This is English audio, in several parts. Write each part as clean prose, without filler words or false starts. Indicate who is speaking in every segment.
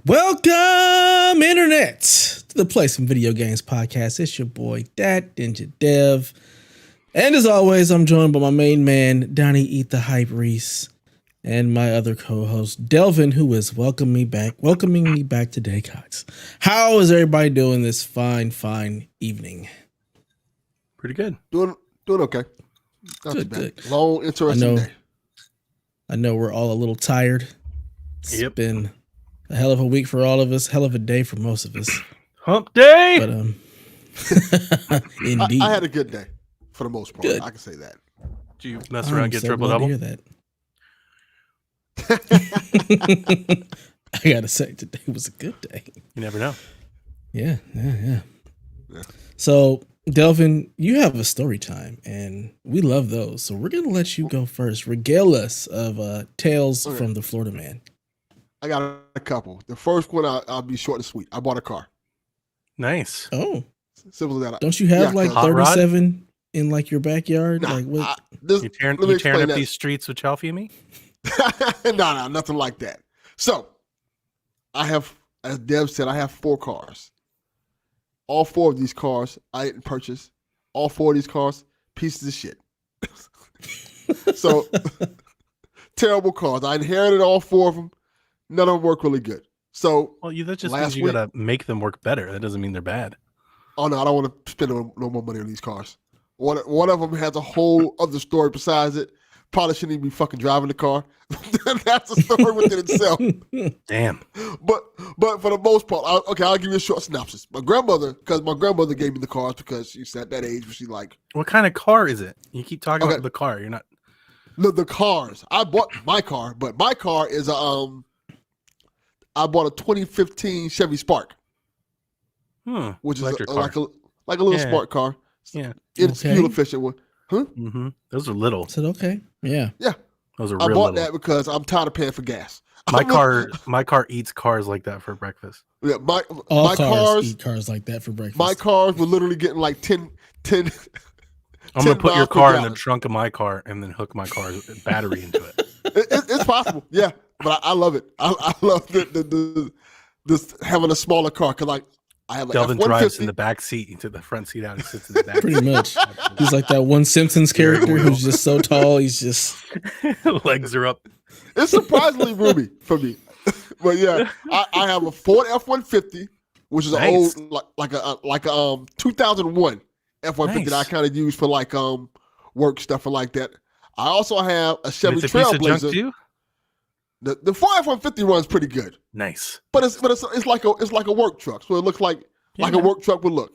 Speaker 1: Welcome, Internet, to the Play Some Video Games podcast. It's your boy, Dat Ninja Dev. And as always, I'm joined by my main man, Donnie Eat the Hype Reese, and my other co-host, Delvin, who is welcoming me back today, guys. How is everybody doing this fine evening?
Speaker 2: Pretty good.
Speaker 3: Doing okay. Not too bad. Good. Long, interesting day.
Speaker 1: I know we're all a little tired. It's been a hell of a week for all of us, hell of a day for most of us.
Speaker 2: Hump day.
Speaker 1: But indeed,
Speaker 3: I had a good day for the most part. Good. I can say that.
Speaker 2: Did you mess around and get triple double?
Speaker 1: Hear that. I gotta say, today was a good day.
Speaker 2: You never know.
Speaker 1: Yeah. So, Delvin, you have a story time, and we love those. So we're gonna let you go first. Regale us of tales from the Florida man.
Speaker 3: I got a couple. The first one, I'll be short and sweet. I bought a car.
Speaker 2: Nice.
Speaker 1: Oh,
Speaker 3: simple as that.
Speaker 1: Don't you have like 37 in like your backyard?
Speaker 3: Nah,
Speaker 1: like what?
Speaker 2: You tearing up these streets with Chalfie and me?
Speaker 3: No, nothing like that. So, I have, as Dev said, I have 4 cars. All 4 of these cars I didn't purchase. All 4 of these cars, pieces of shit. So, terrible cars. I inherited all 4 of them. None of them work really good. So,
Speaker 2: well, that just means you gotta make them work better. That doesn't mean they're bad.
Speaker 3: Oh no, I don't want to spend no more money on these cars. One of them has a whole other story besides it. Probably shouldn't even be fucking driving the car. That's a story within itself.
Speaker 2: Damn.
Speaker 3: But for the most part, I'll give you a short synopsis. My grandmother gave me the cars because she's at that age where she like.
Speaker 2: What kind of car is it? You keep talking about the car. You're not.
Speaker 3: No, the cars. I bought my car, but my car is I bought a 2015 Chevy Spark, which is like a little smart car.
Speaker 2: Yeah,
Speaker 3: it's fuel efficient one. Huh?
Speaker 2: Mm-hmm. Those are little.
Speaker 1: Is it okay? Yeah.
Speaker 3: Those are. I bought that because I'm tired of paying for gas.
Speaker 2: My car eats cars like that for breakfast.
Speaker 3: Yeah, my
Speaker 1: cars eat cars like that for breakfast.
Speaker 3: My cars were literally getting like 10.
Speaker 2: I'm gonna put your car in the trunk of my car and then hook my car's battery into it.
Speaker 3: It's possible, yeah. But I love it. I love this having a smaller car because like I have like
Speaker 2: Delvin drives in the back seat. He took the front seat out. He sits in the back.
Speaker 1: Pretty much. He's like that one Simpsons character who's just so tall. He's just
Speaker 2: legs are up.
Speaker 3: It's surprisingly roomy for me. But yeah, I have a Ford F-150, which is nice. An old like a 2001 F-150 that I kind of use for like work stuff and like that. I also have a Chevy Trailblazer. The Ford F-150 runs pretty good.
Speaker 2: Nice,
Speaker 3: but it's like a work truck, so it looks like a work truck would look.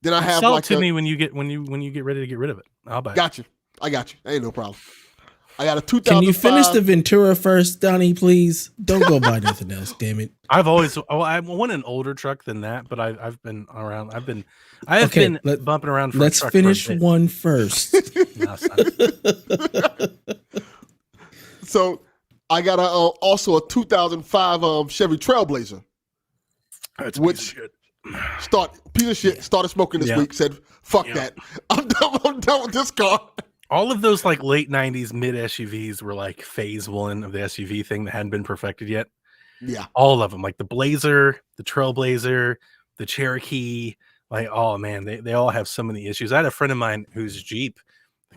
Speaker 3: Then I have
Speaker 2: sell it to me when you get ready to get rid of it. I'll buy it.
Speaker 3: Got you. I got you. Ain't no problem. I got a 2005.
Speaker 1: Can you finish the Ventura first, Donnie? Please don't go buy nothing else. Damn it.
Speaker 2: I want an older truck than that, but I've been around. I have been bumping around.
Speaker 1: Let's finish one first.
Speaker 2: No,
Speaker 3: so. I got also a 2005 Chevy Trailblazer, which piece of shit. Started smoking this week. Said, "Fuck that! I'm done with this car."
Speaker 2: All of those like late '90s mid SUVs were like phase 1 of the SUV thing that hadn't been perfected yet.
Speaker 3: Yeah,
Speaker 2: all of them, like the Blazer, the Trailblazer, the Cherokee. Like, oh man, they all have so many issues. I had a friend of mine whose Jeep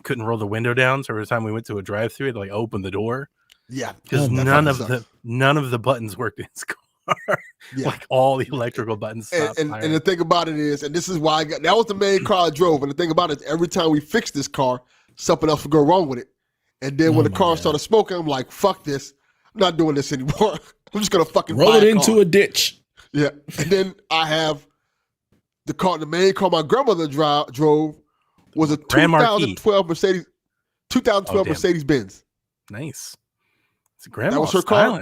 Speaker 2: couldn't roll the window down, so every time we went to a drive-through, to like open the door.
Speaker 3: Yeah,
Speaker 2: because none of the buttons worked in his car.
Speaker 3: Yeah.
Speaker 2: Like all the electrical buttons stopped.
Speaker 3: And the thing about it is, and this is why that was the main car I drove. And the thing about it is, every time we fixed this car, something else would go wrong with it. And then when the car started smoking, I'm like, "Fuck this! I'm not doing this anymore. I'm just gonna fucking
Speaker 1: roll
Speaker 3: buy
Speaker 1: it into a ditch."
Speaker 3: Yeah, and then I have the main car my grandmother drove was a 2012 Mercedes, 2012 Mercedes Benz.
Speaker 2: Nice. Grandma
Speaker 3: that was her car.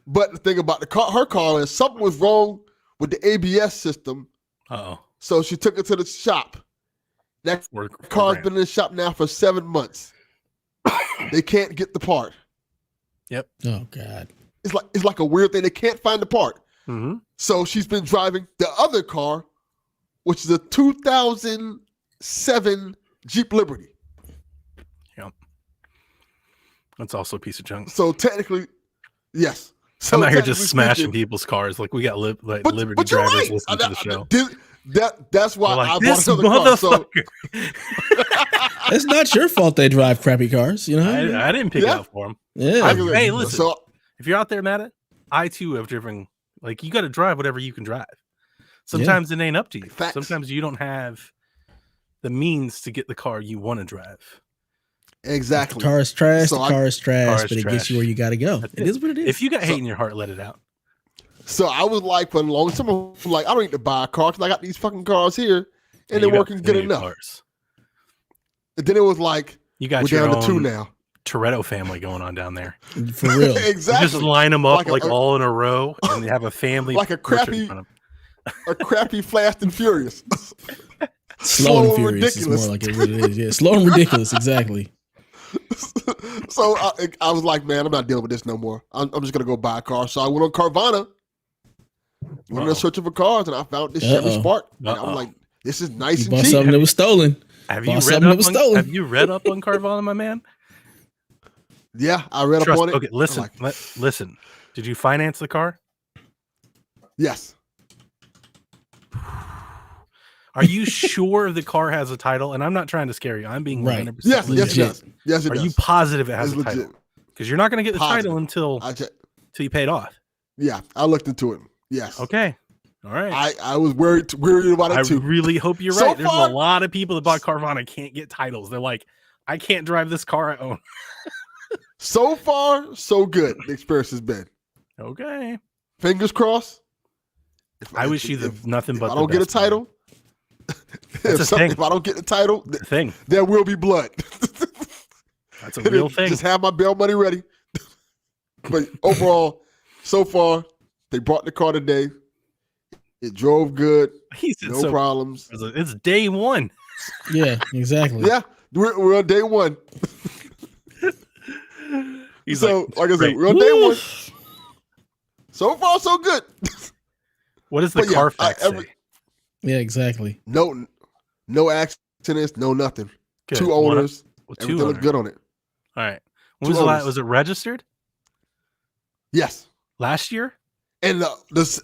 Speaker 3: But the thing about her car is something was wrong with the ABS system. So she took it to the shop. That car's been in the shop now for 7 months. They can't get the part.
Speaker 2: Yep.
Speaker 1: Oh God.
Speaker 3: It's like a weird thing. They can't find the part.
Speaker 2: Mm-hmm.
Speaker 3: So she's been driving the other car, which is a 2007 Jeep Liberty.
Speaker 2: Yep. That's also a piece of junk.
Speaker 3: So technically, yes. So
Speaker 2: I'm out here
Speaker 3: technically
Speaker 2: just smashing
Speaker 3: speaking-
Speaker 2: people's cars. Like we got Liberty
Speaker 3: but you're
Speaker 2: drivers
Speaker 3: right.
Speaker 2: listening to the show.
Speaker 3: That's why
Speaker 2: They're like,
Speaker 3: I bought
Speaker 2: this
Speaker 3: another car. So
Speaker 2: motherfucker.
Speaker 1: It's not your fault they drive crappy cars, you know?
Speaker 2: I didn't pick
Speaker 3: Yeah.
Speaker 2: out for them.
Speaker 1: Yeah.
Speaker 2: Hey, listen.
Speaker 3: So
Speaker 2: If you're out there, Matt, I too have driven. Like you got to drive whatever you can drive. Sometimes it ain't up to you.
Speaker 3: Facts.
Speaker 2: Sometimes you don't have the means to get the car you want to drive.
Speaker 3: exactly.
Speaker 1: The car is trash.
Speaker 3: So
Speaker 1: the car is trash,
Speaker 2: car is
Speaker 1: but it gets
Speaker 2: trash.
Speaker 1: you where you got to go.
Speaker 2: That's
Speaker 1: It is what it is.
Speaker 2: If you got hate in your heart, let it out.
Speaker 3: So I was like, for the longest time, I'm like, I don't need to buy a car because I got these fucking cars here, and
Speaker 2: You
Speaker 3: they're
Speaker 2: got
Speaker 3: working good
Speaker 2: plenty of
Speaker 3: enough.
Speaker 2: cars.
Speaker 3: And then it was like,
Speaker 2: You got
Speaker 3: we're
Speaker 2: your
Speaker 3: down to two
Speaker 2: own
Speaker 3: now.
Speaker 2: Toretto family going on down there.
Speaker 1: For real.
Speaker 2: You
Speaker 3: exactly.
Speaker 2: just line them up
Speaker 3: Like
Speaker 2: like all in a row, and they have a family
Speaker 3: Like a
Speaker 2: portrait in
Speaker 3: crappy-
Speaker 2: front of 'em.
Speaker 3: A crappy Fast and Furious.
Speaker 1: Slow and
Speaker 3: and
Speaker 1: furious is more
Speaker 3: ridiculous.
Speaker 1: like it really is. Yeah, slow and ridiculous. Exactly.
Speaker 3: So I was like, man, I'm not dealing with this no more. I'm just gonna go buy a car. So I went on Carvana, went in searching for cars, and I found this Chevy
Speaker 1: Uh-oh.
Speaker 3: Spark. And
Speaker 2: Uh-oh.
Speaker 3: I'm like, this is nice
Speaker 1: You
Speaker 3: and
Speaker 1: bought
Speaker 3: cheap.
Speaker 1: something that was stolen.
Speaker 2: Have
Speaker 1: Bought
Speaker 2: you read
Speaker 1: something that
Speaker 2: up
Speaker 1: was
Speaker 2: on?
Speaker 1: stolen.
Speaker 2: Have you read up on Carvana, my man?
Speaker 3: Yeah, I read
Speaker 2: Trust,
Speaker 3: up on it.
Speaker 2: okay, listen,
Speaker 3: I'm like,
Speaker 2: listen. Did you finance the car?
Speaker 3: yes,
Speaker 2: Are you sure the car has a title? And I'm not trying to scare you. I'm being
Speaker 1: Right.
Speaker 2: 100%
Speaker 3: yes, yes,
Speaker 1: Legit.
Speaker 3: it does. Yes, it
Speaker 2: Are
Speaker 3: does.
Speaker 2: you positive it has
Speaker 3: It's
Speaker 2: a title?
Speaker 3: legit.
Speaker 2: Because you're not going to get the title
Speaker 3: Positive.
Speaker 2: until you paid off.
Speaker 3: Yeah, I looked into it. Yes.
Speaker 2: Okay. All right.
Speaker 3: I was worried about it
Speaker 2: I
Speaker 3: too.
Speaker 2: really hope you're
Speaker 3: So
Speaker 2: right. There's
Speaker 3: far-
Speaker 2: a lot of people that bought Carvana can't get titles. They're like, I can't drive this car I own.
Speaker 3: So far, so good. The experience has been.
Speaker 2: Okay.
Speaker 3: Fingers crossed.
Speaker 2: I wish you nothing
Speaker 3: if
Speaker 2: but
Speaker 3: I
Speaker 2: the
Speaker 3: don't get a
Speaker 2: best, man.
Speaker 3: title.
Speaker 2: That's a thing.
Speaker 3: If I don't get the title,
Speaker 2: The thing.
Speaker 3: there will be blood.
Speaker 2: That's a real thing.
Speaker 3: Just have my bail money ready. But overall, so far, they brought the car today. It drove good,
Speaker 2: He said
Speaker 3: no
Speaker 2: so.
Speaker 3: problems.
Speaker 2: It's day one.
Speaker 1: Yeah, exactly.
Speaker 3: Yeah, we're on day one.
Speaker 2: He's
Speaker 3: So, like I said,
Speaker 2: great.
Speaker 3: we're on day one. So far, so good.
Speaker 2: What does the
Speaker 3: But yeah,
Speaker 2: Carfax
Speaker 3: every-
Speaker 2: say?
Speaker 1: Yeah, exactly.
Speaker 3: No accidents, no nothing.
Speaker 2: Good.
Speaker 3: Two
Speaker 2: One-
Speaker 3: owners.
Speaker 2: well,
Speaker 3: Everything
Speaker 2: two
Speaker 3: looked
Speaker 2: owners.
Speaker 3: good on it.
Speaker 2: All right. When
Speaker 3: Two
Speaker 2: was the last?
Speaker 3: owners.
Speaker 2: Was it registered
Speaker 3: Yes.
Speaker 2: last year?
Speaker 3: And this,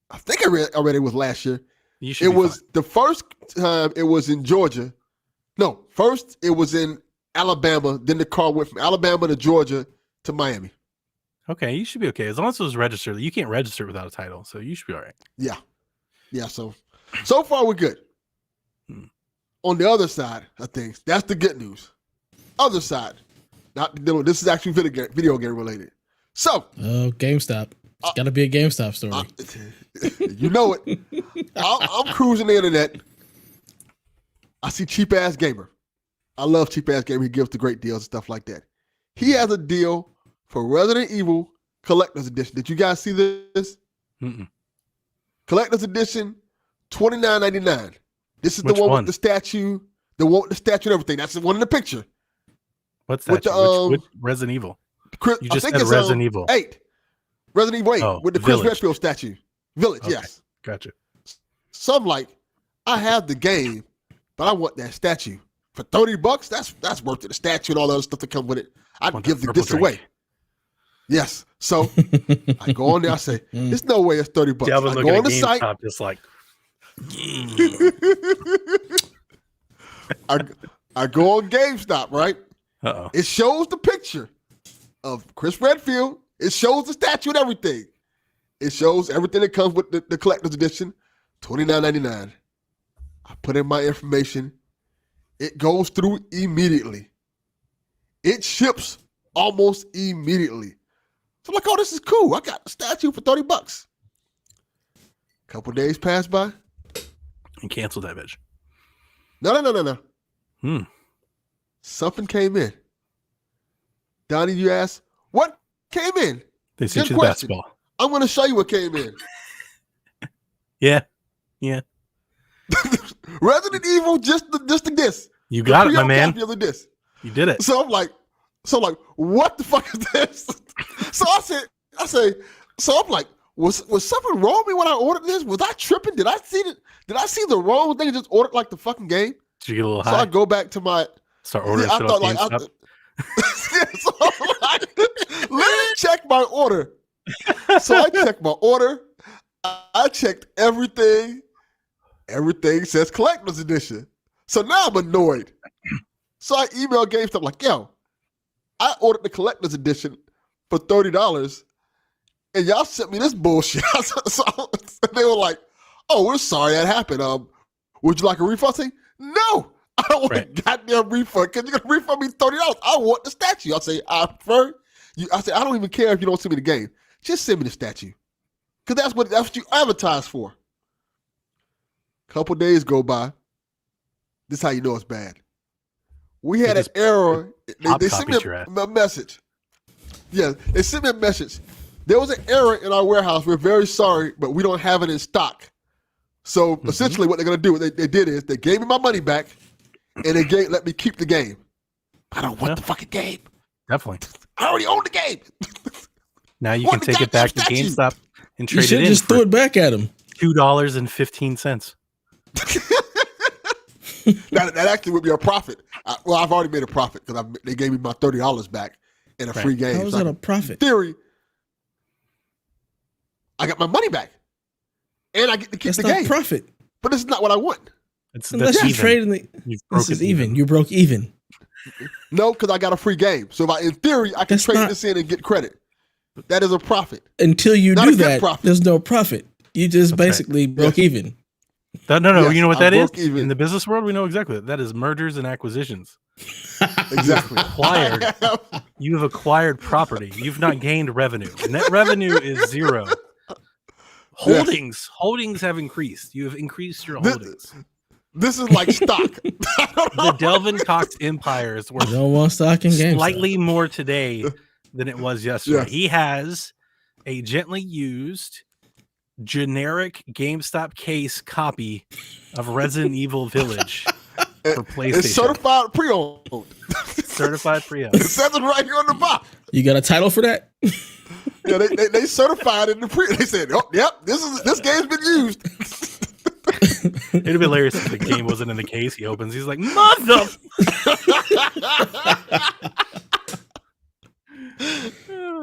Speaker 3: I think I read already it was last year.
Speaker 2: You should.
Speaker 3: It
Speaker 2: be
Speaker 3: was
Speaker 2: fine.
Speaker 3: the first time it was in Georgia. No, first it was in Alabama. Then the car went from Alabama to Georgia to Miami.
Speaker 2: Okay. You should be okay as long as it was registered. You can't register without a title, so you should be all right.
Speaker 3: Yeah. Yeah. So far we're good.
Speaker 2: Hmm.
Speaker 3: On the other side of things, that's the good news. Other side, not this is actually video game related. So
Speaker 1: Oh, GameStop. It's got to be a GameStop story.
Speaker 3: you know it. I'm cruising the internet. I see cheap ass gamer. I love cheap ass gamer. He gives the great deals and stuff like that. He has a deal for Resident Evil Collector's Edition. Did you guys see this?
Speaker 2: Mm-mm.
Speaker 3: Collector's Edition, $29.99. This is
Speaker 2: Which
Speaker 3: the one
Speaker 2: one?
Speaker 3: with the statue, the one with the statue and everything. That's the one in the picture.
Speaker 2: What's
Speaker 3: With
Speaker 2: that?
Speaker 3: the,
Speaker 2: Which Resident Evil? You
Speaker 3: I
Speaker 2: just
Speaker 3: think
Speaker 2: said
Speaker 3: it's
Speaker 2: Resident Evil.
Speaker 3: 8. Resident Evil 8
Speaker 2: Oh,
Speaker 3: with the Chris
Speaker 2: Village.
Speaker 3: Redfield statue. Village,
Speaker 2: Okay.
Speaker 3: yes.
Speaker 2: Gotcha.
Speaker 3: So I'm like, I have the game, but I want that statue. For $30, that's worth it. The statue and all the other stuff that come with it. I'd
Speaker 2: Want
Speaker 3: give
Speaker 2: that purple
Speaker 3: this away.
Speaker 2: drink.
Speaker 3: Yes. So I go on there, I say, there's no way it's $30.
Speaker 2: Delvin's
Speaker 3: I
Speaker 2: looking
Speaker 3: go
Speaker 2: at
Speaker 3: on the site.
Speaker 2: GameStop just like,
Speaker 3: I go on GameStop, right?
Speaker 2: uh-oh.
Speaker 3: It shows the picture of Chris Redfield. It shows the statue and everything. It shows everything that comes with the collector's edition, $29.99. I put in my information. It goes through immediately. It ships almost immediately. So I'm like, oh, this is cool. I got the statue for $30. Couple days pass by.
Speaker 2: And cancel that bitch.
Speaker 3: No. Something came in. Donnie, you asked, what came in?
Speaker 2: They sent
Speaker 3: Good
Speaker 2: you the
Speaker 3: question.
Speaker 2: basketball.
Speaker 3: I'm going to show you what came in.
Speaker 2: Yeah. Yeah.
Speaker 3: Resident Evil, just the disc.
Speaker 2: You got it, my
Speaker 3: Pre-owned
Speaker 2: man.
Speaker 3: copy of the disc.
Speaker 2: You did it.
Speaker 3: So I'm like, what the fuck is this? So I'm like, was something wrong with me when I ordered this? Was I tripping? Did I see the wrong thing? Just ordered like the fucking game.
Speaker 2: Did you get a little
Speaker 3: So
Speaker 2: high?
Speaker 3: I go back to my.
Speaker 2: Start ordering
Speaker 3: I
Speaker 2: shit
Speaker 3: thought
Speaker 2: off
Speaker 3: like,
Speaker 2: GameStop?
Speaker 3: so I'm like, let me check my order. So I checked my order. I checked everything. Everything says collector's edition. So now I'm annoyed. So I emailed GameStop like, yo, I ordered the collector's edition for $30 and y'all sent me this bullshit. So they were like, oh, we're sorry that happened. Would you like a refund? I say, no, I don't want a goddamn refund. Because you're going to refund me $30. I want the statue. I say, I prefer you. I say, I don't even care if you don't send me the game. Just send me the statue. Because that's what you advertise for. Couple days go by. This is how you know it's bad. We had an error. They sent me a message. Yeah, they sent me a message. There was an error in our warehouse. We're very sorry, but we don't have it in stock. So essentially what they're going to do, what they did is they gave me my money back and they let me keep the game. I don't want the fucking game.
Speaker 2: Definitely.
Speaker 3: I already own the game.
Speaker 2: Now you can take it back to GameStop and trade it in.
Speaker 1: You should just throw it back at them.
Speaker 2: $2.15.
Speaker 3: that actually would be a profit. Well, I've already made a profit because they gave me my $30 back in a free game.
Speaker 1: How is that a profit?
Speaker 3: In theory, I got my money back, and I get to keep the game.
Speaker 1: That's not profit.
Speaker 3: But this is not what I want.
Speaker 1: Unless you trade in the. This is even. You broke even.
Speaker 3: No, because I got a free game. So in theory, I can trade this in and get credit. That is a profit.
Speaker 1: Until you do that, there's no profit. You just basically broke even.
Speaker 2: No. You know what that is? In the business world, we know exactly that. That is mergers and acquisitions.
Speaker 3: Exactly.
Speaker 2: You have acquired property. You've not gained revenue. Net revenue is zero. Holdings have increased. You have increased your holdings.
Speaker 3: This is like stock.
Speaker 2: The Delvin Cox empire is worth slightly more today than it was yesterday. Yes. He has a gently used generic GameStop case copy of Resident Evil Village for PlayStation.
Speaker 3: It's certified pre-owned.
Speaker 2: Certified pre-owned.
Speaker 3: It says it right here on the box.
Speaker 1: You got a title for that?
Speaker 3: Yeah, they certified in the pre. They said, "Oh, yep, this game's been used."
Speaker 2: It'd be hilarious if the game wasn't in the case. He opens. He's like, "Mother."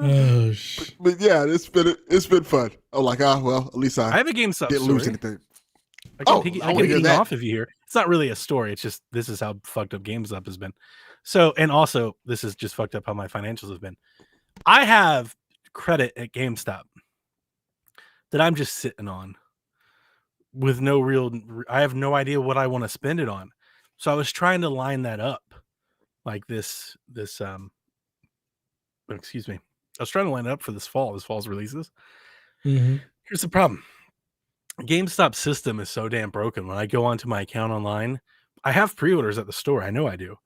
Speaker 1: Oh shit!
Speaker 3: But yeah, it's been fun. I'm like, well, at least I
Speaker 2: have a GameStop
Speaker 3: didn't lose anything.
Speaker 2: I can ping off of you here. It's not really a story. It's just this is how fucked up GameStop has been. So, and also this is just fucked up how my financials have been. I have credit at GameStop that I'm just sitting on with no real. I have no idea what I want to spend it on. So I was trying to line that up, like this. Excuse me. I was trying to line it up for this fall's releases.
Speaker 1: Mm-hmm.
Speaker 2: Here's the problem. GameStop system is so damn broken. When I go onto my account online, I have pre-orders at the store. I know I do.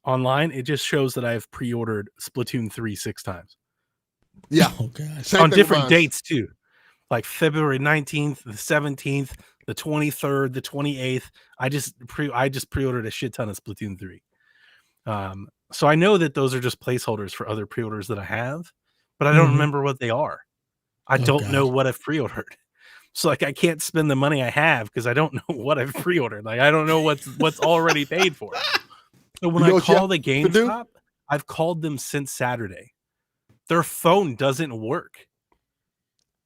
Speaker 2: Online, it just shows that I've pre-ordered Splatoon 3 6 times.
Speaker 3: Yeah.
Speaker 1: Oh, God.
Speaker 2: On different dates, too. Like February 19th, the 17th, the 23rd, the 28th. I just pre-ordered a shit ton of Splatoon 3. So I know that those are just placeholders for other pre-orders that I have, but I don't remember what they are. I don't know what I've pre-ordered. So like I can't spend the money I have because I don't know what I've pre-ordered. Like I don't know what's already paid for. So when I call the GameStop, I've called them since Saturday. Their phone doesn't work.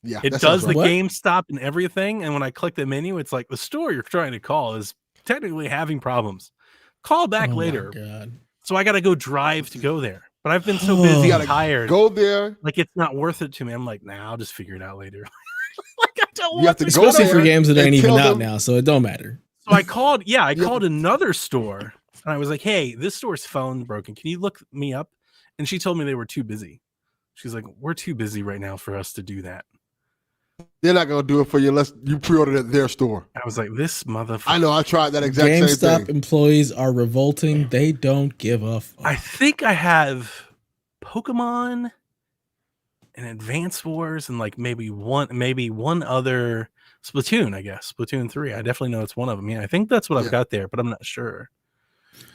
Speaker 3: Yeah,
Speaker 2: it does the GameStop and everything, and when I click the menu, it's like the store you're trying to call is technically having problems. Call back later.
Speaker 1: God.
Speaker 2: So I got to go drive to go there. But I've been so busy and tired.
Speaker 3: Go there.
Speaker 2: Like it's not worth it to me. I'm like, nah, I'll just figure it out later. Like I don't
Speaker 3: want to go
Speaker 1: especially
Speaker 3: there
Speaker 1: for games that ain't even out now, so it don't matter.
Speaker 2: So I called. Yeah, I called another store, and I was like, hey, this store's phone's broken. Can you look me up? And she told me they were too busy. She's like, we're too busy right now for us to do that.
Speaker 3: They're not going to do it for you unless you pre-ordered at their store.
Speaker 2: I was like, this motherfucker.
Speaker 3: I know. I tried that exact same thing.
Speaker 1: GameStop employees are revolting. They don't give a fuck.
Speaker 2: I think I have Pokemon and Advance Wars and like maybe one other Splatoon, I guess. Splatoon 3. I definitely know it's one of them. Yeah, I think that's what I've got there, but I'm not sure.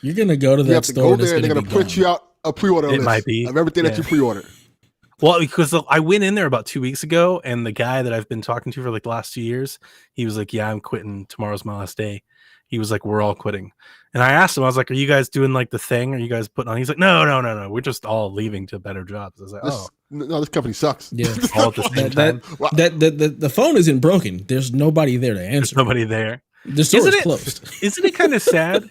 Speaker 1: You're going to go to that store.
Speaker 3: Go there and they're going to print you out a pre-order list
Speaker 2: might be
Speaker 3: of everything that you pre-ordered.
Speaker 2: Well, because I went in there about 2 weeks ago, and the guy that I've been talking to for like the last 2 years, he was like, yeah, I'm quitting. Tomorrow's my last day. he was like, we're all quitting. And I asked him, I was like, are you guys doing like the thing? Are you guys putting on? He's like, no. We're just all leaving to better jobs. I was like,
Speaker 3: this company sucks.
Speaker 1: Yeah.
Speaker 2: all at the same time.
Speaker 1: The phone isn't broken. There's nobody there to answer.
Speaker 2: There's nobody there.
Speaker 1: The store is closed.
Speaker 2: Isn't it kind of sad?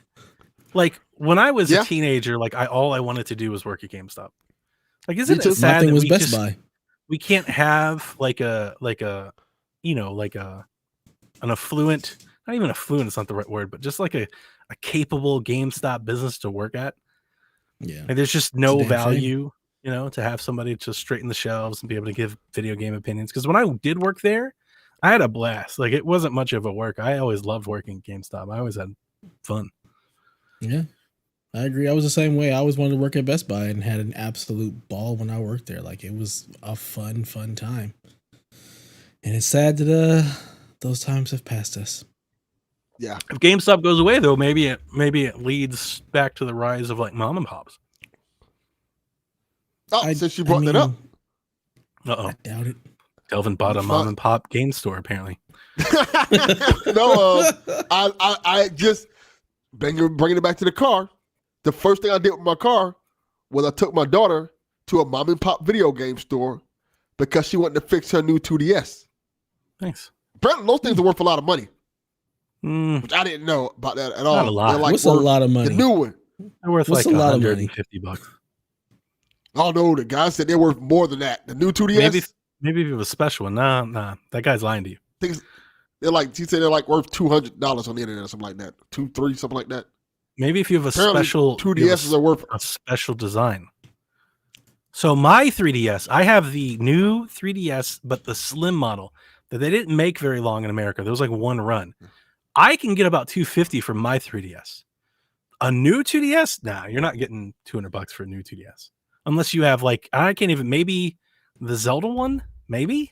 Speaker 2: Like when I was a teenager, like all I wanted to do was work at GameStop. Like, isn't it sad that
Speaker 1: was Best Buy.
Speaker 2: We can't have an affluent, not even affluent, it's not the right word, but just like a capable GameStop business to work at.
Speaker 1: Yeah.
Speaker 2: And there's just no value, to have somebody to straighten the shelves and be able to give video game opinions. Because when I did work there, I had a blast. Like, it wasn't much of a work. I always loved working at GameStop. I always had fun.
Speaker 1: Yeah. I agree. I was the same way. I always wanted to work at Best Buy and had an absolute ball when I worked there. Like, it was a fun time. And it's sad that those times have passed us.
Speaker 3: Yeah.
Speaker 2: If GameStop goes away, though, maybe it leads back to the rise of like mom and pops.
Speaker 3: Oh, since you brought that up.
Speaker 1: I doubt it.
Speaker 2: Delvin bought a mom and pop game store, apparently.
Speaker 3: No, I just bringing it back to the car. The first thing I did with my car was I took my daughter to a mom and pop video game store because she wanted to fix her new 2DS.
Speaker 2: Nice.
Speaker 3: Apparently, those things are worth a lot of money, which I didn't know about that at all.
Speaker 2: Not a lot.
Speaker 3: Like
Speaker 1: What's a lot of money?
Speaker 3: The new one.
Speaker 2: They're worth
Speaker 1: What's
Speaker 2: like
Speaker 1: a lot of money?
Speaker 2: $150.
Speaker 3: Oh no, the guy said they're worth more than that. The new 2DS.
Speaker 2: Maybe if it was a special one. Nah. That guy's lying to you.
Speaker 3: He said they're like worth $200 on the internet or something like that. 2-3 something like that.
Speaker 2: Maybe if you have
Speaker 3: Apparently,
Speaker 2: special
Speaker 3: 2DSs are worth
Speaker 2: a special design. So my 3DS, I have the new 3DS, but the slim model that they didn't make very long in America. There was like one run. I can get about $250 for my 3DS. A new 2DS? Nah, you're not getting $200 for a new 2DS. Unless you have like, I can't even, maybe the Zelda one? Maybe?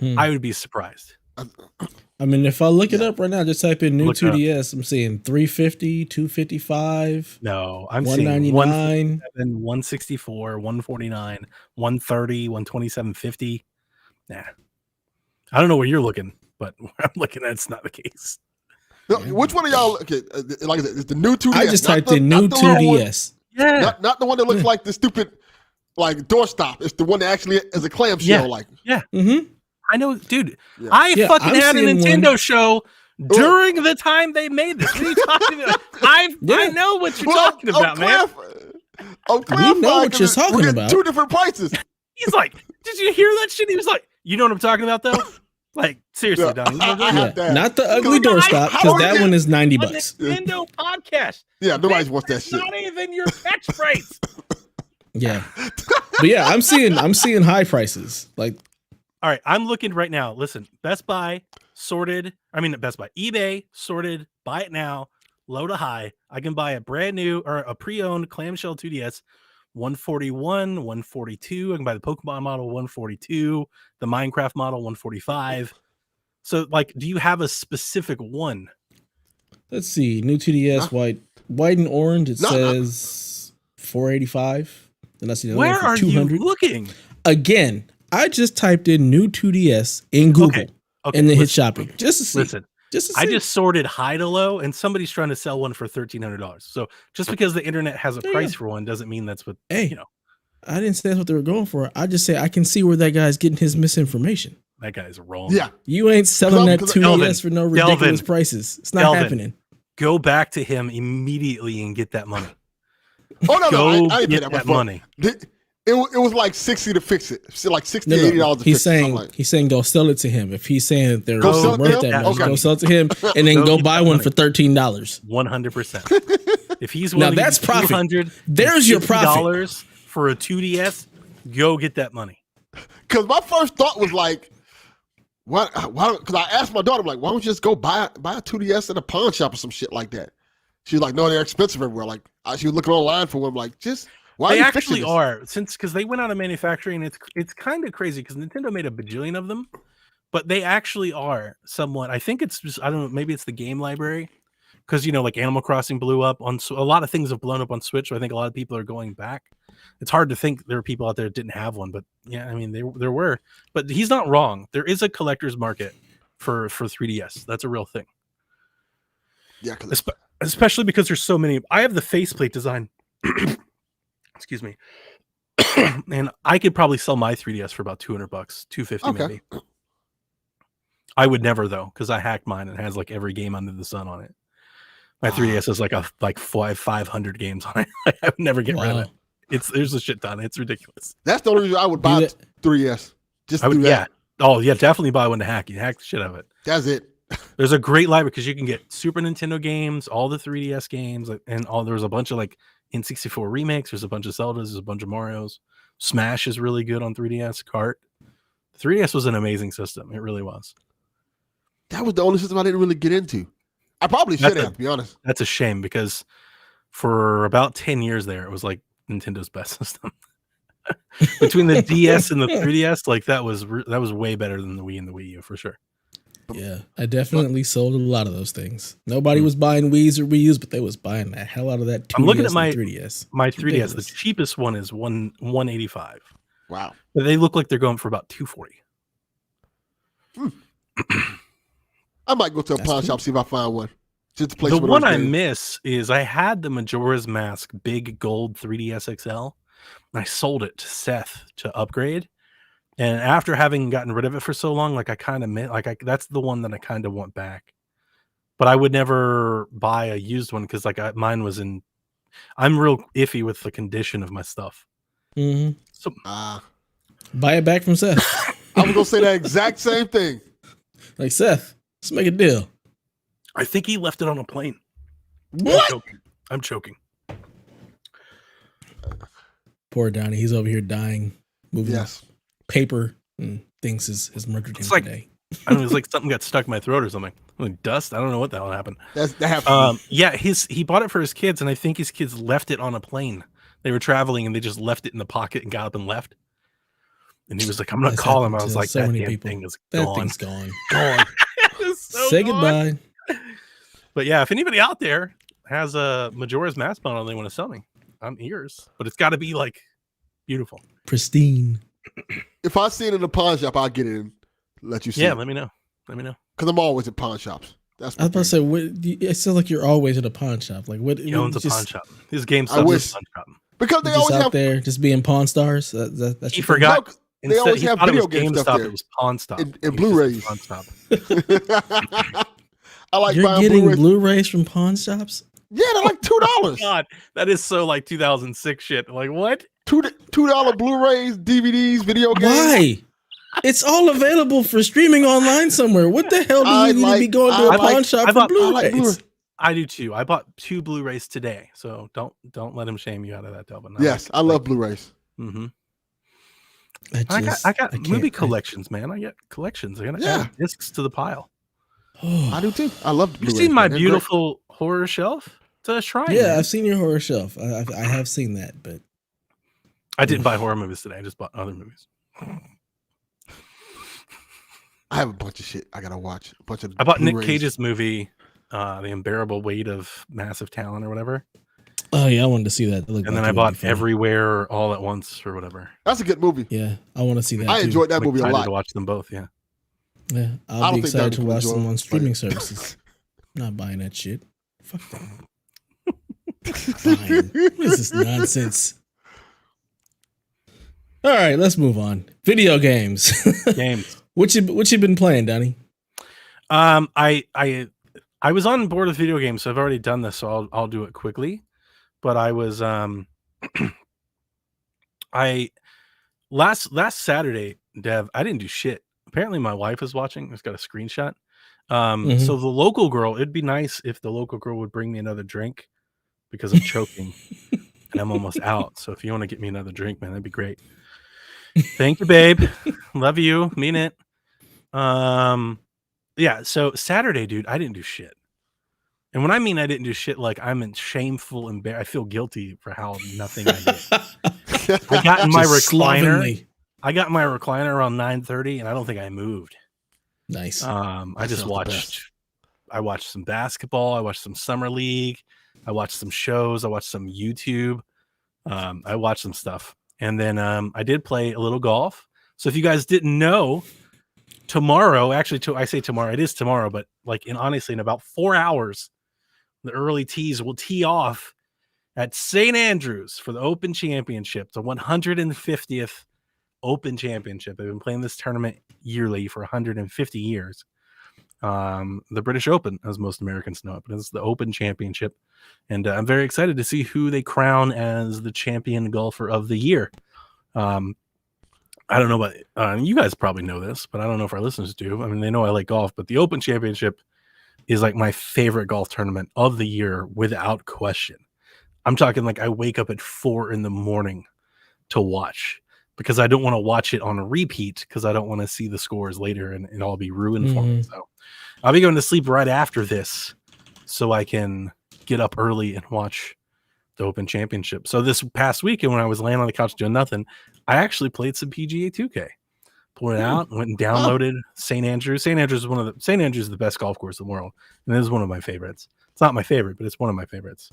Speaker 2: I would be surprised.
Speaker 1: I mean, if I look it up right now, just type in new 2DS, I'm seeing 350, 255.
Speaker 2: No, I'm
Speaker 1: 199,
Speaker 2: seeing 164, 149, 130, 127.50. Nah. I don't know where you're looking, but where I'm looking at, it's not the case.
Speaker 3: No, which one of y'all? Okay, like I said, it's the new 2DS.
Speaker 1: I just typed in new 2DS.
Speaker 2: Yeah,
Speaker 3: not the one that looks like the stupid, like doorstop. It's the one that actually is a clamshell.
Speaker 1: Mm-hmm.
Speaker 2: I know, dude. Yeah. I fucking had a Nintendo show during the time they made this. What are you talking about? I know what you're talking about, man.
Speaker 1: We know what you're talking about.
Speaker 3: Two different prices.
Speaker 2: He's like, did you hear that shit? He was like, you know what I'm talking about, though? Like, seriously, Donnie.
Speaker 1: Not the ugly doorstop, because that one is $90.
Speaker 2: Nintendo podcast.
Speaker 3: Yeah, nobody wants that shit.
Speaker 2: Not even your catchphrase.
Speaker 1: Yeah, but yeah, I'm seeing high prices. Like,
Speaker 2: all right, I'm looking right now. Listen, Best Buy sorted. I mean, Best Buy, eBay sorted. Buy it now, low to high. I can buy a brand new or a pre-owned clamshell 2DS. 141, 142. I can buy the Pokemon model 142, the Minecraft model 145. So, like, do you have a specific one?
Speaker 1: Let's see. New 2DS white and orange. It says 485. And that's
Speaker 2: where are 200. You looking?
Speaker 1: Again, I just typed in new 2DS in Google and then hit shopping just to see.
Speaker 2: Listen. I just sorted high to low, and somebody's trying to sell one for $1,300. So just because the internet has a price for one doesn't mean that's what I
Speaker 1: didn't say that's what they were going for. I just say I can see where that guy's getting his misinformation.
Speaker 2: That guy's wrong.
Speaker 3: Yeah,
Speaker 1: you ain't selling that 2DS for no ridiculous prices. It's not happening.
Speaker 2: Go back to him immediately and get that money.
Speaker 3: Oh no, I
Speaker 2: get that money.
Speaker 3: It was like $60 to fix it. So like $60, $80 to fix it.
Speaker 1: He's saying go sell it to him. If he's saying that they're worth that much, go sell it to him and then go buy one for $13.
Speaker 2: 100%. If he's willing
Speaker 1: now that's
Speaker 2: to
Speaker 1: profit. There's your profit.
Speaker 2: For a 2DS, go get that money.
Speaker 3: Because my first thought was like, why? Because I asked my daughter, I'm like, why don't you just go buy a 2DS at a pawn shop or some shit like that? She's like, no, they're expensive everywhere. Like she was looking online for one. Like, just. Why
Speaker 2: they actually are, because they went out of manufacturing. It's kind of crazy because Nintendo made a bajillion of them, but they actually are somewhat. I think it's just, I don't know, maybe it's the game library because like Animal Crossing blew up on a lot of things have blown up on Switch. So I think a lot of people are going back. It's hard to think there are people out there that didn't have one, but yeah, I mean there were. But he's not wrong. There is a collector's market for 3DS. That's a real thing.
Speaker 3: Yeah,
Speaker 2: especially because there's so many. I have the faceplate design. Excuse me. And I could probably sell my 3DS for about $200, $250 maybe. I would never though, because I hacked mine and it has like every game under the sun on it. My 3DS is like 500 games on it. I would never get rid of it. There's a shit ton. It's ridiculous.
Speaker 3: That's the only reason I would buy 3DS. Just do that.
Speaker 2: Yeah. Oh yeah, definitely buy one to hack. You hack the shit out of it.
Speaker 3: That's it.
Speaker 2: There's a great library because you can get Super Nintendo games, all the 3DS games, and there's a bunch of like N64 remakes. There's a bunch of Zeldas. There's a bunch of Marios. Smash is really good on 3DS. Kart. The 3DS was an amazing system. It really was.
Speaker 3: That was the only system I didn't really get into. I probably should have, to be honest.
Speaker 2: That's a shame because for about 10 years there, it was like Nintendo's best system. Between the DS and the 3DS, like that was way better than the Wii and the Wii U for sure.
Speaker 1: Yeah, I definitely sold a lot of those things. Nobody was buying Wii's or Wii U's, but they was buying the hell out of that 2DS.
Speaker 2: I'm looking at my
Speaker 1: 3DS.
Speaker 2: My 3DS. Ridiculous. The cheapest one is $185.
Speaker 3: Wow.
Speaker 2: But they look like they're going for about $240.
Speaker 3: I might go to a pawn shop, see if I find one. Just to play
Speaker 2: the one I miss is I had the Majora's Mask big gold 3DS XL, and I sold it to Seth to upgrade. And after having gotten rid of it for so long, like I kind of that's the one that I kind of want back. But I would never buy a used one because mine was in. I'm real iffy with the condition of my stuff.
Speaker 1: Mm-hmm.
Speaker 2: So
Speaker 1: buy it back from Seth.
Speaker 3: I was gonna say that exact same thing.
Speaker 1: Like Seth, let's make a deal.
Speaker 2: I think he left it on a plane.
Speaker 3: What?
Speaker 2: I'm choking.
Speaker 1: Poor Donnie. He's over here dying. Moving.
Speaker 3: Yes.
Speaker 1: Paper and thinks has murdered him today.
Speaker 2: I don't know, it's like something got stuck in my throat or something. Like dust. I don't know what the hell happened.
Speaker 3: That happened.
Speaker 2: Yeah, he bought it for his kids, and I think his kids left it on a plane. They were traveling, and they just left it in the pocket and got up and left. And he was like, "I'm gonna call him." I was like,
Speaker 1: so
Speaker 2: "That
Speaker 1: many
Speaker 2: damn
Speaker 1: people.
Speaker 2: thing is
Speaker 1: That
Speaker 2: gone.
Speaker 1: thing's gone.
Speaker 2: Gone."
Speaker 1: Say goodbye.
Speaker 2: But yeah, if anybody out there has a Majora's Mask bundle they want to sell me, I'm ears. But it's got to be like beautiful,
Speaker 1: pristine.
Speaker 3: If I see it in a pawn shop, I'll get it and let you see.
Speaker 2: Yeah,
Speaker 3: it.
Speaker 2: let me know. Because
Speaker 3: I'm always at pawn shops. That's
Speaker 1: I was about to say, it sounds like you're always at a pawn shop. Like what?
Speaker 2: He owns a pawn shop. His game
Speaker 3: I wish.
Speaker 2: is a pawn shop.
Speaker 3: Because they
Speaker 1: just
Speaker 3: always
Speaker 1: out
Speaker 3: have
Speaker 1: there just being Pawn Stars. That's
Speaker 2: he forgot.
Speaker 3: No, they always have video game stuff there.
Speaker 2: It was Pawn Stop.
Speaker 3: And Blu-rays.
Speaker 2: Pawn Stop.
Speaker 3: I like
Speaker 1: You're
Speaker 3: buying
Speaker 1: getting
Speaker 3: Blu-rays.
Speaker 1: Blu-rays from pawn shops.
Speaker 3: Yeah, they're like $2.
Speaker 2: God, that is so like 2006 shit. Like what?
Speaker 3: $2 Blu-rays, DVDs, video games.
Speaker 1: Why? It's all available for streaming online somewhere. What the hell do you need to be going to a pawn shop for Blu-rays?
Speaker 2: I do too. I bought 2 Blu-rays today, so don't let him shame you out of that, Delvin.
Speaker 3: Yes, I love Blu-rays.
Speaker 2: Mm-hmm. I got movie collections, man. I get collections. I got add discs to the pile.
Speaker 3: I do too. I love Blu-rays.
Speaker 2: You seen my beautiful horror shelf? It's a shrine.
Speaker 1: Yeah,
Speaker 2: man.
Speaker 1: I've seen your horror shelf. I have seen that, but
Speaker 2: I didn't buy horror movies today. I just bought other movies.
Speaker 3: I have a bunch of shit I gotta watch. A bunch of.
Speaker 2: I bought
Speaker 3: Blu-rays.
Speaker 2: Nick Cage's movie, The Unbearable Weight of Massive Talent or whatever.
Speaker 1: Oh yeah, I wanted to see that.
Speaker 2: And then I bought Everywhere All at Once or whatever.
Speaker 3: That's a good movie.
Speaker 1: Yeah, I want to see that.
Speaker 3: I enjoyed that movie a lot.
Speaker 2: To watch them both. Yeah.
Speaker 1: Yeah, I'll be excited to watch them on streaming services. I'm not buying that shit. Fuck that. What is this nonsense? All right, let's move on. Video games. What you been playing, Donnie?
Speaker 2: I was on board with video games, so I've already done this, so I'll do it quickly. But I was last Saturday, Dev, I didn't do shit. Apparently my wife is watching. It's got a screenshot. So the local girl, it'd be nice if the local girl would bring me another drink because I'm choking and I'm almost out. So if you want to get me another drink, man, that'd be great. Thank you, babe. Love you. Mean it. Yeah. So Saturday, dude, I didn't do shit. And when I mean I didn't do shit, like I'm in shameful I feel guilty for how nothing I did. I got in my recliner. Slovenly. I got in my recliner around 9:30, and I don't think I moved.
Speaker 1: Nice.
Speaker 2: I just watched. I watched some basketball. I watched some summer league. I watched some shows. I watched some YouTube. I watched some stuff, and then I did play a little golf. So if you guys didn't know, tomorrow, actually, I say tomorrow. It is tomorrow, but like honestly, in about 4 hours, the early tees, will tee off at St. Andrews for the Open Championship, the 150th Open Championship. I've been playing this tournament yearly for 150 years. The British Open, as most Americans know it, but it's the Open Championship. And I'm very excited to see who they crown as the champion golfer of the year. I don't know about you guys probably know this, but I don't know if our listeners do. I mean, they know I like golf, but the Open Championship is like my favorite golf tournament of the year without question. I'm talking like I wake up at 4 a.m. to watch because I don't want to watch it on a repeat because I don't want to see the scores later and it'll all be ruined for me. So I'll be going to sleep right after this so I can get up early and watch the Open Championship. So this past weekend when I was laying on the couch doing nothing, I actually played some PGA 2K. Pulled it out, went and downloaded St. Andrews. St. Andrews is the best golf course in the world, and it is one of my favorites. It's not my favorite, but it's one of my favorites.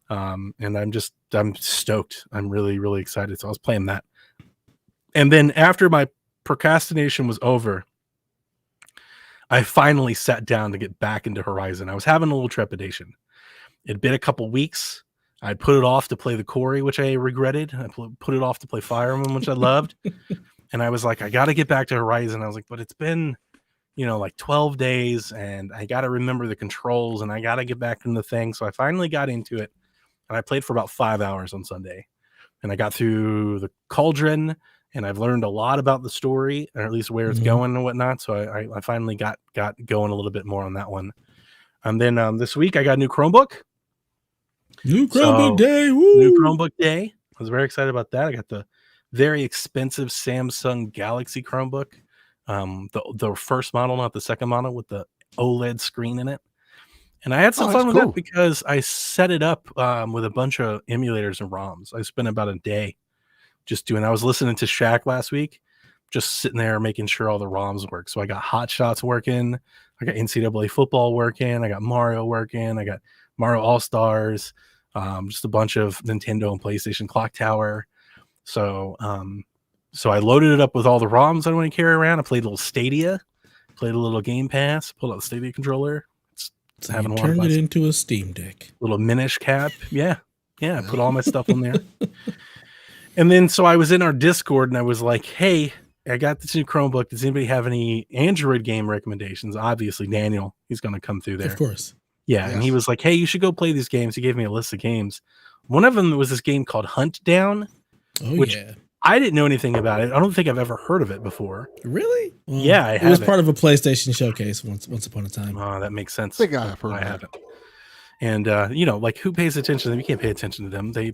Speaker 2: And I'm stoked. I'm really, really excited. So I was playing that. And then after my procrastination was over, I finally sat down to get back into Horizon. I was having a little trepidation. It'd been a couple weeks. I put it off to play the Quarry, which I regretted. I put it off to play Fire Emblem, which I loved. And I was like, I got to get back to Horizon. I was like, but it's been, like 12 days and I got to remember the controls and I got to get back into the thing. So I finally got into it and I played for about 5 hours on Sunday and I got through the Cauldron and I've learned a lot about the story or at least where it's going and whatnot. So I finally got going a little bit more on that one. And then this week I got a new Chromebook.
Speaker 1: New Chromebook day. Woo!
Speaker 2: New Chromebook day. I was very excited about that. I got the very expensive Samsung Galaxy Chromebook. The first model, not the second model, with the OLED screen in it. And I had some fun with that because I set it up with a bunch of emulators and ROMs. I spent about a day just doing. I was listening to Shaq last week, just sitting there making sure all the ROMs work. So I got Hot Shots working. I got NCAA football working. I got Mario working. I got Mario All-Stars. Just a bunch of Nintendo and PlayStation Clock Tower. So I loaded it up with all the ROMs I want to carry around. I played a little Stadia, played a little Game Pass, pulled out the Stadia controller.
Speaker 1: So having turned it into a Steam Deck.
Speaker 2: Little Minish cap. Yeah. I put all my stuff on there. And then so I was in our Discord and I was like, hey, I got this new Chromebook. Does anybody have any Android game recommendations? Obviously, Daniel, he's going to come through there.
Speaker 1: Of course.
Speaker 2: Yeah, yes. And he was like, hey, you should go play these games. He gave me a list of games. One of them was this game called Hunt Down, which I didn't know anything about it. I don't think I've ever heard of it before.
Speaker 1: Really?
Speaker 2: Well, yeah,
Speaker 1: it was part of a PlayStation showcase once upon a time.
Speaker 2: Oh, that makes sense.
Speaker 3: I think I have heard. I haven't.
Speaker 2: And like who pays attention to them? You can't pay attention to them. They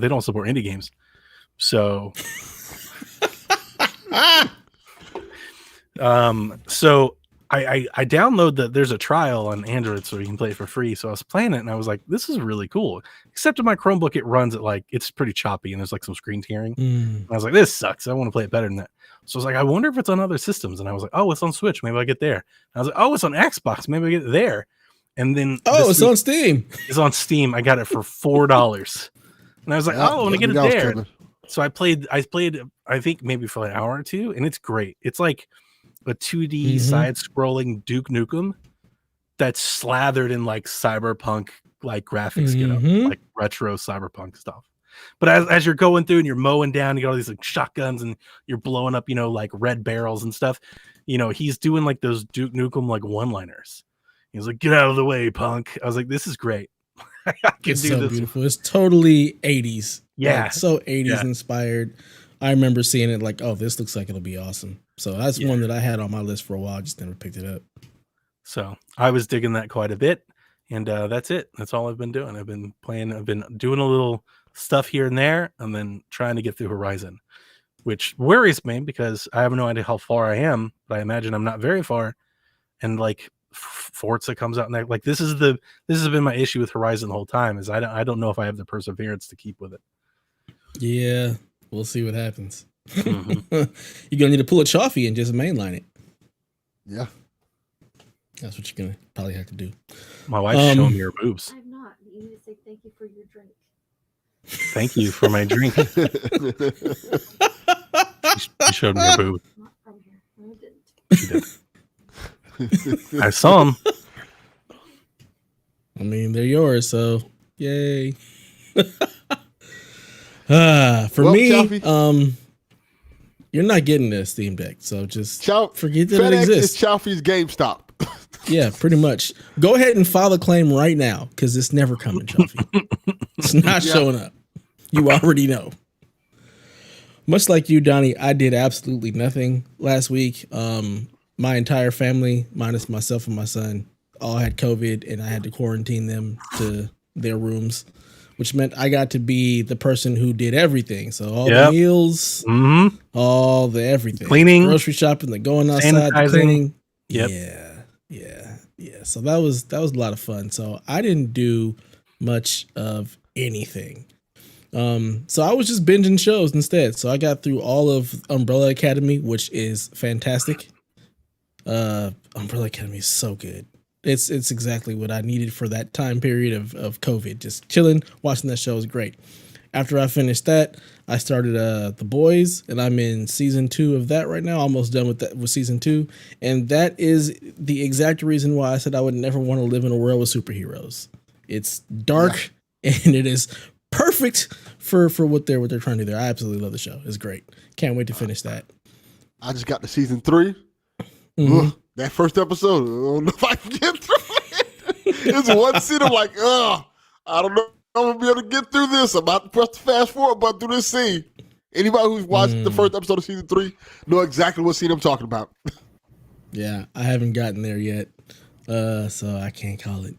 Speaker 2: don't support indie games. So, so I download there's a trial on Android so you can play it for free. So I was playing it and I was like, this is really cool. Except in my Chromebook, it runs at it's pretty choppy and there's like some screen tearing. And I was like, this sucks. I want to play it better than that. So I was like, I wonder if it's on other systems. And I was like, oh, it's on Switch. Maybe I get there. And I was like, oh, it's on Xbox. Maybe I get there. And then
Speaker 1: it's on Steam.
Speaker 2: It's on Steam. I got it for $4. And I was like, I want to get it there. So I played, I think maybe for an hour or two, and it's great. It's like a 2D side-scrolling Duke Nukem that's slathered in like cyberpunk like graphics, like retro cyberpunk stuff. But as you're going through and you're mowing down, you got all these like shotguns and you're blowing up, like red barrels and stuff. He's doing like those Duke Nukem like one-liners. He's like, "Get out of the way, punk!" I was like, "This is great. I can
Speaker 1: it's
Speaker 2: do
Speaker 1: so
Speaker 2: this."
Speaker 1: Beautiful. It's totally 80s.
Speaker 2: Yeah,
Speaker 1: so 80s inspired. I remember seeing it like, oh, this looks like it'll be awesome. So that's one that I had on my list for a while. Just never picked it up.
Speaker 2: So I was digging that quite a bit, and that's it. That's all I've been doing. I've been playing. I've been doing a little stuff here and there, and then trying to get through Horizon, which worries me because I have no idea how far I am, but I imagine I'm not very far. And like Forza comes out next. Like this has been my issue with Horizon the whole time. Is I don't know if I have the perseverance to keep with it.
Speaker 1: Yeah, we'll see what happens. You're gonna need to pull a Chaffee and just mainline it.
Speaker 3: Yeah,
Speaker 1: that's what you're gonna probably have to do.
Speaker 2: My wife's showing me her boobs.
Speaker 4: I'm not. You need to say thank you for your drink.
Speaker 2: Thank you for my drink. She showed me her boobs.
Speaker 4: Not from here. No, I didn't.
Speaker 2: She did. I saw him.
Speaker 1: I mean, they're yours, so yay. For
Speaker 3: Well,
Speaker 1: me,
Speaker 3: Chalfie.
Speaker 1: you're not getting a Steam Deck, so just
Speaker 3: FedEx
Speaker 1: forget that it
Speaker 3: is
Speaker 1: exists.
Speaker 3: Chalfie's GameStop.
Speaker 1: Yeah, pretty much. Go ahead and file a claim right now because it's never coming, Chalfie. It's not showing up. You already know. Much like you, Donnie, I did absolutely nothing last week. My entire family, minus myself and my son, all had COVID, and I had to quarantine them to their rooms, which meant I got to be the person who did everything. So all the meals, all the everything,
Speaker 2: cleaning,
Speaker 1: grocery shopping, the going outside, the cleaning.
Speaker 2: Yep.
Speaker 1: Yeah. So that was a lot of fun. So I didn't do much of anything. So I was just binging shows instead. So I got through all of Umbrella Academy, which is fantastic. Umbrella Academy is so good. It's exactly what I needed for that time period of COVID. Just chilling, watching that show is great. After I finished that, I started The Boys, and I'm in season 2 of that right now. Almost done with season 2, and that is the exact reason why I said I would never want to live in a world with superheroes. It's dark and it is perfect for what they're trying to do there. I absolutely love the show. It's great. Can't wait to finish that.
Speaker 3: I just got to season 3. That first episode, I don't know if I can get through it. It's one scene. I'm like, I don't know if I'm gonna be able to get through this. I'm about to press the fast forward button through this scene. Anybody who's watched the first episode of season 3 know exactly what scene I'm talking about.
Speaker 1: Yeah, I haven't gotten there yet, so I can't call it.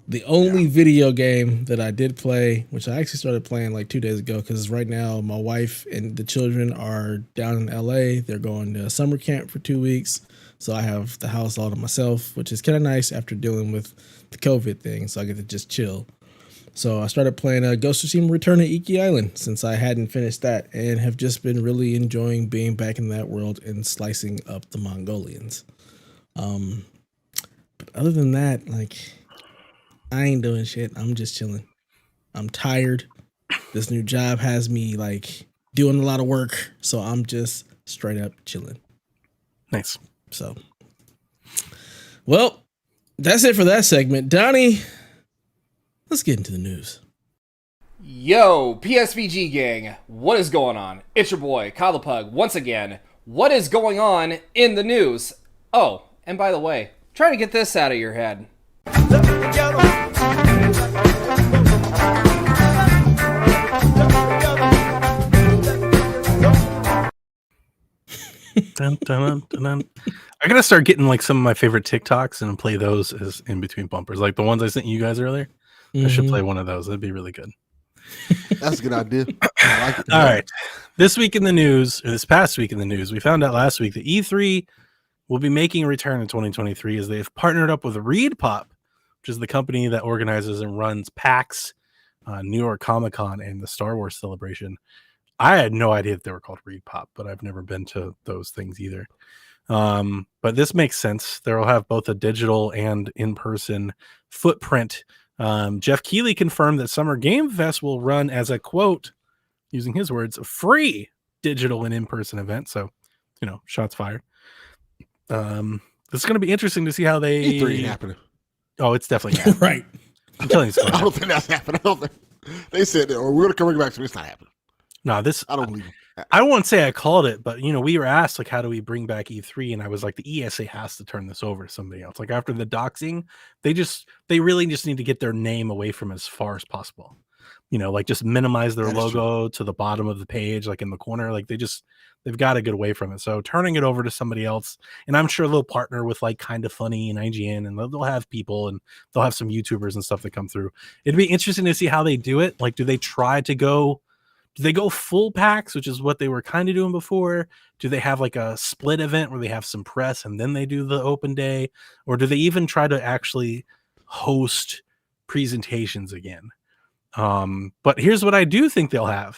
Speaker 1: The only video game that I did play, which I actually started playing like 2 days ago, because right now my wife and the children are down in LA. They're going to summer camp for 2 weeks. So I have the house all to myself, which is kind of nice after dealing with the COVID thing. So I get to just chill. So I started playing Ghost of Tsushima Return to Iki Island since I hadn't finished that, and have just been really enjoying being back in that world and slicing up the Mongolians. But other than that, like, I ain't doing shit. I'm just chilling. I'm tired. This new job has me like doing a lot of work, so I'm just straight up chilling.
Speaker 2: Nice.
Speaker 1: So, well, that's it for that segment. Donnie, let's get into the news.
Speaker 5: Yo, PSVG gang, what is going on? It's your boy, Kyle the Pug, once again. What is going on in the news? Oh, and by the way, try to get this out of your head.
Speaker 2: Dun, dun, dun, dun. I gotta start getting like some of my favorite TikToks and play those as in between bumpers, like the ones I sent you guys earlier. I should play one of those. That'd be really good.
Speaker 3: That's a good idea. I like it.
Speaker 2: All right. This week in the news, or this past week in the news, we found out last week that E3 will be making a return in 2023 as they've partnered up with ReedPop, which is the company that organizes and runs PAX, New York Comic Con, and the Star Wars Celebration. I had no idea that they were called ReedPop, but I've never been to those things either. But this makes sense. They'll have both a digital and in-person footprint. Jeff Keighley confirmed that Summer Game Fest will run as a, quote, using his words, free digital and in-person event. So, shots fired. This is going to be interesting to see how they...
Speaker 3: E3 ain't happening.
Speaker 2: Oh, it's definitely happening.
Speaker 1: Right.
Speaker 2: I'm telling you something.
Speaker 3: I don't think that's happening. I don't think they said that, or we're gonna come back to it's not happening.
Speaker 2: No, this
Speaker 3: I don't believe it.
Speaker 2: I won't say I called it, but we were asked like, how do we bring back E3? And I was like, the ESA has to turn this over to somebody else. Like after the doxing, they really just need to get their name away from as far as possible. Like just minimize their logo to the bottom of the page, like in the corner. Like they've got to get away from it. So turning it over to somebody else, and I'm sure they'll partner with like Kind of Funny and IGN, and they'll have people and they'll have some YouTubers and stuff that come through. It'd be interesting to see how they do it. Like, do they go full PAX, which is what they were kind of doing before? Do they have like a split event where they have some press and then they do the open day? Or do they even try to actually host presentations again? But here's what I do think they'll have.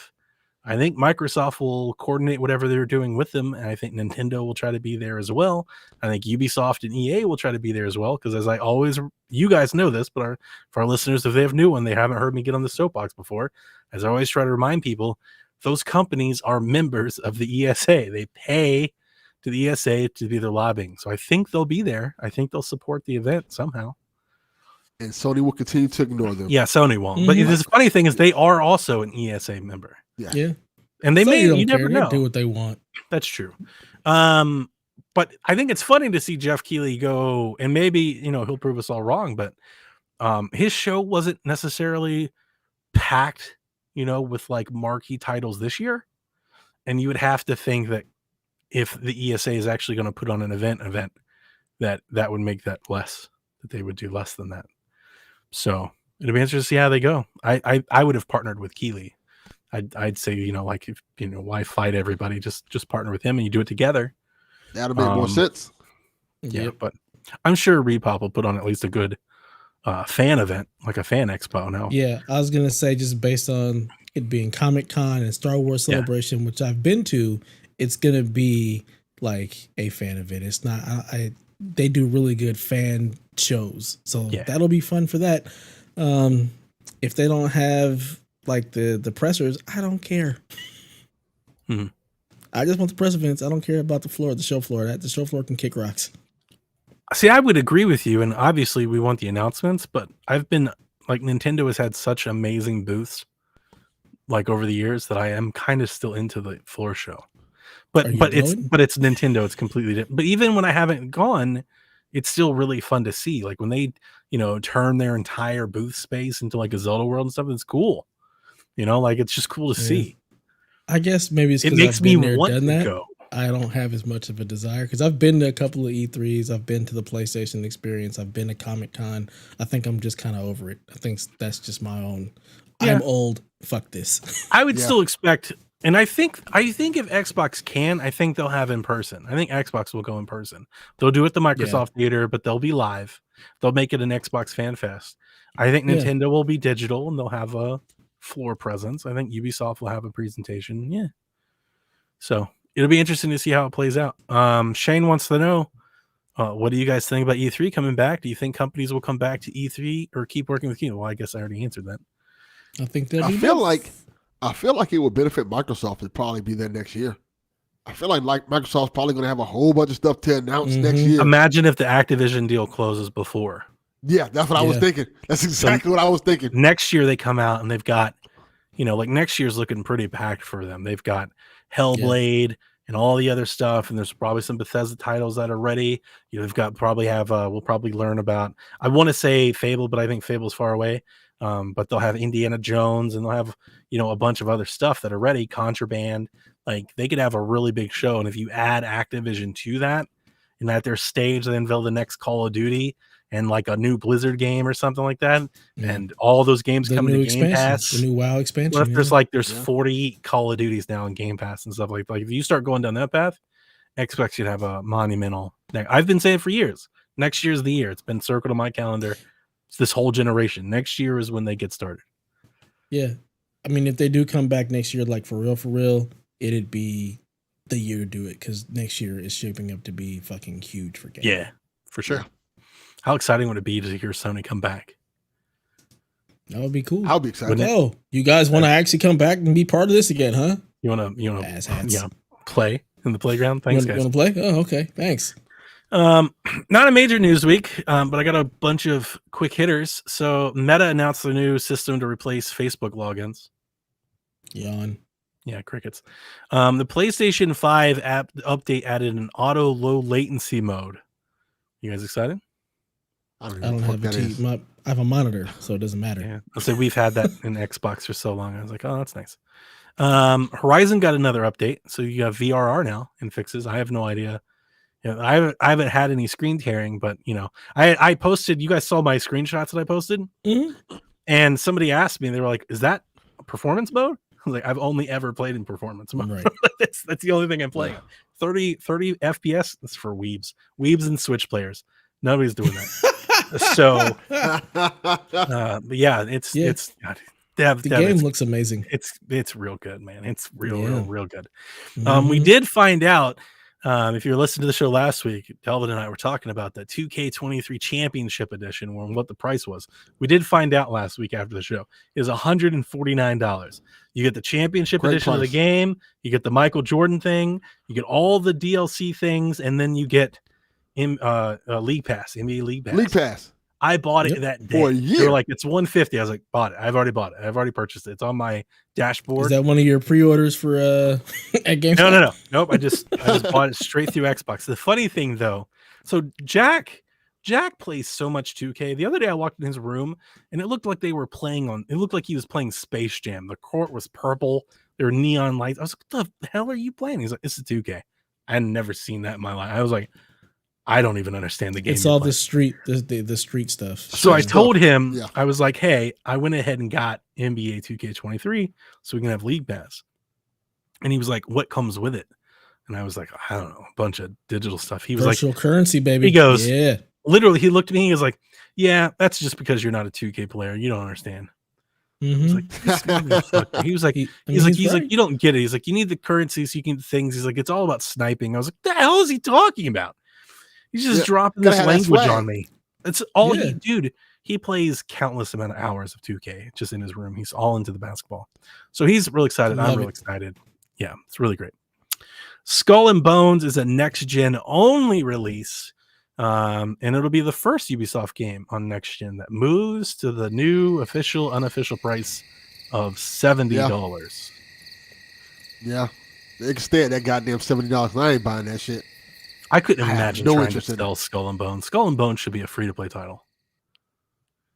Speaker 2: I think Microsoft will coordinate whatever they're doing with them, and I think Nintendo will try to be there as well. I think Ubisoft and EA will try to be there as well, because as I always, you guys know this, but for our listeners, if they have new one, they haven't heard me get on the soapbox before, as I always try to remind people, those companies are members of the ESA. They pay to the ESA to be their lobbying. So I think they'll be there. I think they'll support the event somehow.
Speaker 3: and Sony will continue to ignore them.
Speaker 2: Yeah, Sony won't. But the funny thing is, they are also an ESA member.
Speaker 1: Yeah.
Speaker 2: And they
Speaker 1: Sony
Speaker 2: may,
Speaker 1: don't
Speaker 2: you never
Speaker 1: care.
Speaker 2: know.
Speaker 1: They do what they want.
Speaker 2: That's true. But I think it's funny to see Jeff Keighley go, and maybe, he'll prove us all wrong, but his show wasn't necessarily packed, with like marquee titles this year. And you would have to think that if the ESA is actually going to put on an event, that would make that less, that they would do less than that. So it'll be interesting to see how they go. I would have partnered with Keighley. I'd say, like, if, why fight everybody? Just partner with him and you do it together.
Speaker 3: That'll make more sense.
Speaker 2: Yeah, but I'm sure Repop will put on at least a good fan event, like a fan expo now.
Speaker 1: Yeah, I was going to say, just based on it being Comic-Con and Star Wars Celebration, which I've been to, it's going to be like a fan event. It's not, they do really good fan shows. So that'll be fun for that. If they don't have like the pressers, I don't care.
Speaker 2: Mm-hmm.
Speaker 1: I just want the press events. I don't care about the show floor. The show floor can kick rocks.
Speaker 2: See, I would agree with you, and obviously we want the announcements, but I've been like, Nintendo has had such amazing booths like over the years that I am kind of still into the floor show. But it's Nintendo, it's completely different. But even when I haven't gone, it's still really fun to see. Like when they, turn their entire booth space into like a Zelda world and stuff, it's cool. Like it's just cool to see.
Speaker 1: I guess maybe it's
Speaker 2: it
Speaker 1: because
Speaker 2: makes
Speaker 1: I've been
Speaker 2: me
Speaker 1: there,
Speaker 2: want
Speaker 1: done
Speaker 2: to
Speaker 1: that.
Speaker 2: go.
Speaker 1: I don't have as much of a desire because I've been to a couple of E3s. I've been to the PlayStation Experience. I've been to Comic-Con. I think I'm just kind of over it. I think that's just my own. Yeah. I'm old. Fuck this.
Speaker 2: I would still expect, and I think if Xbox can, I think they'll have in person. I think Xbox will go in person. They'll do it at the Microsoft Theater, but they'll be live. They'll make it an Xbox Fan Fest. I think Nintendo will be digital and they'll have a floor presence. I think Ubisoft will have a presentation. Yeah. So it'll be interesting to see how it plays out. Shane wants to know, what do you guys think about E3 coming back? Do you think companies will come back to E3 or keep working with Kino? Well, I guess I already answered that.
Speaker 1: I think that.
Speaker 3: I feel like it would benefit Microsoft to probably be there next year. I feel like Microsoft's probably going to have a whole bunch of stuff to announce next year.
Speaker 2: Imagine if the Activision deal closes before.
Speaker 3: Yeah, that's what I was thinking. That's exactly what I was thinking.
Speaker 2: Next year they come out and they've got, like next year's looking pretty packed for them. They've got Hellblade and all the other stuff, and there's probably some Bethesda titles that are ready. They've got we'll probably learn about, I want to say Fable, but I think Fable's far away. But they'll have Indiana Jones and they'll have, a bunch of other stuff that are ready, Contraband. Like they could have a really big show. And if you add Activision to that and at their stage, they unveil the next Call of Duty and like a new Blizzard game or something like that. And all those games coming to Game Pass.
Speaker 1: The new WoW expansion.
Speaker 2: Well, there's 40 Call of Duties now in Game Pass and stuff like if you start going down that path, Xbox should have a monumental thing. I've been saying for years, next year's the year. It's been circled on my calendar. It's this whole generation. Next year is when they get started.
Speaker 1: Yeah. I mean, if they do come back next year, like for real, it'd be the year to do it because next year is shaping up to be fucking huge for games.
Speaker 2: Yeah, for sure. Yeah. How exciting would it be to hear Sony come back?
Speaker 1: That would be cool.
Speaker 3: I'll be excited.
Speaker 1: Oh, you guys want to actually come back and be part of this again, huh?
Speaker 2: You want to play in the playground? Thanks, guys.
Speaker 1: You want to play? Oh, okay. Thanks.
Speaker 2: Not a major news week, but I got a bunch of quick hitters. So Meta announced the new system to replace Facebook logins.
Speaker 1: Yawn.
Speaker 2: Yeah, crickets. The PlayStation 5 app update added an auto low latency mode. You guys excited?
Speaker 3: I
Speaker 1: don't have I have a monitor, so it doesn't matter.
Speaker 2: Yeah, I'll say we've had that in Xbox for so long. I was like, oh, that's nice. Horizon got another update, so you have VRR now and fixes. I have no idea. I haven't had any screen tearing, but I posted. You guys saw my screenshots that I posted, and somebody asked me, they were like, "Is that performance mode?" I was like, "I've only ever played in performance mode.
Speaker 1: Right.
Speaker 2: that's the only thing I'm playing. 30 FPS. That's for weebs and Switch players. Nobody's doing that." So, but yeah, it's the
Speaker 1: game looks amazing.
Speaker 2: It's real good, man. It's real good. We did find out, if you're listening to the show last week, Delvin and I were talking about the 2K23 Championship Edition and what the price was. We did find out last week after the show is $149. You get the Championship Edition of the game, you get the Michael Jordan thing, you get all the DLC things, and then you get League Pass, NBA League Pass.
Speaker 3: League Pass.
Speaker 2: I bought it
Speaker 1: Yep.
Speaker 2: that
Speaker 3: For a
Speaker 2: day. They
Speaker 3: year.
Speaker 2: were like, it's $150. I was like, bought it. I've already bought it. I've already purchased it. It's on my dashboard.
Speaker 1: Is that one of your pre-orders for at GameStop?
Speaker 2: No. Nope. I just bought it straight through Xbox. The funny thing though, so Jack plays so much 2K. The other day I walked in his room and it looked like he was playing Space Jam. The court was purple. There were neon lights. I was like, what the hell are you playing? He's like, it's a 2K. I had never seen that in my life. I was like, I don't even understand the game.
Speaker 1: It's all the street stuff.
Speaker 2: So I told him,
Speaker 3: Yeah.
Speaker 2: I was like, hey, I went ahead and got NBA 2K23 so we can have League Pass. And he was like, what comes with it? And I was like, I don't know, a bunch of digital stuff. He was
Speaker 1: virtual currency, baby.
Speaker 2: He goes,
Speaker 1: yeah.
Speaker 2: Literally, he looked at me. He was like, yeah, that's just because you're not a 2K player. You don't understand. I was like, this motherfucker. He was like, he's like, you don't get it. He's like, you need the currency so you can things. He's like, it's all about sniping. I was like, the hell is he talking about? He's just dropping this language on me. That's all he plays countless amount of hours of 2K just in his room. He's all into the basketball. So he's really excited. I'm really excited. Yeah, it's really great. Skull and Bones is a next gen only release. And it'll be the first Ubisoft game on next gen that moves to the new unofficial price of $70.
Speaker 3: Yeah. They can stay at that goddamn $70. I ain't buying that shit.
Speaker 2: I couldn't imagine trying to
Speaker 3: interest in
Speaker 2: sell Skull and Bones. Skull and Bones should be a free-to-play title.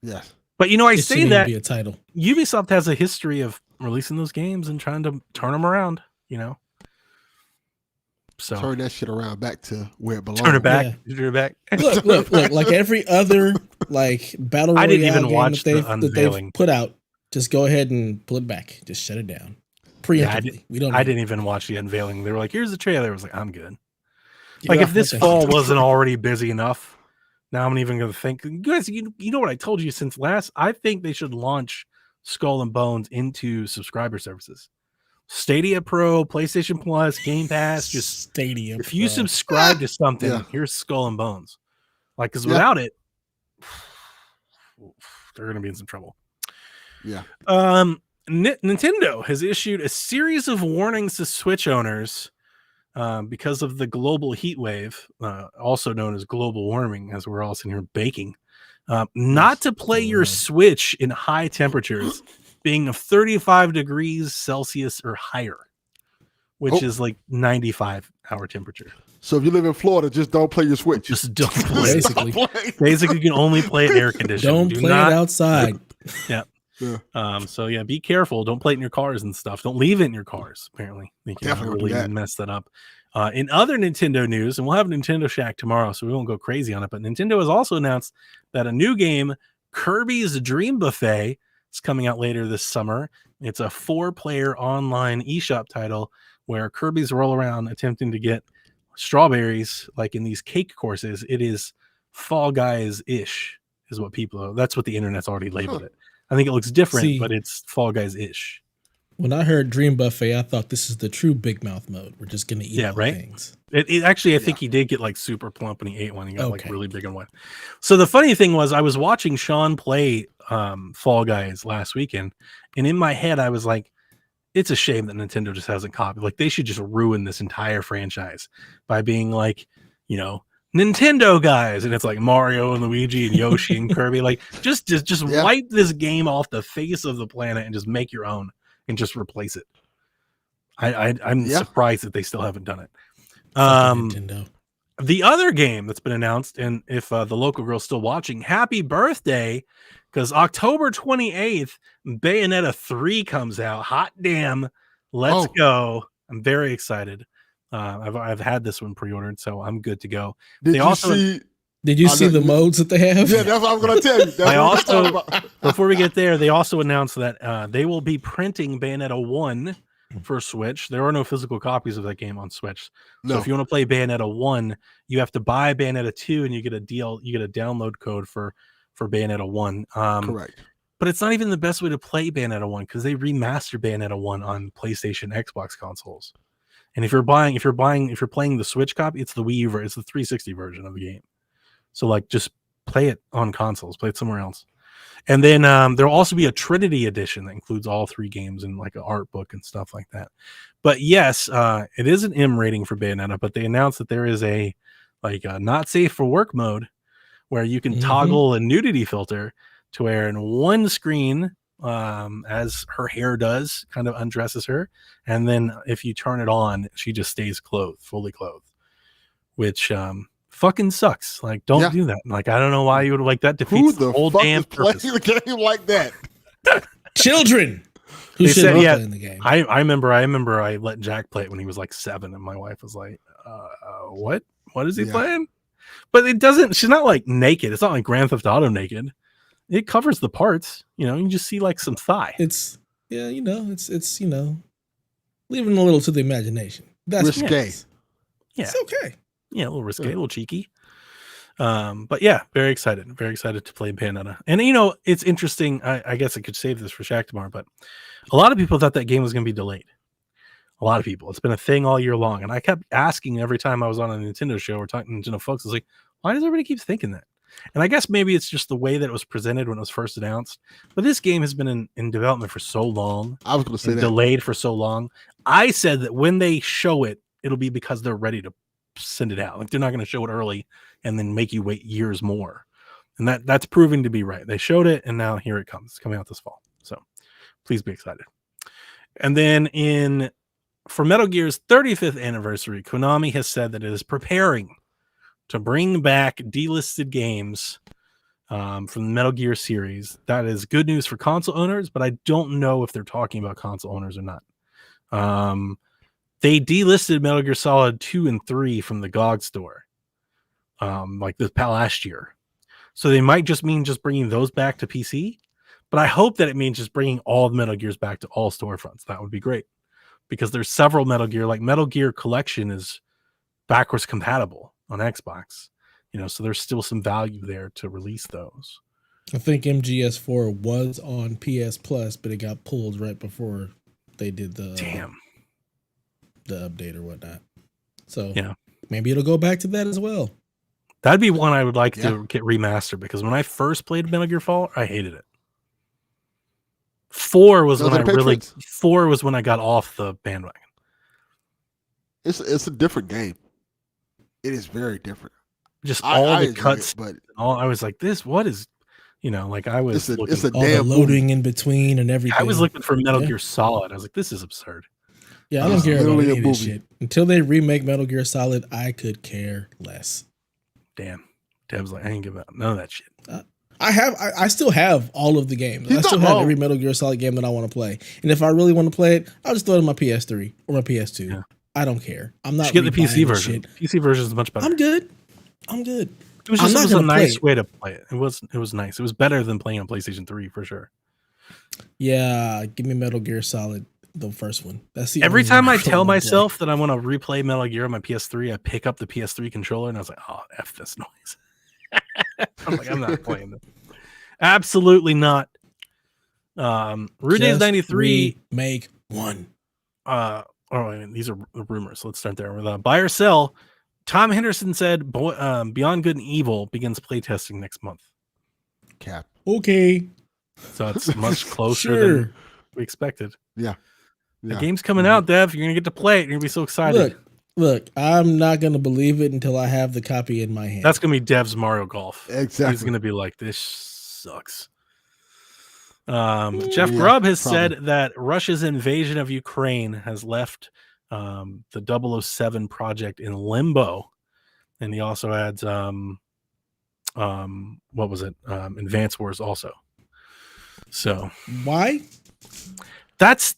Speaker 3: Yes.
Speaker 2: But I
Speaker 1: It
Speaker 2: say
Speaker 1: shouldn't
Speaker 2: that
Speaker 1: be a title.
Speaker 2: Ubisoft has a history of releasing those games and trying to turn them around, So
Speaker 3: Turn that shit around back to where it belongs.
Speaker 2: turn it back. Turn it back.
Speaker 1: Look, like every other battle royale
Speaker 2: I didn't even
Speaker 1: game
Speaker 2: watch the
Speaker 1: that they've
Speaker 2: unveiling.
Speaker 1: put out, just go ahead and pull it back. Just shut it down. Preemptively.
Speaker 2: I didn't even watch the unveiling. They were like, here's the trailer. I was like, I'm good.
Speaker 1: Yeah,
Speaker 2: Like if this
Speaker 1: okay.
Speaker 2: fall wasn't already busy enough, now I'm even going to think, guys, you know what I told you since last? I think they should launch Skull and Bones into subscriber services. Stadia Pro, PlayStation Plus, Game Pass, just
Speaker 1: Stadia.
Speaker 2: if you subscribe to something, here's Skull and Bones. Like, because without it, they're going to be in some trouble.
Speaker 3: Yeah.
Speaker 2: Nintendo has issued a series of warnings to Switch owners because of the global heat wave, also known as global warming, as we're all sitting here baking, not to play your Switch in high temperatures, being of 35 degrees Celsius or higher, which is like 95-hour temperature.
Speaker 3: So if you live in Florida, just don't play your Switch.
Speaker 2: Just don't play.
Speaker 1: Basically,
Speaker 2: You can only play it air conditioned.
Speaker 1: don't play it outside.
Speaker 2: Yeah.
Speaker 3: Yeah.
Speaker 2: So yeah, be careful. Don't play it in your cars and stuff. Don't leave it in your cars. Apparently, they can
Speaker 3: Definitely
Speaker 2: really
Speaker 3: do that.
Speaker 2: mess that up. In other Nintendo news, and we'll have Nintendo Shack tomorrow, so we won't go crazy on it. But Nintendo has also announced that a new game, Kirby's Dream Buffet, is coming out later this summer. It's a 4-player online eShop title where Kirby's roll around attempting to get strawberries, like in these cake courses. It is Fall Guys ish, is what that's what the internet's already labeled it. I think it looks different, but it's Fall Guys ish.
Speaker 1: When I heard Dream Buffet, I thought this is the true Big Mouth mode. We're just gonna eat all things.
Speaker 2: It actually, I think he did get like super plump and he ate one. He got like really big and one. So the funny thing was, I was watching Sean play Fall Guys last weekend, and in my head, I was like, it's a shame that Nintendo just hasn't copied. Like they should just ruin this entire franchise by being like, Nintendo guys, and it's like Mario and Luigi and Yoshi and Kirby. Like just wipe this game off the face of the planet and just make your own and just replace it. I'm surprised that they still haven't done it.
Speaker 1: Nintendo.
Speaker 2: The other game that's been announced, and if the local girl's still watching, happy birthday, because October 28th, Bayonetta 3 comes out. Hot damn, let's go. I'm very excited. I've had this one pre-ordered, so I'm good to go.
Speaker 3: Did you
Speaker 1: see the modes that they have?
Speaker 3: Yeah, that's what I'm going to tell you.
Speaker 2: I also, before we get there, they also announced that they will be printing Bayonetta 1 for Switch. There are no physical copies of that game on Switch. So if you want to play Bayonetta 1, you have to buy Bayonetta 2 and you get a download code for Bayonetta 1.
Speaker 3: Correct.
Speaker 2: But it's not even the best way to play Bayonetta 1 because they remastered Bayonetta 1 on PlayStation, Xbox consoles. And if you're playing the Switch copy, it's the Wii U, it's the 360 version of the game. So like, just play it on consoles, play it somewhere else. And then there'll also be a Trinity edition that includes all 3 games and like an art book and stuff like that. But yes, it is an M rating for Bayonetta, but they announced that there is a not safe for work mode where you can
Speaker 1: Mhm.
Speaker 2: toggle a nudity filter to where in one screen, as her hair does, kind of undresses her, and then if you turn it on, she just stays clothed, fully clothed, which fucking sucks. Like, don't
Speaker 3: Yeah.
Speaker 2: do that. Like, I don't know why you would like that.
Speaker 3: Who
Speaker 2: Defeats the
Speaker 3: the
Speaker 2: whole
Speaker 3: fuck
Speaker 2: damn
Speaker 3: is playing
Speaker 2: purpose.
Speaker 3: the game like that?
Speaker 1: Children who
Speaker 2: They
Speaker 1: should
Speaker 2: said,
Speaker 1: be
Speaker 2: yeah,
Speaker 1: playing the game.
Speaker 2: I remember I let Jack play it when he was like 7, and my wife was like, what is he
Speaker 3: Yeah.
Speaker 2: playing? But it doesn't, she's not like naked. It's not like Grand Theft Auto naked. It covers the parts, you can just see like some thigh.
Speaker 1: It's it's leaving a little to the imagination. That's
Speaker 3: Risque.
Speaker 1: what it is.
Speaker 2: Yeah.
Speaker 1: It's okay.
Speaker 2: Yeah, a little risque,
Speaker 3: Yeah.
Speaker 2: a little cheeky. But yeah, very excited to play Bayonetta. And it's interesting. I guess I could save this for Shaq tomorrow, but a lot of people thought that game was going to be delayed. A lot of people. It's been a thing all year long, and I kept asking every time I was on a Nintendo show or talking to Nintendo folks. I was like, why does everybody keep thinking that? And I guess maybe it's just the way that it was presented when it was first announced. But this game has been in development for so long,
Speaker 3: I was going to say
Speaker 2: and
Speaker 3: that.
Speaker 2: delayed for so long. I said that when they show it, it'll be because they're ready to send it out. Like, they're not going to show it early and then make you wait years more. And that's proving to be right. They showed it, and now here it comes. It's coming out this fall. So please be excited. And then for Metal Gear's 35th anniversary, Konami has said that it is preparing to bring back delisted games from the Metal Gear series. That is good news for console owners, but I don't know if they're talking about console owners or not. They delisted Metal Gear Solid 2 and 3 from the GOG store, like this last year. So they might just mean just bringing those back to PC, but I hope that it means just bringing all the Metal Gears back to all storefronts. That would be great, because there's several Metal Gear, like Metal Gear Collection is backwards compatible on Xbox, so there's still some value there to release those.
Speaker 1: I think MGS4 was on PS Plus, but it got pulled right before they did the update or whatnot. So
Speaker 2: Yeah.
Speaker 1: maybe it'll go back to that as well.
Speaker 2: That'd be one I would like
Speaker 3: Yeah.
Speaker 2: to get remastered, because when I first played Metal Gear Fall, I hated it. 4 was
Speaker 3: Those
Speaker 2: when
Speaker 3: are
Speaker 2: I
Speaker 3: the
Speaker 2: really
Speaker 3: Patriots.
Speaker 2: 4 was when I got off the bandwagon.
Speaker 3: It's a different game. It is very different.
Speaker 2: Just
Speaker 3: I
Speaker 2: all the
Speaker 3: enjoy
Speaker 2: cuts,
Speaker 3: it, but
Speaker 2: I was like, this, what is, like I was
Speaker 3: it's a
Speaker 2: looking,
Speaker 1: All the
Speaker 3: damn
Speaker 1: loading in between and everything.
Speaker 2: I was looking for Metal
Speaker 1: Yeah.
Speaker 2: Gear Solid. I was like, this is absurd.
Speaker 1: Yeah, I don't
Speaker 3: It's
Speaker 1: care about
Speaker 3: literally
Speaker 1: any
Speaker 3: a
Speaker 1: of this
Speaker 3: movie.
Speaker 1: shit. Until they remake Metal Gear Solid, I could care less.
Speaker 2: Damn. Deb's like, I ain't give up none of that shit.
Speaker 1: I still have all of the games.
Speaker 3: He's
Speaker 1: I still
Speaker 3: not
Speaker 1: have
Speaker 3: wrong.
Speaker 1: every Metal Gear Solid game that I want to play. And if I really want to play it, I'll just throw it in my PS3 or my PS2.
Speaker 2: Yeah.
Speaker 1: I don't care. I'm
Speaker 2: You
Speaker 1: not
Speaker 2: should get the
Speaker 1: rebuying
Speaker 2: PC
Speaker 1: this
Speaker 2: version.
Speaker 1: shit.
Speaker 2: PC version is much better.
Speaker 1: I'm good.
Speaker 2: It was
Speaker 1: I'm
Speaker 2: just
Speaker 1: not
Speaker 2: it was a
Speaker 1: gonna play
Speaker 2: nice
Speaker 1: it.
Speaker 2: way to play it. It was nice. It was better than playing on PlayStation 3 for sure.
Speaker 1: Yeah, give me Metal Gear Solid, the first one. That's the
Speaker 2: Every
Speaker 1: only
Speaker 2: time
Speaker 1: one
Speaker 2: I tell
Speaker 1: wanna play.
Speaker 2: myself that I want to replay Metal Gear on my PS3, I pick up the PS3 controller and I was like, oh, F this noise. I'm like, I'm not playing this. Absolutely not. Rude Days
Speaker 1: Just
Speaker 2: 93.
Speaker 1: remake one.
Speaker 2: These are rumors. Let's start there with buy or sell. Tom Henderson said Beyond Good and Evil begins playtesting next month.
Speaker 3: cap.
Speaker 1: Okay,
Speaker 2: So it's much closer
Speaker 1: sure.
Speaker 2: than we expected.
Speaker 3: Yeah.
Speaker 2: The game's coming out, Dev. You're gonna get to play it. You're gonna be so excited.
Speaker 1: Look, I'm not gonna believe it until I have the copy in my hand.
Speaker 2: That's gonna be Dev's Mario Golf.
Speaker 3: Exactly.
Speaker 2: He's gonna be like, this sucks. Jeff
Speaker 3: Yeah,
Speaker 2: Grubb has
Speaker 3: probably.
Speaker 2: said that Russia's invasion of Ukraine has left the 007 project in limbo, and he also adds what was it? Advance Wars also. So
Speaker 1: Why?
Speaker 2: that's,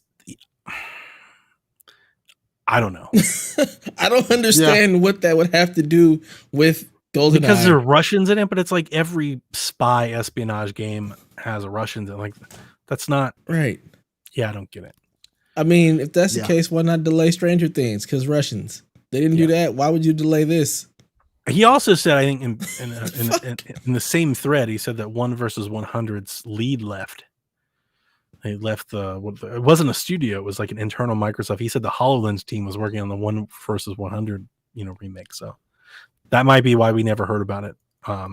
Speaker 2: I don't know,
Speaker 1: I don't understand what that would have to do with GoldenEye.
Speaker 2: because there are Russians in it, but it's like every spy espionage game has Russians in it. Like, that's not,
Speaker 1: Right.
Speaker 2: yeah, I don't get it.
Speaker 1: I mean, if that's the
Speaker 3: Yeah.
Speaker 1: case, why not delay Stranger Things? Because Russians. They didn't do that. Why would you delay this?
Speaker 2: He also said, I think in the same thread, he said that 1 versus 100's lead left. They left it wasn't a studio, it was like an internal Microsoft. He said the HoloLens team was working on the 1 versus 100, remake. So that might be why we never heard about it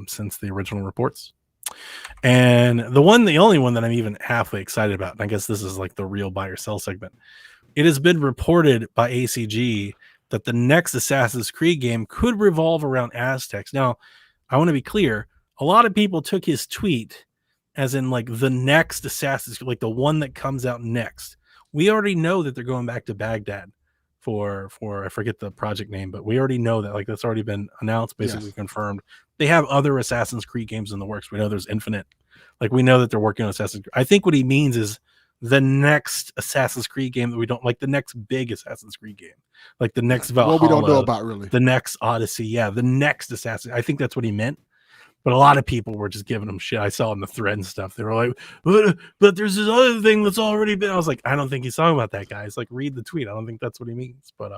Speaker 2: since the original reports. And the only one that I'm even halfway excited about, and I guess this is like the real buy or sell segment. It has been reported by ACG that the next Assassin's Creed game could revolve around Aztecs. Now, I want to be clear. a lot of people took his tweet as in like the next Assassin's Creed, like the one that comes out next. We already know that they're going back to Baghdad for I forget the project name, but we already know that, like, that's already been announced, basically confirmed. They have other Assassin's Creed games in the works. We know there's Infinite. Like, we know that they're working on Assassin's Creed. I think what he means is the next Assassin's Creed game that we don't like, the next big Assassin's Creed game, like the next Valhalla,
Speaker 3: what we don't know about, really.
Speaker 2: The next Odyssey. Yeah, the next Assassin. I think that's what he meant. But a lot of people were just giving him shit. I saw in the thread and stuff. They were like, but there's this other thing that's already been. I was like, I don't think he's talking about that, guys. Like, read the tweet. I don't think that's what he means. But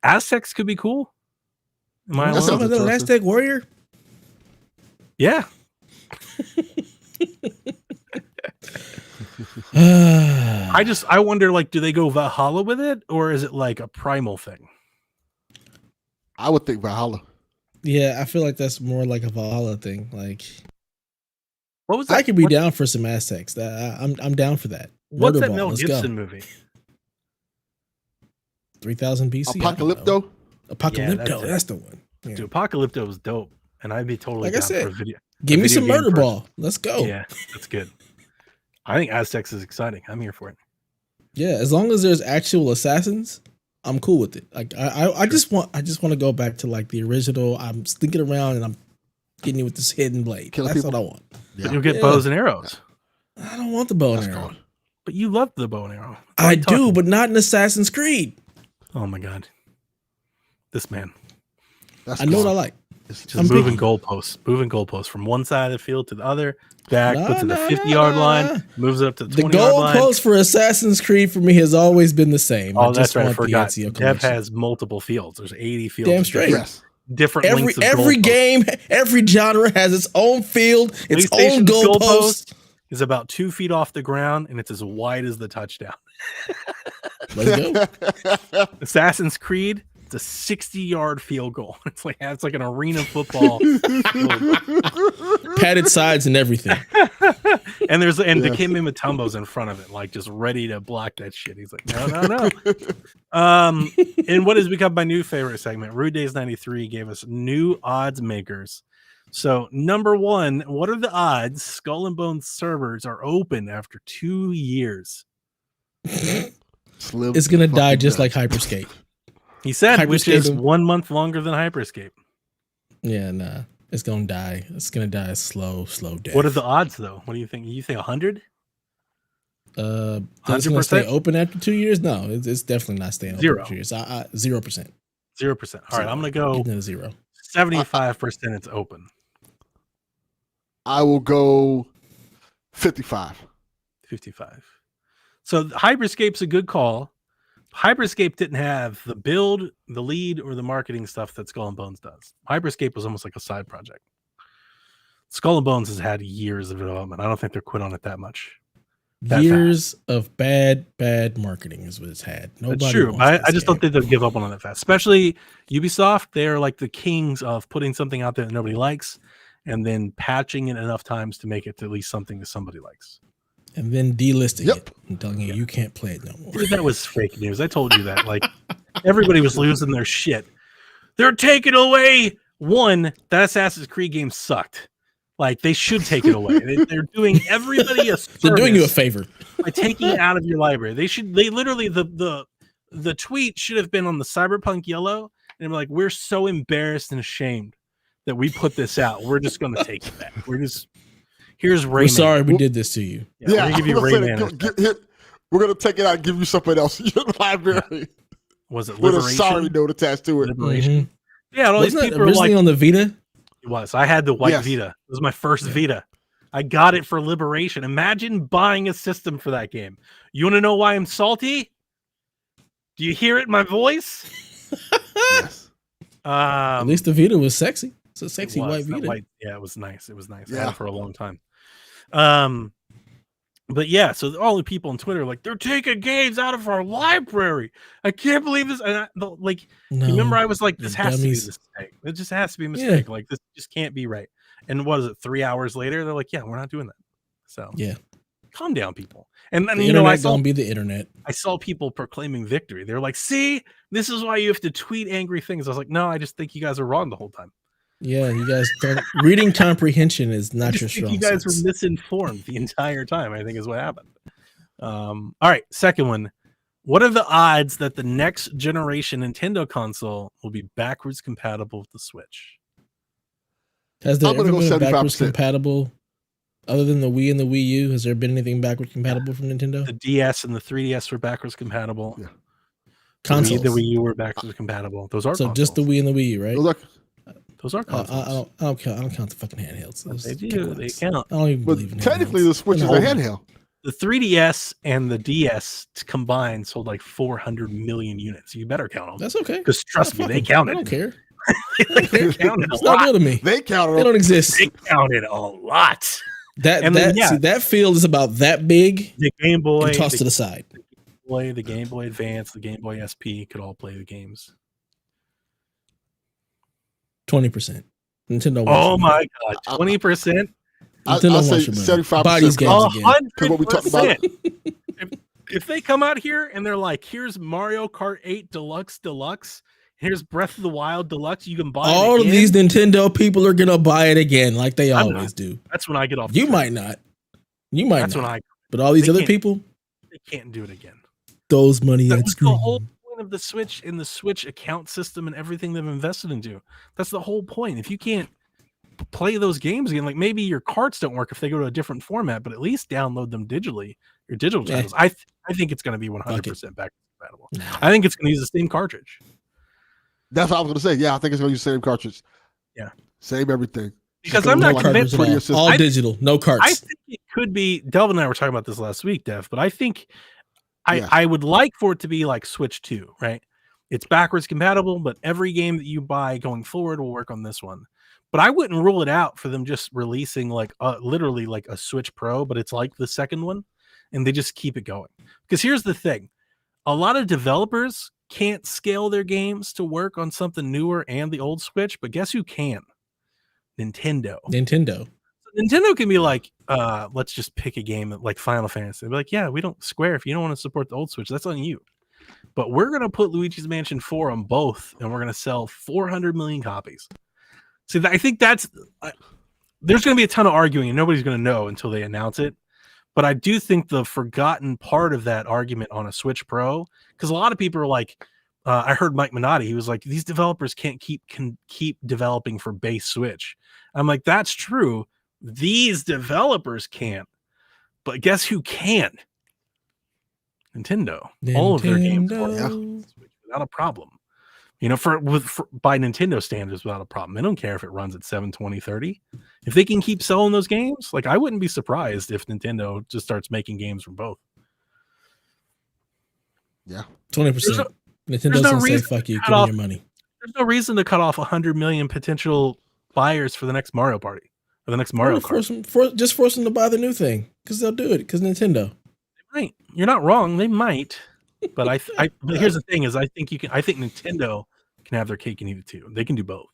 Speaker 2: Aztecs could be cool. Am I
Speaker 3: That sounds
Speaker 1: Some of the
Speaker 3: interesting.
Speaker 1: Aztec warrior.
Speaker 2: Yeah. I wonder, like, do they go Valhalla with it, or is it like a primal thing?
Speaker 3: I would think Valhalla.
Speaker 1: Yeah, I feel like that's more like a Valhalla thing. Like,
Speaker 2: What was that?
Speaker 1: I could be down for some Aztecs. I'm down for that.
Speaker 2: What's that
Speaker 1: Murderball,
Speaker 2: Mel
Speaker 1: let's
Speaker 2: Gibson
Speaker 1: go.
Speaker 2: movie?
Speaker 1: 3000 BC.
Speaker 3: Apocalypto.
Speaker 1: Apocalypto.
Speaker 2: Yeah,
Speaker 1: That's the one. Yeah.
Speaker 2: Dude, Apocalypto was dope, and I'd be totally
Speaker 1: Like I
Speaker 2: down
Speaker 1: said,
Speaker 2: for a video.
Speaker 1: Give me
Speaker 2: video
Speaker 1: some
Speaker 2: game
Speaker 1: murder
Speaker 2: for-
Speaker 1: ball. Let's go.
Speaker 2: Yeah, that's good. I think Aztecs is exciting. I'm here for it.
Speaker 1: Yeah, as long as there's actual assassins, I'm cool with it. Like I just want to go back to like the original. I'm sticking around and I'm getting you with this hidden blade.
Speaker 3: Killing
Speaker 1: That's
Speaker 3: people.
Speaker 1: what I want.
Speaker 3: Yeah.
Speaker 2: You'll get
Speaker 1: Yeah.
Speaker 2: bows and arrows,
Speaker 1: I don't want the bow and
Speaker 3: That's
Speaker 1: arrow.
Speaker 3: cool.
Speaker 2: but you love the bow and arrow. That's all
Speaker 1: I
Speaker 2: I'm talking
Speaker 1: do,
Speaker 2: about.
Speaker 1: but not in Assassin's Creed.
Speaker 2: Oh my god, this man.
Speaker 3: That's
Speaker 2: Oh,
Speaker 1: I know
Speaker 3: cool.
Speaker 1: what I like.
Speaker 3: It's
Speaker 2: Just
Speaker 1: I'm
Speaker 2: moving
Speaker 1: picky.
Speaker 2: goalposts from one side of the field to the other, back,
Speaker 1: Nah,
Speaker 2: puts it to the
Speaker 1: nah,
Speaker 2: 50-yard
Speaker 1: nah,
Speaker 2: line,
Speaker 1: nah.
Speaker 2: moves it up to the
Speaker 1: The
Speaker 2: 20-yard line.
Speaker 1: goalpost for Assassin's Creed for me has always been the same.
Speaker 2: Oh, that's right. I
Speaker 1: want the
Speaker 2: forgot.
Speaker 1: Ezio
Speaker 2: Dev
Speaker 1: collection.
Speaker 2: has multiple fields. There's 80 fields.
Speaker 1: Damn
Speaker 2: of
Speaker 1: straight.
Speaker 3: Yes.
Speaker 2: Different lengths of
Speaker 1: Every
Speaker 2: goalposts.
Speaker 1: game, every genre has its own field, its own
Speaker 2: PlayStation's
Speaker 1: goalpost.
Speaker 2: is about 2 feet off the ground, and it's as wide as the touchdown.
Speaker 1: Let's go.
Speaker 2: Assassin's Creed, it's a 60-yard field goal. It's like an arena football.
Speaker 1: Padded sides and everything.
Speaker 2: And
Speaker 3: Yes.
Speaker 2: Dikembe Mutombo's in front of it, like just ready to block that shit. He's like, no. And what has become my new favorite segment, Rude Days 93 gave us new odds makers. So number one, what are the odds Skull and Bones servers are open after 2 years?
Speaker 3: Slim
Speaker 1: It's gonna die
Speaker 3: fucking
Speaker 1: just
Speaker 3: nuts.
Speaker 1: like Hyperscape.
Speaker 2: He said, which is
Speaker 1: Hyperscape.
Speaker 2: 1 month longer than Hyperscape.
Speaker 1: Yeah, nah. It's gonna die. It's gonna die a slow death.
Speaker 2: What are the odds, though? What do you think? You think 100?
Speaker 1: That it's gonna stay
Speaker 2: 100%?
Speaker 1: open after 2 years? No, it's definitely not staying open
Speaker 2: Zero.
Speaker 1: for 2 years. 0%.
Speaker 2: 0%. All right, I'm going to go
Speaker 1: Giving it a 0.
Speaker 2: 75% it's open.
Speaker 3: I will go 55.
Speaker 2: 55. So Hyperscape's a good call. Hyperscape didn't have the build, the lead, or the marketing stuff that Skull and Bones does. Hyperscape was almost like a side project. Skull and Bones has had years of development. I don't think they're quit on it that much. That
Speaker 1: Years of bad marketing is what it's had. Nobody
Speaker 2: That's true.
Speaker 1: wants
Speaker 2: I
Speaker 1: this
Speaker 2: just don't
Speaker 1: game.
Speaker 2: think they'll give up on it that fast. Especially Ubisoft, they're like the kings of putting something out there that nobody likes and then patching it enough times to make it to at least something that somebody likes.
Speaker 1: And then delisting
Speaker 3: Yep.
Speaker 1: it and telling you you can't play it no more.
Speaker 2: Dude, that was fake news. I told you that. Like, everybody was losing their shit. They're taking away that Assassin's Creed game sucked. Like, they should take it away. They're doing everybody a service
Speaker 1: They're doing you a favor.
Speaker 2: by taking it out of your library. They literally the tweet should have been on the Cyberpunk Yellow, and be like, we're so embarrassed and ashamed that we put this out. We're just gonna take it back. Here's Rayman.
Speaker 1: We're sorry we did this to you.
Speaker 2: Yeah, we're gonna give you
Speaker 3: I'm gonna say
Speaker 2: Rayman.
Speaker 3: that, we're gonna take it out and give you something else in your library
Speaker 2: Was it
Speaker 3: with a
Speaker 2: Liberation?
Speaker 3: sorry note attached to it.
Speaker 2: Liberation. Yeah, and all these
Speaker 1: Wasn't that
Speaker 2: people are like,
Speaker 1: originally on the Vita?
Speaker 2: it was. I had the white
Speaker 3: Yes.
Speaker 2: Vita. It was my first Vita. I got it for Liberation. Imagine buying a system for that game. You want to know why I'm salty? Do you hear it in my voice?
Speaker 3: Yes.
Speaker 1: At least the Vita was sexy. It's a
Speaker 2: it
Speaker 1: sexy
Speaker 2: was,
Speaker 1: white
Speaker 2: that
Speaker 1: Vita.
Speaker 2: yeah, it was nice. It was nice. I
Speaker 3: Yeah.
Speaker 2: had it for a long time. But yeah, so all the people on Twitter are like, they're taking games out of our library. I can't believe this. And like,
Speaker 1: No.
Speaker 2: you remember I was like, this
Speaker 1: you
Speaker 2: has to be a
Speaker 1: dummies.
Speaker 2: mistake. It just has to be a mistake. Like, this just can't be right. And what is it? 3 hours later, they're like, yeah, we're not doing that. So
Speaker 1: Yeah.
Speaker 2: calm down, people. And then
Speaker 1: The
Speaker 2: you know,
Speaker 1: internet gonna be the internet.
Speaker 2: I saw people proclaiming victory. They're like, see, this is why you have to tweet angry things. I was like, no, I just think you guys are wrong the whole time.
Speaker 1: Yeah, you guys don't. Reading comprehension is
Speaker 2: I
Speaker 1: not
Speaker 2: just
Speaker 1: your
Speaker 2: think
Speaker 1: strong
Speaker 2: you guys
Speaker 1: suit.
Speaker 2: were misinformed the entire time, I think is what happened. All right, second one. What are the odds that the next generation Nintendo console will be backwards compatible with the Switch?
Speaker 1: Has there
Speaker 3: I'm gonna
Speaker 1: ever
Speaker 3: go
Speaker 1: been a backwards
Speaker 3: 75%.
Speaker 1: compatible, other than the Wii and the Wii U? Has there been anything backwards compatible from Nintendo?
Speaker 2: The DS and the 3DS were backwards compatible.
Speaker 3: Yeah.
Speaker 1: Consoles.
Speaker 2: The Wii U were backwards compatible. Those are
Speaker 1: So
Speaker 2: consoles.
Speaker 1: just the Wii and the Wii U, right?
Speaker 3: Those are,
Speaker 2: Those are consoles.
Speaker 1: I don't count the fucking handhelds. Those
Speaker 2: They do.
Speaker 1: dickwads.
Speaker 2: They count.
Speaker 1: I don't even
Speaker 3: but
Speaker 1: believe in
Speaker 3: technically,
Speaker 1: handhelds.
Speaker 3: the Switch is a
Speaker 1: No.
Speaker 3: handheld.
Speaker 2: The 3DS and the DS combined sold like 400 million units. You better count them.
Speaker 1: That's okay.
Speaker 2: Because trust me, they counted.
Speaker 1: I don't care.
Speaker 2: They counted a
Speaker 1: It's not
Speaker 2: lot.
Speaker 1: real to me.
Speaker 3: They counted
Speaker 1: They don't
Speaker 3: them.
Speaker 1: exist.
Speaker 2: They counted a lot.
Speaker 1: See, that field is about that big
Speaker 2: The Game Boy,
Speaker 1: and tossed to
Speaker 2: the
Speaker 1: the side.
Speaker 2: Boy, the Game Boy Advance, the Game Boy SP could all play the games.
Speaker 1: 20%. Nintendo.
Speaker 2: Oh
Speaker 1: wants
Speaker 2: my god, 20%.
Speaker 3: I'll
Speaker 1: Nintendo
Speaker 3: say
Speaker 1: wants your money.
Speaker 3: 75%.
Speaker 1: Buy these games again.
Speaker 2: 100%.
Speaker 3: what we talked about.
Speaker 2: If they come out here and they're like, here's Mario Kart 8 Deluxe, here's Breath of the Wild Deluxe, you can buy
Speaker 1: All
Speaker 2: it
Speaker 1: of
Speaker 2: again.
Speaker 1: these Nintendo people are gonna buy it again, like they
Speaker 2: I'm
Speaker 1: always
Speaker 2: not.
Speaker 1: do.
Speaker 2: That's when I get off. the
Speaker 1: You
Speaker 2: train.
Speaker 1: might not. You might
Speaker 2: That's
Speaker 1: not.
Speaker 2: when I.
Speaker 1: But all these
Speaker 2: They
Speaker 1: other
Speaker 2: can't-
Speaker 1: people,
Speaker 2: They can't do it again.
Speaker 1: those money
Speaker 2: That
Speaker 1: at
Speaker 2: was the whole
Speaker 1: screen.
Speaker 2: point of the Switch and the Switch account system and everything they've invested into. That's the whole point. If you can't play those games again, like maybe your carts don't work if they go to a different format, but at least download them digitally. Your digital
Speaker 1: Yeah.
Speaker 2: titles. I think it's going to be 100% back compatible.
Speaker 1: No.
Speaker 2: I think it's going to use the same cartridge.
Speaker 3: That's what I was going to say. Yeah, I think it's going to use the same cartridge.
Speaker 2: Yeah.
Speaker 3: Same everything.
Speaker 2: Because
Speaker 3: Just
Speaker 2: I'm
Speaker 3: gonna
Speaker 2: not
Speaker 3: look like
Speaker 2: convinced.
Speaker 3: a pretty
Speaker 1: all,
Speaker 3: assistant.
Speaker 1: all digital, no
Speaker 2: I
Speaker 1: carts.
Speaker 2: think it could be. Delvin and I were talking about this last week, Dev, but I think
Speaker 3: Yeah.
Speaker 2: I would like for it to be like Switch 2, right? It's backwards compatible, but every game that you buy going forward will work on this one. But I wouldn't rule it out for them just releasing like literally like a Switch Pro, but it's like the second one, and they just keep it going. Because here's the thing: a lot of developers can't scale their games to work on something newer and the old Switch, but guess who can? Nintendo.
Speaker 1: Nintendo.
Speaker 2: Nintendo can be like, let's just pick a game like Final Fantasy. They'd be like, yeah, we don't Square. If you don't want to support the old Switch, that's on you. But we're gonna put Luigi's Mansion 4 on both, and we're gonna sell 400 million copies. See, I think that's there's gonna be a ton of arguing, and nobody's gonna know until they announce it. But I do think the forgotten part of that argument on a Switch Pro, because a lot of people are like, I heard Mike Minotti, he was like, these developers can't keep developing for base Switch. I'm like, that's true. These developers can't, but guess who can? Nintendo. All of their games work
Speaker 1: Nintendo.
Speaker 2: without a problem. You know, for by Nintendo standards, without a problem. They don't care if it runs at 720, 30. If they can keep selling those games, like I wouldn't be surprised if Nintendo just starts making games from both.
Speaker 3: Yeah.
Speaker 1: 20%. Nintendo
Speaker 2: no
Speaker 1: doesn't say
Speaker 2: reason
Speaker 1: fuck you,
Speaker 2: to
Speaker 1: give
Speaker 2: cut
Speaker 1: me
Speaker 2: off-
Speaker 1: your money.
Speaker 2: There's no reason to cut off 100 million potential buyers for the next Mario Party or the next Mario Kart.
Speaker 1: Just force them to buy the new thing because they'll do it because Nintendo.
Speaker 2: Right. You're not wrong. They might, but but here's the thing: is I think Nintendo can have their cake and eat it too. They can do both.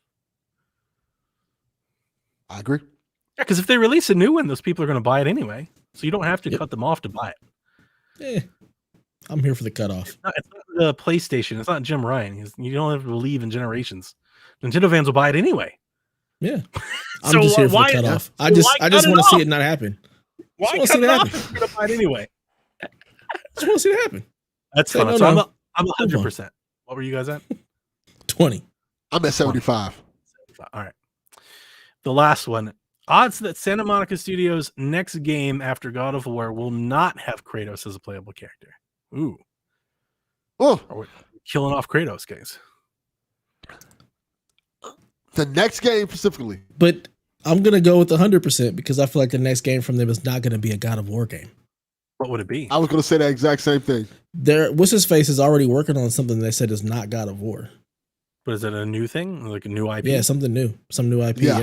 Speaker 3: I agree.
Speaker 2: Yeah, because if they release a new one, those people are going to buy it anyway. So you don't have to
Speaker 1: Yep.
Speaker 2: cut them off to buy it.
Speaker 1: I'm here for the cutoff.
Speaker 2: It's not the PlayStation. It's not Jim Ryan. You don't have to believe in generations. Nintendo fans will buy it anyway.
Speaker 1: Yeah. I'm
Speaker 2: So
Speaker 1: just here for
Speaker 2: why-
Speaker 1: the cutoff.
Speaker 2: so
Speaker 1: I just
Speaker 2: why
Speaker 1: want to
Speaker 2: cut it
Speaker 1: see
Speaker 2: off?
Speaker 1: it not happen.
Speaker 2: Why
Speaker 1: wanna see
Speaker 2: cut it
Speaker 1: it
Speaker 2: off
Speaker 1: happen.
Speaker 2: if you're going to buy it anyway?
Speaker 1: Just want to see it happen.
Speaker 2: That's
Speaker 1: Say
Speaker 2: fun.
Speaker 1: no,
Speaker 2: So
Speaker 1: no.
Speaker 2: I'm
Speaker 1: Move on.
Speaker 2: 100%. What were you guys at?
Speaker 1: 20.
Speaker 3: I'm at 75.
Speaker 2: All right. The last one. Odds that Santa Monica Studios' next game after God of War will not have Kratos as a playable character. Ooh.
Speaker 3: Oh,
Speaker 2: Are we killing off Kratos, guys?
Speaker 3: the next game specifically.
Speaker 1: But I'm going to go with 100% because I feel like the next game from them is not going to be a God of War game.
Speaker 2: What would it be?
Speaker 3: I was going to say that exact same thing.
Speaker 1: What's his face is already working on something they said is not God of War.
Speaker 2: But is it a new thing? Like a new IP?
Speaker 1: Yeah, something new. Some new IP.
Speaker 3: Yeah.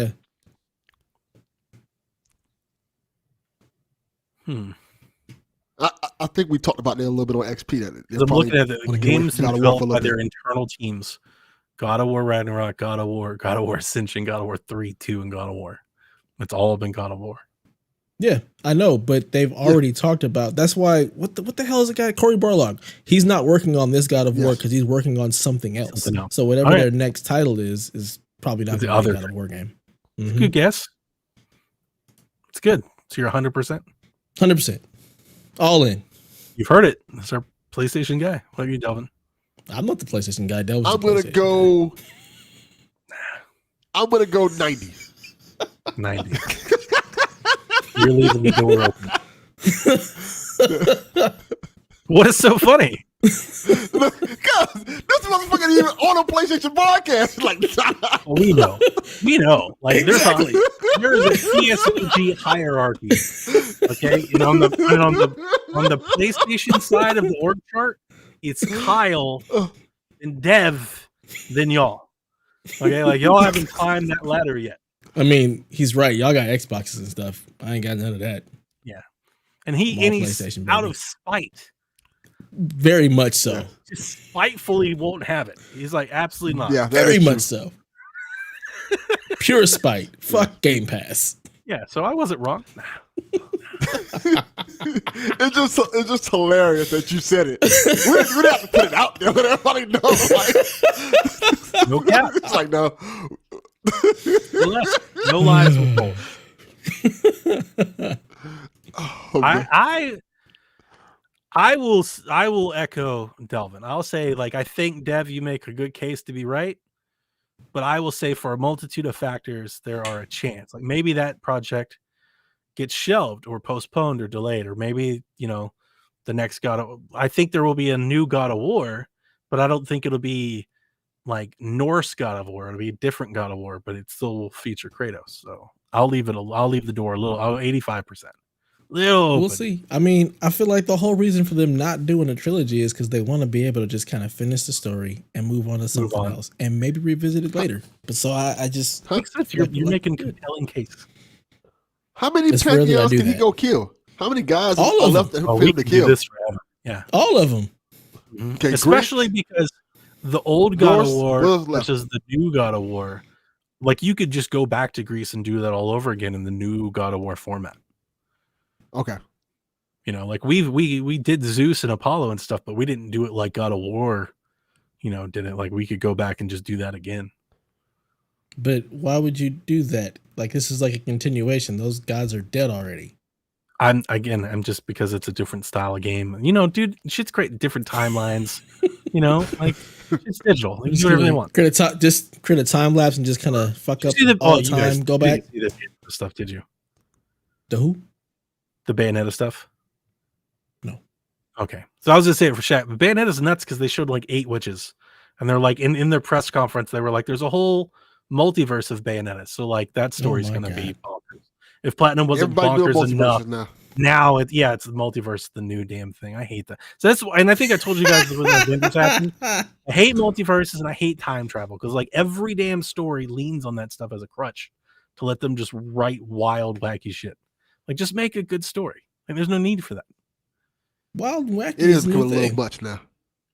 Speaker 1: Yeah.
Speaker 3: I think we talked about that a little bit on XP. That they're
Speaker 2: I'm
Speaker 3: probably
Speaker 2: looking at the
Speaker 3: gonna
Speaker 2: games
Speaker 3: get God of War for a
Speaker 2: developed by
Speaker 3: little
Speaker 2: their
Speaker 3: bit.
Speaker 2: internal teams. God of War Ragnarok, God of War Ascension, God of War 3, 2, and God of War. It's all been God of War.
Speaker 1: Yeah, I know, but they've already talked about. That's why. What the hell is the guy? Corey Barlog. He's not working on this God of War
Speaker 3: Yes.
Speaker 1: because he's working on something else.
Speaker 2: Something else.
Speaker 1: So whatever
Speaker 2: All right.
Speaker 1: their next title is probably not
Speaker 2: The
Speaker 1: going to be
Speaker 2: other
Speaker 1: a God of War game.
Speaker 2: Good guess. It's good. So you're 100%.
Speaker 1: 100%. All in.
Speaker 2: You've heard it. That's our PlayStation guy. What are you, Delvin?
Speaker 1: I'm not the PlayStation guy. That was
Speaker 3: I'm
Speaker 1: the
Speaker 3: gonna
Speaker 1: PlayStation
Speaker 3: go. I'm gonna go 90.
Speaker 2: 90. You're leaving the door open. What is so funny?
Speaker 3: Because this motherfucker even on a PlayStation broadcast. Like,
Speaker 2: Well, we know. Like,
Speaker 1: Exactly.
Speaker 2: there's a PSVG hierarchy. Okay, and on the PlayStation side of the org chart, it's Kyle and Dev, then y'all. Okay, like y'all haven't climbed that ladder yet.
Speaker 1: I mean, he's right. Y'all got Xboxes and stuff. I ain't got none of that.
Speaker 2: And
Speaker 1: I'm all
Speaker 2: he's
Speaker 1: PlayStation,
Speaker 2: out
Speaker 1: baby.
Speaker 2: of spite.
Speaker 1: Very much so.
Speaker 2: Just spitefully won't have it. He's like, absolutely not.
Speaker 3: yeah, that
Speaker 1: Very
Speaker 3: is
Speaker 1: much
Speaker 3: true.
Speaker 1: so. Pure spite. Fuck Game Pass.
Speaker 2: Yeah, so I wasn't wrong.
Speaker 3: It's just hilarious that you said it. We didn't have to put it out there, but everybody knows. Like,
Speaker 2: No cap.
Speaker 3: it's like no.
Speaker 2: No lies were told.
Speaker 3: Oh,
Speaker 2: I will echo Delvin. I'll say, like, I think Dev, you make a good case to be right, but I will say for a multitude of factors, there are a chance. Like maybe that project gets shelved or postponed or delayed, or maybe the next I think there will be a new God of War, but I don't think it'll be like Norse God of War. It'll be a different God of War, but it still will feature Kratos. So I'll leave the door a little. 85%. Little.
Speaker 1: We'll see. I mean, I feel like the whole reason for them not doing a trilogy is because they want to be able to just kind of finish the story and move on to something else and maybe revisit it later. But so I just
Speaker 2: Makes sense. You're making a compelling case.
Speaker 3: how many
Speaker 1: It's rare that I
Speaker 3: Pantheons
Speaker 1: do
Speaker 3: can he
Speaker 1: that.
Speaker 3: go kill? How many guys
Speaker 1: All
Speaker 3: are
Speaker 1: of
Speaker 3: left
Speaker 1: them.
Speaker 3: for
Speaker 2: We
Speaker 3: him to
Speaker 2: can do
Speaker 3: kill?
Speaker 2: this forever. Yeah.
Speaker 1: all of them.
Speaker 3: Okay,
Speaker 2: Especially because the old God
Speaker 3: Norse,
Speaker 2: of War
Speaker 3: what was left?
Speaker 2: versus the new God of War, like you could just go back to Greece and do that all over again in the new God of War format.
Speaker 3: Okay.
Speaker 2: Like we did Zeus and Apollo and stuff, but we didn't do it like God of War, did it. Like we could go back and just do that again.
Speaker 1: But why would you do that? Like this is like a continuation. Those gods are dead already.
Speaker 2: I'm just because it's a different style of game. Dude, shit's great. Different timelines. Like it's digital. You can do whatever they want.
Speaker 1: Just create a time lapse and just kind of fuck up
Speaker 2: You
Speaker 1: all the
Speaker 2: guys
Speaker 1: time. Go back.
Speaker 2: didn't see the stuff, did you?
Speaker 1: The who?
Speaker 2: The Bayonetta stuff?
Speaker 1: No.
Speaker 2: Okay. So I was just saying for Shaq, but Bayonetta's nuts because they showed like 8 witches. And they're like in their press conference, they were like, there's a whole multiverse of Bayonetta. So like that story's
Speaker 1: my
Speaker 2: gonna be
Speaker 1: God.
Speaker 2: bonkers. If Platinum wasn't
Speaker 3: Everybody doing
Speaker 2: bonkers enough,
Speaker 3: multiverses now.
Speaker 2: now it's the multiverse, the new damn thing. I hate that. So that's and I think I told you guys when Avengers happened. I hate multiverses and I hate time travel because like every damn story leans on that stuff as a crutch to let them just write wild, wacky shit. Like just make a good story. Like there's no need for that.
Speaker 1: Wild and wacky
Speaker 3: It is
Speaker 1: is a
Speaker 3: becoming
Speaker 1: new
Speaker 3: a little
Speaker 1: thing.
Speaker 3: much now.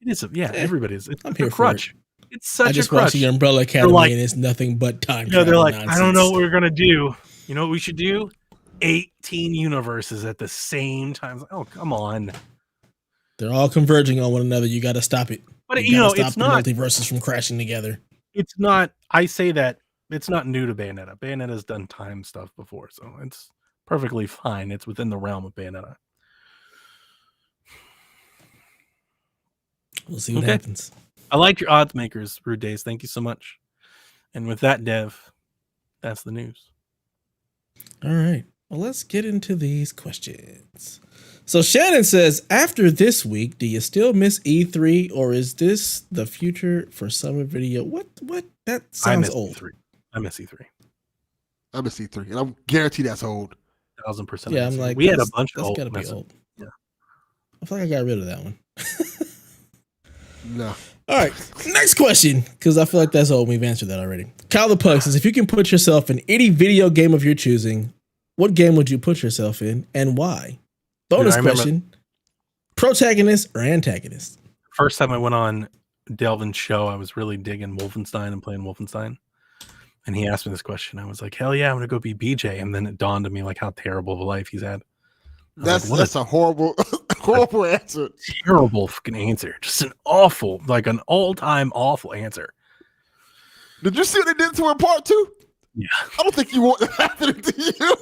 Speaker 2: It is everybody is. It's
Speaker 1: I'm
Speaker 2: a
Speaker 1: here for
Speaker 2: crutch. It's such
Speaker 1: I just
Speaker 2: a crutch.
Speaker 1: watched the Umbrella Academy
Speaker 2: like-
Speaker 1: and it's nothing but time travel.
Speaker 2: They're like,
Speaker 1: nonsense.
Speaker 2: I don't know what we're gonna do. You know what we should do? 18 universes at the same time. Like, oh, come on.
Speaker 1: They're all converging on one another. You got to stop it.
Speaker 2: But
Speaker 1: You gotta
Speaker 2: it's
Speaker 1: stop
Speaker 2: not.
Speaker 1: the multiverses from crashing together.
Speaker 2: It's not. I say that it's not new to Bayonetta. Bayonetta's done time stuff before, so it's perfectly fine. It's within the realm of Bayonetta.
Speaker 1: We'll see what
Speaker 2: Okay.
Speaker 1: happens.
Speaker 2: I like your odds makers, Rude Days. Thank you so much. And with that, Dev, that's the news.
Speaker 1: All right. Well, let's get into these questions. So Shannon says, after this week, do you still miss E3 or is this the future for summer video? What? That
Speaker 2: I
Speaker 1: sounds
Speaker 2: miss
Speaker 1: old.
Speaker 2: E3. I miss E3.
Speaker 3: I'm a C3, and I'm guaranteed that's old.
Speaker 2: 1000%.
Speaker 1: Yeah,
Speaker 2: I
Speaker 1: I'm
Speaker 2: miss E3.
Speaker 1: like,
Speaker 2: we had a
Speaker 1: that's-
Speaker 2: bunch of
Speaker 1: that's
Speaker 2: old
Speaker 1: gotta be
Speaker 2: messes.
Speaker 1: old.
Speaker 2: Yeah.
Speaker 1: I feel like I got rid of that one.
Speaker 3: No.
Speaker 1: All right, next question, because I feel like that's old. We've answered that already. Kyle the Pug says, if you can put yourself in any video game of your choosing, what game would you put yourself in and why? Bonus
Speaker 2: I remember-
Speaker 1: question, protagonist or antagonist?
Speaker 2: First time I went on Delvin's show, I was really digging Wolfenstein and playing Wolfenstein. And he asked me this question. I was like, hell yeah, I'm going to go be BJ. And then it dawned on me like how terrible of a life he's had. I was
Speaker 3: That's
Speaker 2: like, what
Speaker 3: that's a horrible horrible answer.
Speaker 2: terrible fucking answer. Just an awful, like an all-time awful answer.
Speaker 3: Did you see what they did to her in part 2?
Speaker 2: Yeah.
Speaker 3: I don't think you want that happening to you.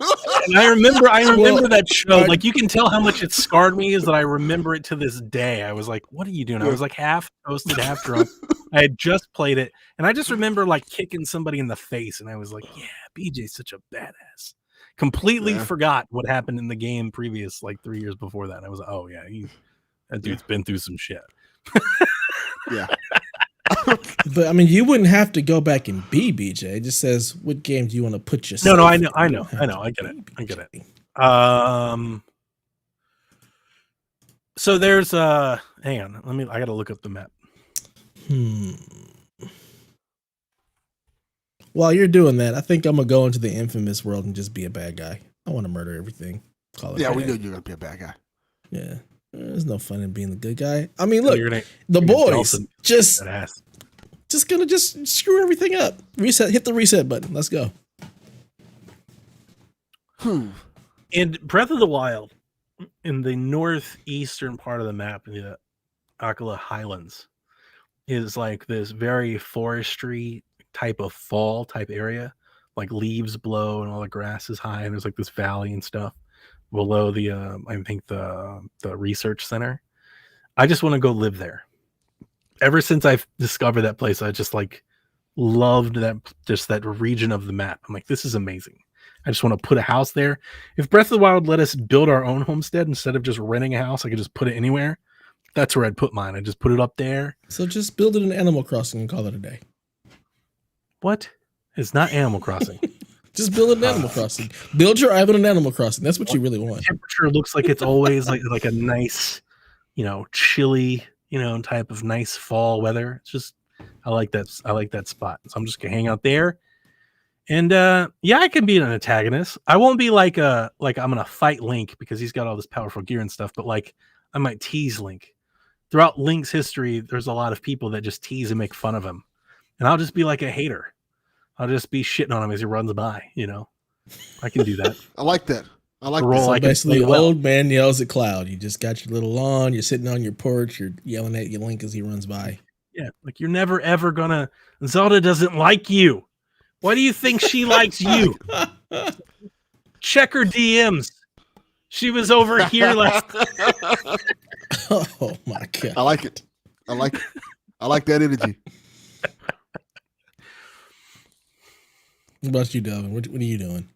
Speaker 2: And I remember that show. Like, you can tell how much it scarred me is that I remember it to this day. I was like, what are you doing? I was like half toasted, half drunk. I had just played it. And I just remember like kicking somebody in the face. And I was like, yeah, BJ's such a badass. Completely forgot what happened in the game previous, like 3 years before that. And I was like, oh yeah, that dude's been through some shit.
Speaker 3: Yeah.
Speaker 1: But I mean, you wouldn't have to go back and be BJ. It just says what game do you want to put yourself?
Speaker 2: No, I
Speaker 1: in.
Speaker 2: know. I get it. So there's hang on, I gotta look up the map.
Speaker 1: While you're doing that, I think I'm gonna go into the infamous world and just be a bad guy. I want to murder everything. Call it
Speaker 3: Yeah,
Speaker 1: bad.
Speaker 3: we knew you were gonna be a bad guy.
Speaker 1: Yeah. There's no fun in being the good guy. I mean, look,
Speaker 2: You're
Speaker 1: the boys just gonna screw everything up. Hit the reset button. Let's go.
Speaker 2: In Breath of the Wild, in the northeastern part of the map, in the Akala Highlands, is like this very forestry type of fall type area. Like leaves blow and all the grass is high, and there's like this valley and stuff below the I think the research center. I just want to go live there. Ever since I've discovered that place, I just like loved that region of the map. I'm like, this is amazing. I just want to put a house there. If Breath of the Wild let us build our own homestead instead of just renting a house, I could just put it anywhere. That's where I'd put mine. I just put it up there.
Speaker 1: So just build it in Animal Crossing and call it a day.
Speaker 2: What? It's not Animal Crossing.
Speaker 1: Just build an Animal Crossing. Build your island in Animal Crossing. That's what you really want.
Speaker 2: Temperature looks like it's always like a nice, chilly, type of nice fall weather. It's just I like that spot. So I'm just gonna hang out there. And I can be an antagonist. I won't be like I'm gonna fight Link because he's got all this powerful gear and stuff, but like I might tease Link. Throughout Link's history, there's a lot of people that just tease and make fun of him. And I'll just be like a hater. I'll just be shitting on him as he runs by, I can do that.
Speaker 3: I like that. I like
Speaker 2: Roll
Speaker 3: that.
Speaker 1: So
Speaker 2: I can
Speaker 1: basically,
Speaker 2: play well.
Speaker 1: old man yells at Cloud. You just got your little lawn. You're sitting on your porch. You're yelling at your Link as he runs by.
Speaker 2: Yeah, like you're never ever gonna. Zelda doesn't like you. Why do you think she likes you? Check her DMs. She was over here last.
Speaker 1: Oh my god!
Speaker 3: I like it. I like that energy.
Speaker 1: What about you, Delvin? What are you doing?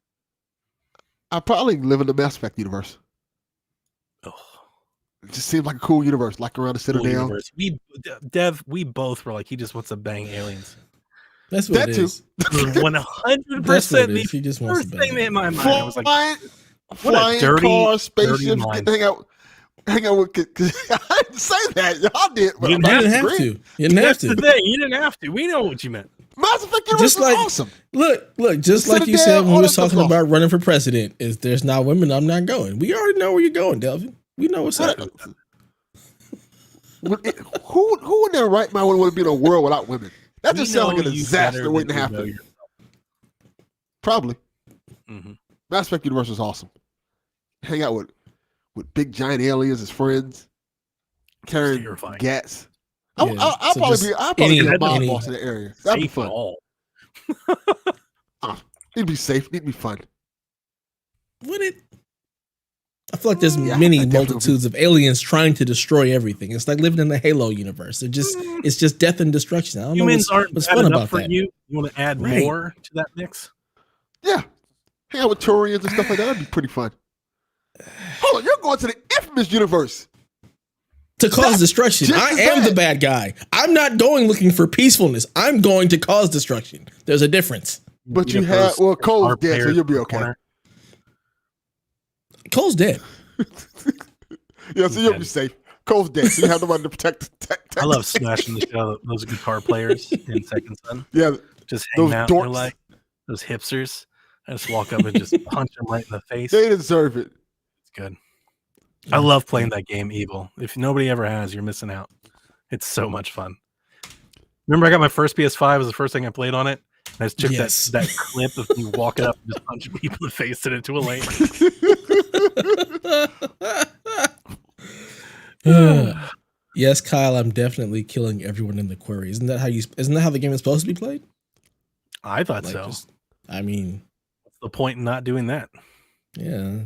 Speaker 3: I probably live in the Mass Effect universe.
Speaker 2: Oh,
Speaker 3: It just seems like a cool universe, like around the Citadel.
Speaker 2: universe. We both were like, he just wants to bang aliens.
Speaker 1: That's what
Speaker 3: That
Speaker 1: it
Speaker 3: too.
Speaker 1: is.
Speaker 2: 100%.
Speaker 1: That's what it
Speaker 2: The
Speaker 1: is. He just wants
Speaker 2: first
Speaker 1: to
Speaker 2: thing that
Speaker 1: bang.
Speaker 2: hit my mind, I was like,
Speaker 3: Flying
Speaker 2: dirty-
Speaker 3: cars,
Speaker 2: dirty
Speaker 3: spaceships,
Speaker 2: mind.
Speaker 3: get to hang out with. Cause I didn't say that. Y'all did. But
Speaker 2: You
Speaker 1: You didn't have
Speaker 3: agree.
Speaker 1: to. You didn't have
Speaker 2: that's the
Speaker 1: to.
Speaker 2: thing. You didn't have to. We know what you meant.
Speaker 3: Mass Effect universe
Speaker 1: Just
Speaker 3: is
Speaker 1: like-
Speaker 3: awesome.
Speaker 1: Look. Just
Speaker 3: The
Speaker 1: like you
Speaker 3: Citadel,
Speaker 1: said when
Speaker 3: all
Speaker 1: we
Speaker 3: that
Speaker 1: was talking
Speaker 3: stuff.
Speaker 1: about running for president, is there's not women, I'm not going. We already know where you're going, Delvin. We know what's up.
Speaker 3: Who in their right mind would want to be in a world without women? That
Speaker 2: We
Speaker 3: just sounds like
Speaker 2: know
Speaker 3: a
Speaker 2: you
Speaker 3: disaster
Speaker 2: better
Speaker 3: waiting to
Speaker 2: than you
Speaker 3: happen.
Speaker 2: know yourself.
Speaker 3: Probably.
Speaker 2: Mhm.
Speaker 3: Mass Effect universe is awesome. Hang out with big giant aliens as friends, carrying
Speaker 2: Terrifying.
Speaker 3: gats.
Speaker 1: Yeah,
Speaker 3: I'll
Speaker 1: so
Speaker 3: probably
Speaker 1: just
Speaker 3: be a mob
Speaker 1: any-
Speaker 3: boss in the area. That'd be
Speaker 2: Safe at
Speaker 3: fun.
Speaker 2: all.
Speaker 3: It'd be safe. It'd be fun.
Speaker 1: Would it? I feel like there's
Speaker 3: Yeah,
Speaker 1: many
Speaker 3: I definitely
Speaker 1: multitudes of aliens trying to destroy everything. It's like living in the Halo universe. It's just death and destruction. I don't
Speaker 2: Humans
Speaker 1: know
Speaker 2: aren't
Speaker 1: what's
Speaker 2: bad
Speaker 1: fun
Speaker 2: enough
Speaker 1: about
Speaker 2: for
Speaker 1: that.
Speaker 2: you. You want to add
Speaker 1: Right.
Speaker 2: more to that mix?
Speaker 3: Yeah. Hang out with Turians and stuff like that. That'd be pretty fun. Hold on, you're going to the infamous universe.
Speaker 1: To cause destruction.
Speaker 3: just
Speaker 1: I
Speaker 3: as
Speaker 1: am
Speaker 3: bad.
Speaker 1: the bad guy. I'm not going looking for peacefulness. I'm going to cause destruction. There's a difference.
Speaker 3: But you
Speaker 2: know,
Speaker 3: have
Speaker 2: those
Speaker 3: Cole's
Speaker 2: star
Speaker 3: dead, so
Speaker 2: players
Speaker 3: you'll be
Speaker 2: in the
Speaker 3: okay.
Speaker 2: corner.
Speaker 1: Cole's dead.
Speaker 3: Yeah, so you'll be safe. Cole's dead, so you have nobody to protect.
Speaker 2: I love smashing the shit out of those guitar players in Second Son.
Speaker 3: Yeah,
Speaker 2: Just hang
Speaker 3: Those
Speaker 2: out. They're
Speaker 3: dorks.
Speaker 2: like those hipsters. I just walk up and just punch them right in the face.
Speaker 3: they deserve it.
Speaker 2: It's good. I love playing that game, Evil. If nobody ever has, you're missing out. It's so much fun. Remember, I got my first PS5. It was the first thing I played on it. And I just took
Speaker 1: Yes.
Speaker 2: that clip of me walking up and just punching people in the face and into a lane.
Speaker 1: Yes, Kyle, I'm definitely killing everyone in the quarry. Isn't that how the game is supposed to be played?
Speaker 2: I thought
Speaker 1: Like,
Speaker 2: so.
Speaker 1: I mean,
Speaker 2: What's the point in not doing that?
Speaker 1: yeah,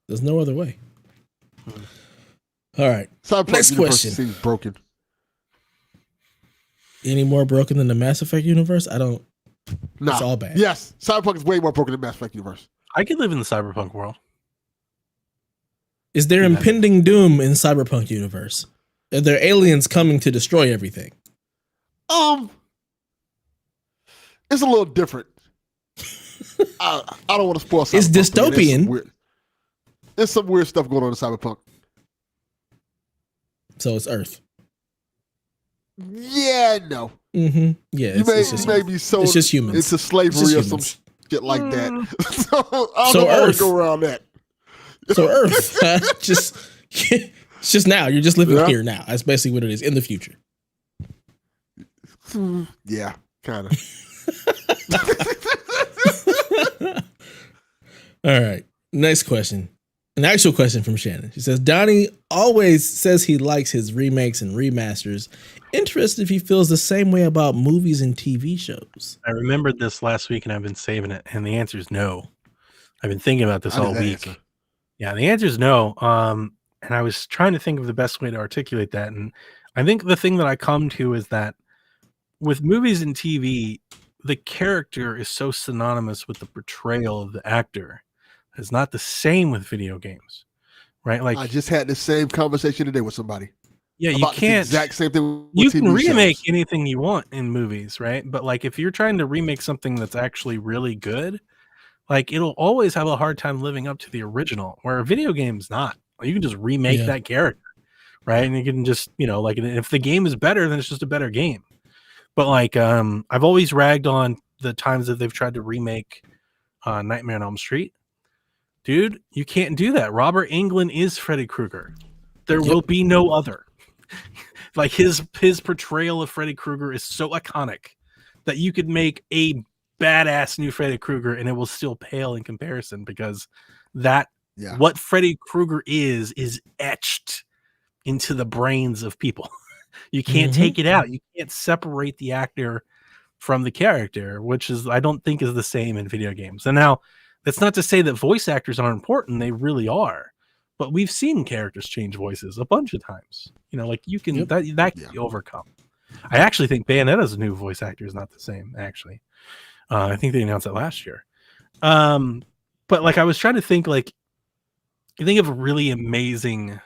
Speaker 1: there's no other way.
Speaker 2: Hmm.
Speaker 1: All right.
Speaker 3: Cyberpunk
Speaker 1: Next
Speaker 3: universe
Speaker 1: question.
Speaker 3: seems broken.
Speaker 1: Any more broken than the Mass Effect universe? I don't.
Speaker 3: Nah.
Speaker 1: It's all bad.
Speaker 3: Yes, Cyberpunk is way more broken than Mass Effect universe.
Speaker 2: I could live in the cyberpunk world.
Speaker 1: Is there
Speaker 2: Yeah.
Speaker 1: impending doom in Cyberpunk universe? Are there aliens coming to destroy everything?
Speaker 3: It's a little different. I don't want to spoil Cyberpunk.
Speaker 1: It's dystopian.
Speaker 3: There's some weird stuff going on in Cyberpunk.
Speaker 1: So it's Earth.
Speaker 3: Yeah, no.
Speaker 1: Mm-hmm. Yeah,
Speaker 3: You
Speaker 1: it's just
Speaker 3: may be sold
Speaker 1: it's just humans.
Speaker 3: into slavery
Speaker 1: It's
Speaker 3: or
Speaker 1: just
Speaker 3: some
Speaker 1: humans.
Speaker 3: shit like that. So I
Speaker 1: So
Speaker 3: don't know how to
Speaker 1: Earth.
Speaker 3: go around that.
Speaker 1: So Earth, it's just now. You're just living
Speaker 3: Yeah.
Speaker 1: here now. That's basically what it is in the future.
Speaker 3: Yeah, kind of.
Speaker 1: All right. Next question. An actual question from Shannon. She says, Donnie always says he likes his remakes and remasters. Interested if he feels the same way about movies and TV shows.
Speaker 2: I remembered this last week and I've been saving it, and the answer is no. I've been thinking about this
Speaker 3: I know
Speaker 2: all
Speaker 3: that
Speaker 2: week.
Speaker 3: answer.
Speaker 2: Yeah, the answer is no. And I was trying to think of the best way to articulate that. And I think the thing that I come to is that with movies and TV, the character is so synonymous with the portrayal of the actor. It's not the same with video games, right? Like,
Speaker 3: I just had the same conversation today with somebody.
Speaker 2: yeah, you
Speaker 3: About the
Speaker 2: can't.
Speaker 3: exact same thing. With
Speaker 2: You
Speaker 3: TV
Speaker 2: can remake
Speaker 3: shows.
Speaker 2: anything you want in movies, right? But like, if you're trying to remake something that's actually really good, like it'll always have a hard time living up to the original. Where a video game's not. You can just remake
Speaker 1: Yeah.
Speaker 2: that character, right? And you can just, like, if the game is better, then it's just a better game. But like, I've always ragged on the times that they've tried to remake Nightmare on Elm Street. Dude, you can't do that. Robert Englund is Freddy Krueger. There will be no other. Like his portrayal of Freddy Krueger is so iconic that you could make a badass new Freddy Krueger and it will still pale in comparison, because what Freddy Krueger is etched into the brains of people. You can't take it out. You can't separate the actor from the character, which is, I don't think, is the same in video games. And now, that's not to say that voice actors aren't important. They really are. But we've seen characters change voices a bunch of times. Like you can, that can be overcome. I actually think Bayonetta's new voice actor is not the same, actually. I think they announced that last year. But like, I was trying to think, like, you think of really amazing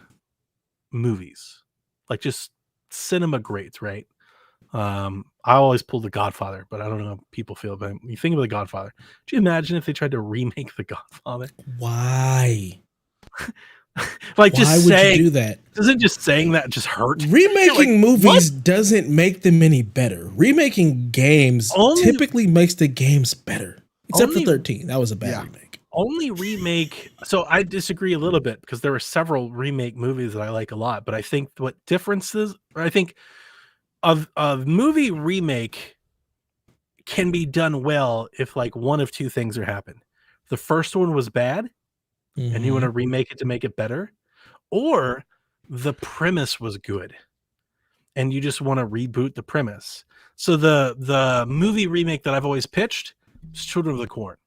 Speaker 2: movies, like just cinema greats, right? I always pull The Godfather, but I don't know how people feel about it. You think of The Godfather. Do you imagine if they tried to remake The Godfather?
Speaker 1: Why?
Speaker 2: Like,
Speaker 1: Why
Speaker 2: just
Speaker 1: would
Speaker 2: saying,
Speaker 1: you do that?
Speaker 2: doesn't just saying that just hurt?
Speaker 1: Remaking movies
Speaker 2: what?
Speaker 1: doesn't make them any better. Remaking games typically makes the games better. Except for 13. That was a bad remake.
Speaker 2: Only remake. So I disagree a little bit, because there were several remake movies that I like a lot. But I think what differences, I think a movie remake can be done well if like one of two things are happening. The first one was bad, and you want to remake it to make it better, or the premise was good and you just want to reboot the premise. So the movie remake that I've always pitched is Children of the Corn.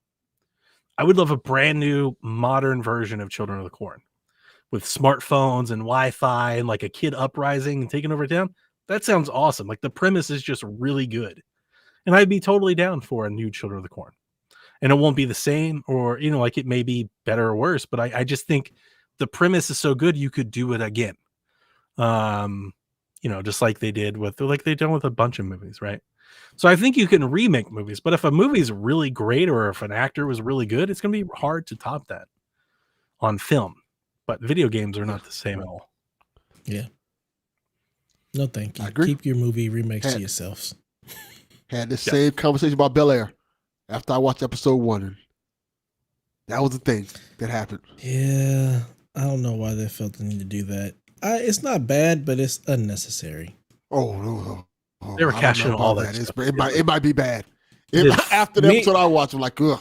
Speaker 2: I would love a brand new modern version of Children of the Corn with smartphones and Wi-Fi and like a kid uprising and taking over town. That sounds awesome. Like, the premise is just really good, and I'd be totally down for a new Children of the Corn. And it won't be the same, or, like, it may be better or worse, but I just think the premise is so good you could do it again. Just like they did with, like they've done with a bunch of movies, right? So I think you can remake movies, but if a movie's really great or if an actor was really good, it's going to be hard to top that on film. But video games are not the same at all.
Speaker 1: Yeah. No, thank you.
Speaker 3: I agree.
Speaker 1: Keep your movie remakes to yourselves.
Speaker 3: Had the same conversation about Bel Air after I watched episode 1. And that was the thing that happened.
Speaker 1: Yeah. I don't know why they felt the need to do that. It's not bad, but it's unnecessary.
Speaker 3: Oh, no.
Speaker 2: They were
Speaker 3: I don't
Speaker 2: cashing
Speaker 3: know
Speaker 2: all
Speaker 3: about
Speaker 2: that stuff.
Speaker 3: It might be bad.
Speaker 2: It is.
Speaker 3: After the episode I watched, I'm like, ugh.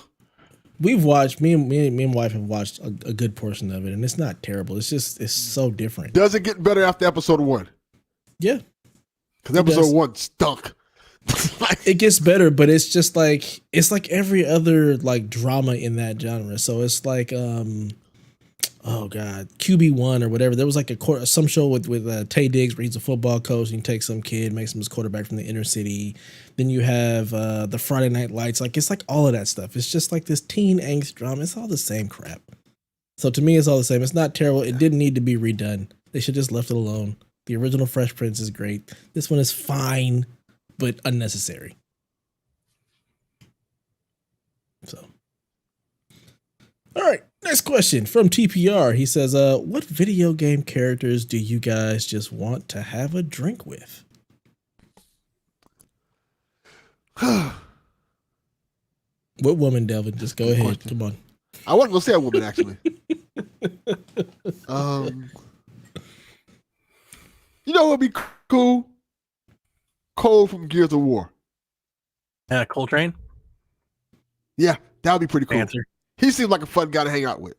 Speaker 1: We've watched, me and wife have watched a good portion of it, and it's not terrible. It's just, it's so different.
Speaker 3: Does it get better after episode 1?
Speaker 1: Yeah.
Speaker 3: Because episode 1 stunk.
Speaker 1: It gets better, but it's just like every other like drama in that genre. So it's like oh god, QB1 or whatever. There was like some show with Tay Diggs where he's a football coach and he takes some kid, makes him his quarterback from the inner city. Then you have the Friday Night Lights. Like it's like all of that stuff. It's just like this teen angst drama. It's all the same crap. So to me, it's all the same. It's not terrible. It didn't need to be redone. They should just left it alone. The original Fresh Prince is great. This one is fine, but unnecessary. So, all right. Next question from TPR. He says, what video game characters do you guys just want to have a drink with? What woman, Delvin? Just go ahead. Come on.
Speaker 3: I wasn't gonna say a woman actually. You know what would be cool? Cole from Gears of War.
Speaker 2: Coltrane.
Speaker 3: Yeah, that would be pretty cool.
Speaker 2: Answer.
Speaker 3: He seems like a fun guy to hang out with.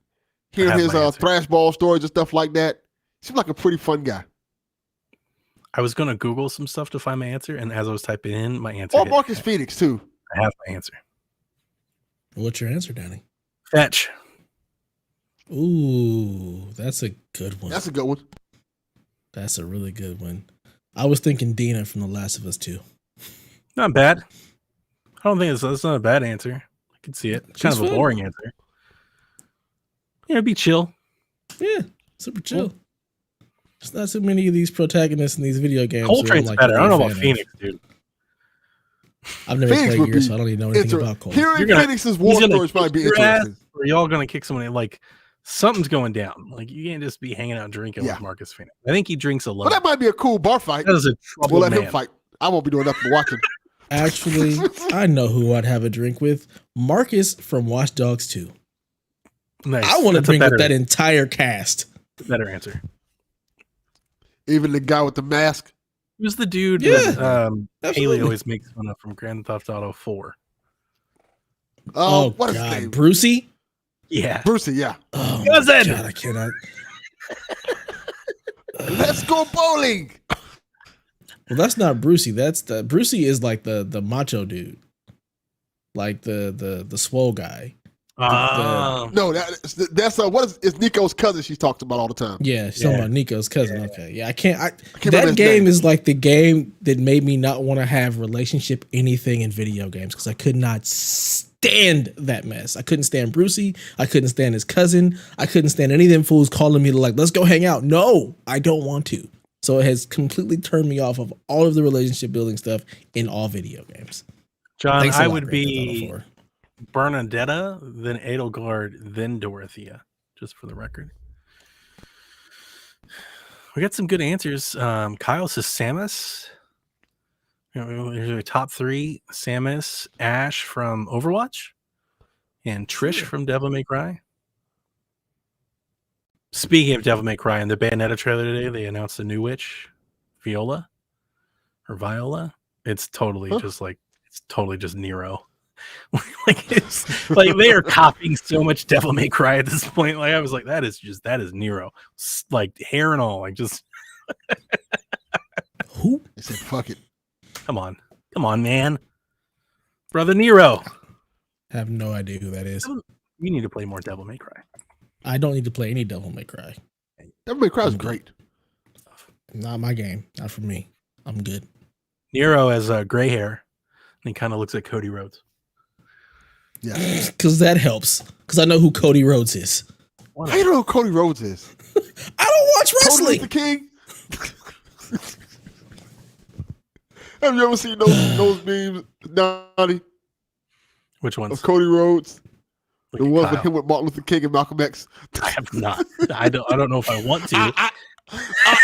Speaker 3: Hearing
Speaker 2: have
Speaker 3: his
Speaker 2: my answer.
Speaker 3: thrash ball stories and stuff like that. Seems like a pretty fun guy.
Speaker 2: I was gonna Google some stuff to find my answer, and as I was typing in, my answer.
Speaker 3: Or
Speaker 2: hit.
Speaker 3: Marcus Phoenix too.
Speaker 2: I have my answer.
Speaker 1: What's your answer, Danny?
Speaker 2: Fetch.
Speaker 1: Ooh, that's a good one.
Speaker 3: That's a good one.
Speaker 1: That's a really good one. I was thinking Dina from The Last of Us 2.
Speaker 2: Not bad. I don't think that's not a bad answer. I can see it. It's kind
Speaker 1: She's
Speaker 2: of a
Speaker 1: fun.
Speaker 2: boring answer. Yeah, it'd be chill.
Speaker 1: Yeah, super chill. There's not so many of these protagonists in these video games.
Speaker 2: Coltrane's
Speaker 1: I'm
Speaker 2: better. I don't know
Speaker 1: a
Speaker 2: about
Speaker 1: fan of.
Speaker 2: Phoenix, dude.
Speaker 1: I've never
Speaker 3: Phoenix
Speaker 1: played
Speaker 3: would
Speaker 1: Gears,
Speaker 3: be
Speaker 1: so I don't even know anything about Cole.
Speaker 3: Hearing
Speaker 2: gonna-
Speaker 3: Phoenix's war
Speaker 2: He's gonna
Speaker 3: stories might be
Speaker 2: kick your ass,
Speaker 3: interesting.
Speaker 2: or y'all gonna kick someone. Like something's going down. Like you can't just be hanging out drinking
Speaker 3: Yeah.
Speaker 2: with Marcus Phoenix. I think he drinks alone.
Speaker 3: But that might be a cool bar fight.
Speaker 2: That is a
Speaker 3: We'll
Speaker 2: troubled
Speaker 3: let
Speaker 2: man.
Speaker 3: him fight. I won't be doing nothing but watching.
Speaker 1: Actually, I know who I'd have a drink with. Marcus from Watch Dogs 2.
Speaker 2: Nice.
Speaker 1: I want to
Speaker 2: That's a
Speaker 1: drink with
Speaker 2: better-
Speaker 1: that entire cast.
Speaker 2: better answer.
Speaker 3: Even the guy with the mask.
Speaker 2: Who's the dude
Speaker 1: Yeah,
Speaker 2: that
Speaker 1: absolutely.
Speaker 2: Haley always makes fun of from Grand Theft Auto 4?
Speaker 1: Oh,
Speaker 3: What is his
Speaker 1: God.
Speaker 3: name?
Speaker 1: Brucey?
Speaker 2: Yeah.
Speaker 3: Brucey, yeah.
Speaker 1: Oh, my
Speaker 2: Cousin!
Speaker 1: God, I cannot.
Speaker 3: Let's go bowling.
Speaker 1: Well, that's not Brucey. Brucey is like the macho dude. Like the swole guy.
Speaker 3: No, that's what is Nico's cousin she talks about all the time.
Speaker 1: Yeah, she's talking about Nico's cousin. Okay. Yeah, I can't
Speaker 3: remember
Speaker 1: that
Speaker 3: his
Speaker 1: game
Speaker 3: name.
Speaker 1: is like the game that made me not want to have relationship anything in video games because I could not stand that mess. I couldn't stand Brucey. I couldn't stand his cousin. I couldn't stand any of them fools calling me to like, let's go hang out. No, I don't want to. So it has completely turned me off of all of the relationship building stuff in all video games.
Speaker 2: John,
Speaker 1: Thanks a
Speaker 2: I
Speaker 1: lot,
Speaker 2: would
Speaker 1: Grand Theft
Speaker 2: be
Speaker 1: Auto 4.
Speaker 2: Bernadetta, then Edelgard, then Dorothea, just for the record. We got some good answers. Kyle says Samus. Here's our top three: Samus, Ash from Overwatch, and Trish from Devil May Cry. Speaking of Devil May Cry, in the Bayonetta trailer today, they announced a new witch, Viola. It's totally just Nero. It's like they are copying so much Devil May Cry at this point. Like I was like, that is Nero, like hair and all. Like just
Speaker 1: Who?
Speaker 3: They said, fuck it.
Speaker 2: come on, man, brother Nero.
Speaker 1: I have no idea who that is.
Speaker 2: You need to play more Devil May Cry.
Speaker 1: I don't need to play any Devil May Cry.
Speaker 3: Devil May Cry is great.
Speaker 1: Not my game. Not for me. I'm good.
Speaker 2: Nero has gray hair, and he kind of looks like Cody Rhodes.
Speaker 3: Yeah.
Speaker 1: Because that helps. Because I know who Cody Rhodes is.
Speaker 3: How you know who Cody Rhodes is?
Speaker 1: I don't watch
Speaker 3: Cody
Speaker 1: wrestling.
Speaker 3: the King? Have you ever seen those memes, Donnie,
Speaker 2: Which ones?
Speaker 3: of Cody Rhodes?
Speaker 2: Look
Speaker 3: The
Speaker 2: at
Speaker 3: ones
Speaker 2: Kyle.
Speaker 3: with him with Martin Luther King and Malcolm X.
Speaker 2: I have not. I don't know if I want to.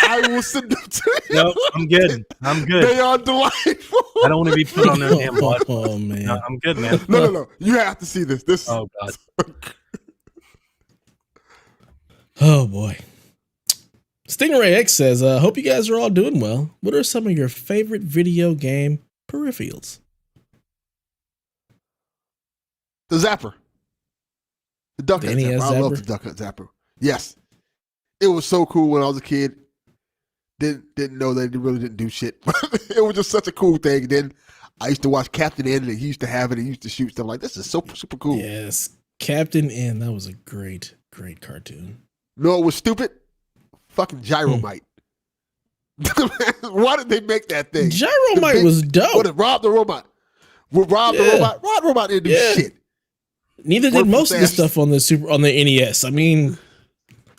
Speaker 3: I will send them to you.
Speaker 2: No, I'm good.
Speaker 3: They are delightful.
Speaker 2: I don't want to be put on their damn blood.
Speaker 1: Oh, man.
Speaker 2: No, I'm good, man.
Speaker 3: No. You have to see this. This
Speaker 2: Oh god.
Speaker 1: Oh, boy. Stingray X says, hope you guys are all doing well. What are some of your favorite video game peripherals?
Speaker 3: the Zapper. The Duck Hunt
Speaker 1: The
Speaker 3: Zapper.
Speaker 1: NES
Speaker 3: I love
Speaker 1: Zapper?
Speaker 3: the Duck Hunt Zapper. Yes. It was so cool when I was a kid. Didn't know they really didn't do shit. It was just such a cool thing. Then I used to watch Captain N, and he used to have it. And he used to shoot stuff like this. Is so super cool.
Speaker 1: Yes, Captain N. That was a great cartoon.
Speaker 3: No, it was stupid. Fucking Gyromite. Why did they make that thing?
Speaker 1: Gyromite was dope.
Speaker 3: What did Rob the Robot? Rob the Robot? Rob the Robot didn't do shit.
Speaker 1: Neither did most of the stuff on the NES. I mean,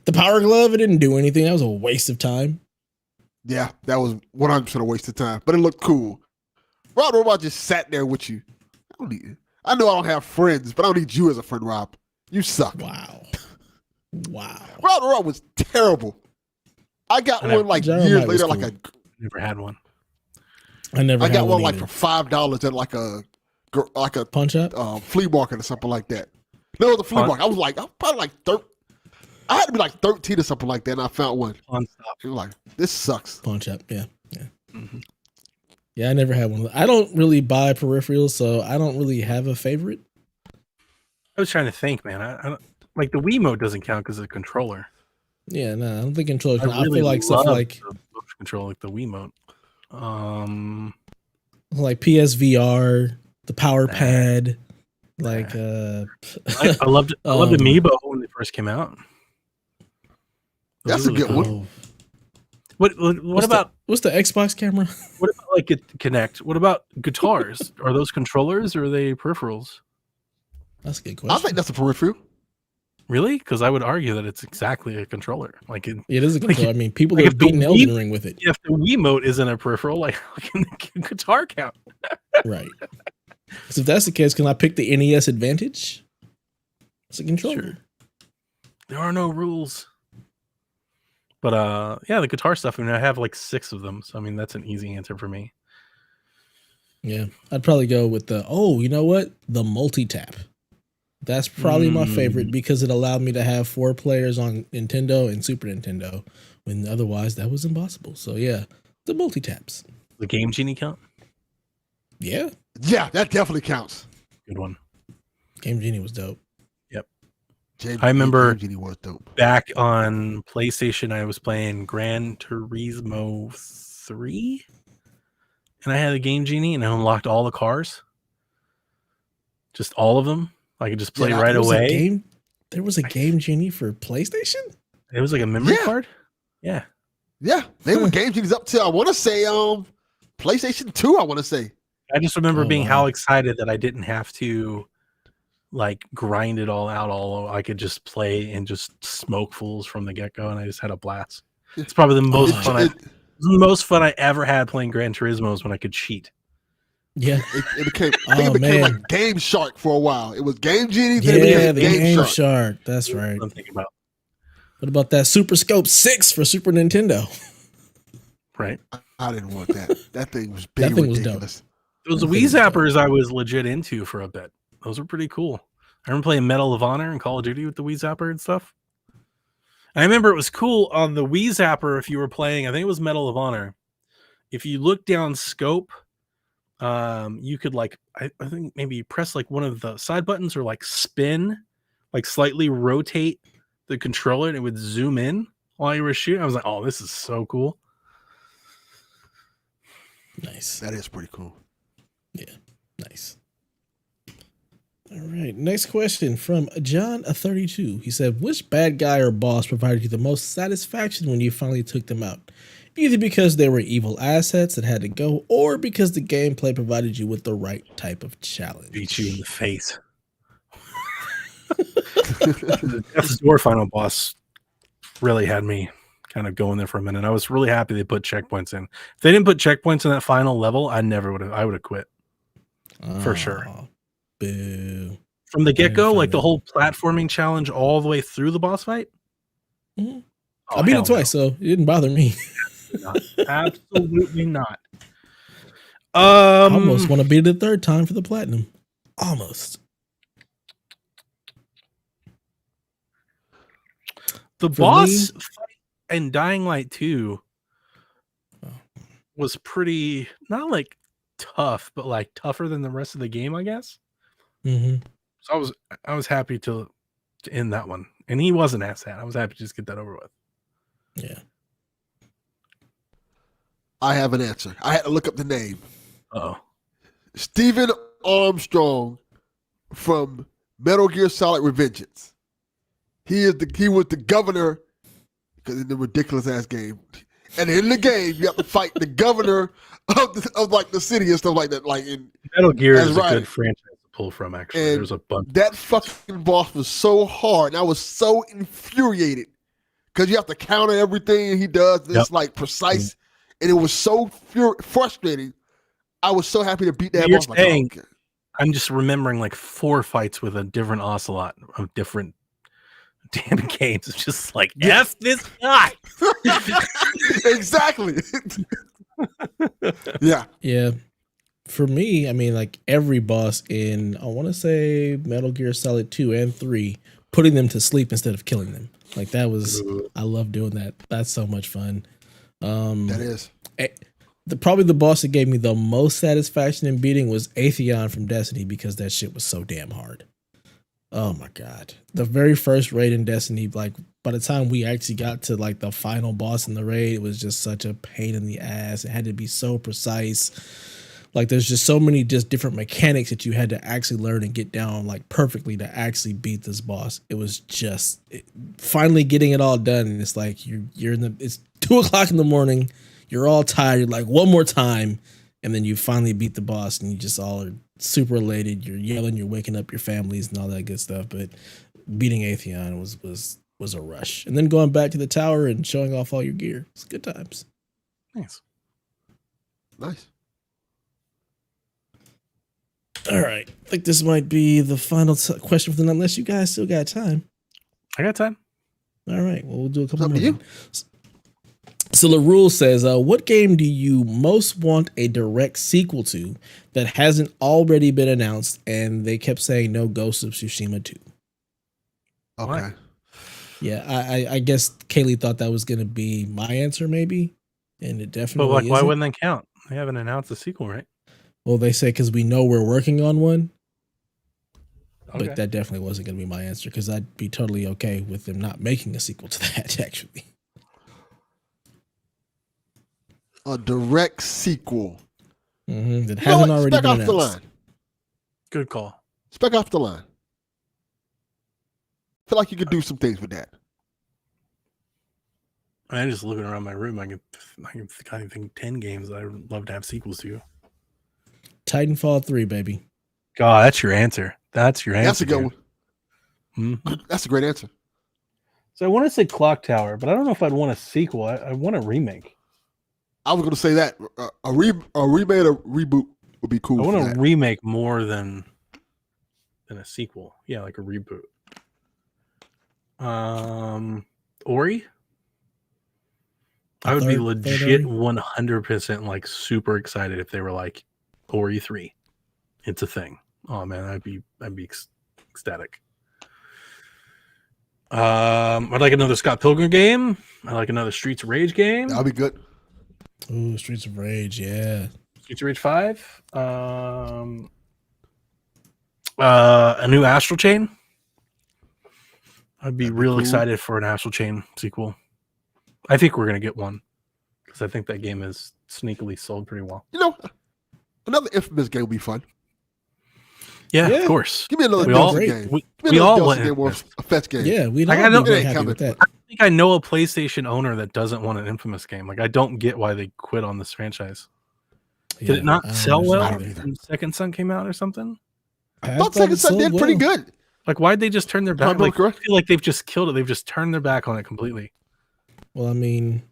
Speaker 1: the Power Glove, it didn't do anything. That was a waste of time.
Speaker 3: Yeah, that was 100% a waste of time, but it looked cool. Rob the Robot just sat there with you. I know I don't have friends, but I don't need you as a friend, Rob. You suck.
Speaker 1: Wow.
Speaker 3: Rob the Robot was terrible. I got one like years later,
Speaker 1: cool.
Speaker 2: Never had one.
Speaker 1: I
Speaker 3: got one
Speaker 1: either.
Speaker 3: like for $5 at like a
Speaker 1: Punch Up,
Speaker 3: flea market or something like that. No, it was a flea market. I was probably like 13. I had to be like 13 or something like that, and I found one.
Speaker 2: Stop.
Speaker 3: It was like, this sucks.
Speaker 1: Punch Up, yeah.
Speaker 2: Mm-hmm.
Speaker 1: Yeah, I never had one. I don't really buy peripherals, so I don't really have a favorite.
Speaker 2: I was trying to think, man. I don't, like the Wiimote doesn't count because of the controller.
Speaker 1: Yeah, no, I don't think controller.
Speaker 2: I
Speaker 1: I
Speaker 2: really
Speaker 1: feel like stuff like
Speaker 2: the motion control, like the Wiimote.
Speaker 1: like PSVR, the Power Pad, like
Speaker 2: I loved Amiibo when they first came out.
Speaker 3: That's a good one.
Speaker 1: Oh.
Speaker 2: What about
Speaker 1: what's the Xbox camera?
Speaker 2: what about like Kinect? What about guitars? Are those controllers or are they peripherals?
Speaker 1: That's a good question.
Speaker 3: I think that's a peripheral.
Speaker 2: Really? Because I would argue that it's exactly a controller. Like it
Speaker 1: is a controller. I mean, people
Speaker 2: like
Speaker 1: are
Speaker 2: if the
Speaker 1: beating Elden Ring with it.
Speaker 2: If the Wiimote isn't a peripheral, like can the guitar count?
Speaker 1: Right. So if that's the case, can I pick the NES Advantage? It's a controller.
Speaker 2: Sure. There are no rules. But yeah, the guitar stuff. I mean, I have like 6 of them, so I mean that's an easy answer for me.
Speaker 1: Yeah, I'd probably go with you know what? The multi-tap. That's probably my favorite because it allowed me to have 4 players on Nintendo and Super Nintendo when otherwise that was impossible. So yeah, the multi-taps.
Speaker 2: The Game Genie count?
Speaker 1: Yeah.
Speaker 3: Yeah, that definitely counts.
Speaker 2: Good one.
Speaker 1: Game Genie was dope.
Speaker 2: Yep. I remember
Speaker 3: Genie was dope.
Speaker 2: Back on PlayStation, I was playing Gran Turismo 3, and I had a Game Genie, and I unlocked all the cars. Just all of them. I could just play right away.
Speaker 1: There was a Game Genie for PlayStation?
Speaker 2: It was like a memory card? Yeah.
Speaker 3: Yeah, they were Game Genies up to, I want to say, PlayStation 2, I want to say.
Speaker 2: I just remember being how excited that I didn't have to like grind it all out. I could just play and just smoke fools from the get-go, and I just had a blast. It's probably the most fun I ever had playing Gran Turismo is when I could cheat.
Speaker 1: Yeah,
Speaker 3: it became like Game Shark for a while. It was Game Genie, then it became
Speaker 1: the Game Shark. That's right.
Speaker 2: I'm thinking about.
Speaker 1: What about that Super Scope 6 for Super Nintendo?
Speaker 2: Right.
Speaker 3: I didn't want that. That thing was big. That thing ridiculous.
Speaker 1: Was
Speaker 2: dope. Those Wii Zappers I was legit into for a bit. Those were pretty cool. I remember playing Medal of Honor and Call of Duty with the Wii Zapper and stuff. I remember it was cool on the Wii Zapper if you were playing, I think it was Medal of Honor. If you look down scope, you could like I think maybe press like one of the side buttons or like spin, like slightly rotate the controller and it would zoom in while you were shooting. I was like, oh, this is so cool.
Speaker 1: Nice.
Speaker 3: That is pretty cool.
Speaker 1: Yeah, nice. All right, next question from John32. He said, which bad guy or boss provided you the most satisfaction when you finally took them out? Either because they were evil assets that had to go, or because the gameplay provided you with the right type of challenge.
Speaker 2: Beat you in the face. Death's Door final boss really had me kind of going there for a minute. I was really happy they put checkpoints in. If they didn't put checkpoints in that final level, I would have quit. For sure.
Speaker 1: Boo.
Speaker 2: From the get-go, like the whole platforming challenge all the way through the boss fight.
Speaker 1: Mm-hmm. I beat it twice, so it didn't bother me.
Speaker 2: Absolutely not.
Speaker 1: I almost want to beat it a third time for the platinum. Almost.
Speaker 2: The boss fight in Dying Light 2 was pretty, not like tough, but like tougher than the rest of the game, I guess.
Speaker 1: Mm-hmm.
Speaker 2: So I was happy to end that one, and he wasn't as sad. I was happy to just get that over with.
Speaker 1: Yeah.
Speaker 3: I have an answer. I had to look up the name.
Speaker 2: Uh-oh.
Speaker 3: Stephen Armstrong from Metal Gear Solid Revengeance. He was the governor because in the ridiculous ass game. And in the game, you have to fight the governor of like the city and stuff like that. Like in
Speaker 2: Metal Gear
Speaker 3: That's
Speaker 2: is a
Speaker 3: right.
Speaker 2: good franchise to pull from. Actually,
Speaker 3: And
Speaker 2: there's a bunch.
Speaker 3: that fucking boss was so hard, and I was so infuriated because you have to counter everything he does. And It's like precise, and it was so frustrating. I was so happy to beat that
Speaker 2: You're
Speaker 3: boss.
Speaker 2: saying-
Speaker 3: Like, oh, okay.
Speaker 2: I'm just remembering like 4 fights with a different ocelot of different damn games. It's just like F this guy.
Speaker 3: Exactly. Yeah.
Speaker 1: Yeah. For me, I mean, like every boss in, I want to say Metal Gear Solid 2 and 3, putting them to sleep instead of killing them. Like that was, I love doing that. That's so much fun.
Speaker 3: That is.
Speaker 1: Probably the boss that gave me the most satisfaction in beating was Atheon from Destiny because that shit was so damn hard. Oh my God. The very first raid in Destiny, like by the time we actually got to like the final boss in the raid, it was just such a pain in the ass. It had to be so precise. Like there's just so many just different mechanics that you had to actually learn and get down like perfectly to actually beat this boss. It was just finally getting it all done. And it's like you're in it's 2:00 in the morning. You're all tired. You're like one more time. And then you finally beat the boss and you just all are super elated. You're yelling, you're waking up your families and all that good stuff. But beating Atheon was a rush. And then going back to the tower and showing off all your gear. It's good times.
Speaker 2: Nice.
Speaker 3: Nice.
Speaker 1: All right. I think this might be the final question for the night, unless you guys still got time.
Speaker 2: I got time.
Speaker 1: All right. Well, we'll do a couple
Speaker 3: Up
Speaker 1: more.
Speaker 3: to you.
Speaker 1: then. So the rule says, what game do you most want a direct sequel to that hasn't already been announced? And they kept saying no Ghost of Tsushima 2.
Speaker 3: Okay.
Speaker 2: What?
Speaker 1: Yeah, I guess Kaylee thought that was going to be my answer, maybe. And it
Speaker 2: But
Speaker 1: definitely
Speaker 2: like, why
Speaker 1: isn't.
Speaker 2: wouldn't they count? They haven't announced a sequel, right?
Speaker 1: Well, they say because we know we're working on one.
Speaker 2: Okay.
Speaker 1: But that definitely wasn't going to be my answer because I'd be totally okay with them not making a sequel to that, actually.
Speaker 3: A direct sequel.
Speaker 1: That
Speaker 3: You know
Speaker 1: hasn't
Speaker 3: what?
Speaker 1: already
Speaker 3: Spec
Speaker 1: been
Speaker 3: off the
Speaker 1: announced.
Speaker 3: line.
Speaker 2: Good call.
Speaker 3: Spec off the line. Feel like you could do some things with that.
Speaker 2: I'm just looking around my room. I can think 10 games that I would love to have sequels to.
Speaker 1: Titanfall 3, baby.
Speaker 2: God, that's your answer. That's your answer.
Speaker 3: That's a good
Speaker 2: dude.
Speaker 3: one.
Speaker 2: Mhm.
Speaker 3: That's a great answer.
Speaker 2: So I want to say Clock Tower, but I don't know if I'd want a sequel. I want a remake.
Speaker 3: I was going to say that a remake or reboot would be cool.
Speaker 2: I
Speaker 3: for
Speaker 2: want
Speaker 3: that.
Speaker 2: a remake more than a sequel. Yeah, like a reboot. Ori. I would be
Speaker 1: Third
Speaker 2: legit
Speaker 1: Ori?
Speaker 2: 100% like super excited if they were like Ori 3. It's a thing. Oh man, I'd be ecstatic. I'd like another Scott Pilgrim game. I'd like another Streets of Rage game.
Speaker 3: That'll be good.
Speaker 1: Ooh, Streets of Rage, yeah.
Speaker 2: Streets of Rage 5. A new Astral Chain. I'd be
Speaker 3: That'd be
Speaker 2: real
Speaker 3: cool.
Speaker 2: excited for an Astral Chain sequel. I think we're gonna get one because I think that game is sneakily sold pretty well.
Speaker 3: You know, another Infamous game would be fun.
Speaker 2: Yeah,
Speaker 1: Yeah.
Speaker 2: of course.
Speaker 3: Give me another
Speaker 2: We all-
Speaker 3: Delta
Speaker 1: great.
Speaker 3: game.
Speaker 2: We
Speaker 3: Give me
Speaker 2: all
Speaker 3: another
Speaker 2: want
Speaker 3: Delta game or
Speaker 2: Infamous.
Speaker 3: a fetch game.
Speaker 1: Yeah, we'd
Speaker 2: Like, I
Speaker 1: all
Speaker 2: don't-
Speaker 1: be
Speaker 3: It
Speaker 1: very
Speaker 3: ain't
Speaker 1: happy
Speaker 3: coming.
Speaker 1: with that.
Speaker 2: I think I know a PlayStation owner that doesn't want an Infamous game. Like I don't get why they quit on this franchise. Did
Speaker 1: Yeah,
Speaker 2: it not
Speaker 1: I don't
Speaker 2: sell well
Speaker 1: understand either.
Speaker 2: when Second Son came out or something?
Speaker 3: I thought Second Son did pretty good.
Speaker 2: Like why'd they just turn their
Speaker 3: If I
Speaker 2: back?
Speaker 3: remember
Speaker 2: Like, I
Speaker 3: correct.
Speaker 2: feel like they've just killed it. They've just turned their back on it completely.
Speaker 1: Well, I mean,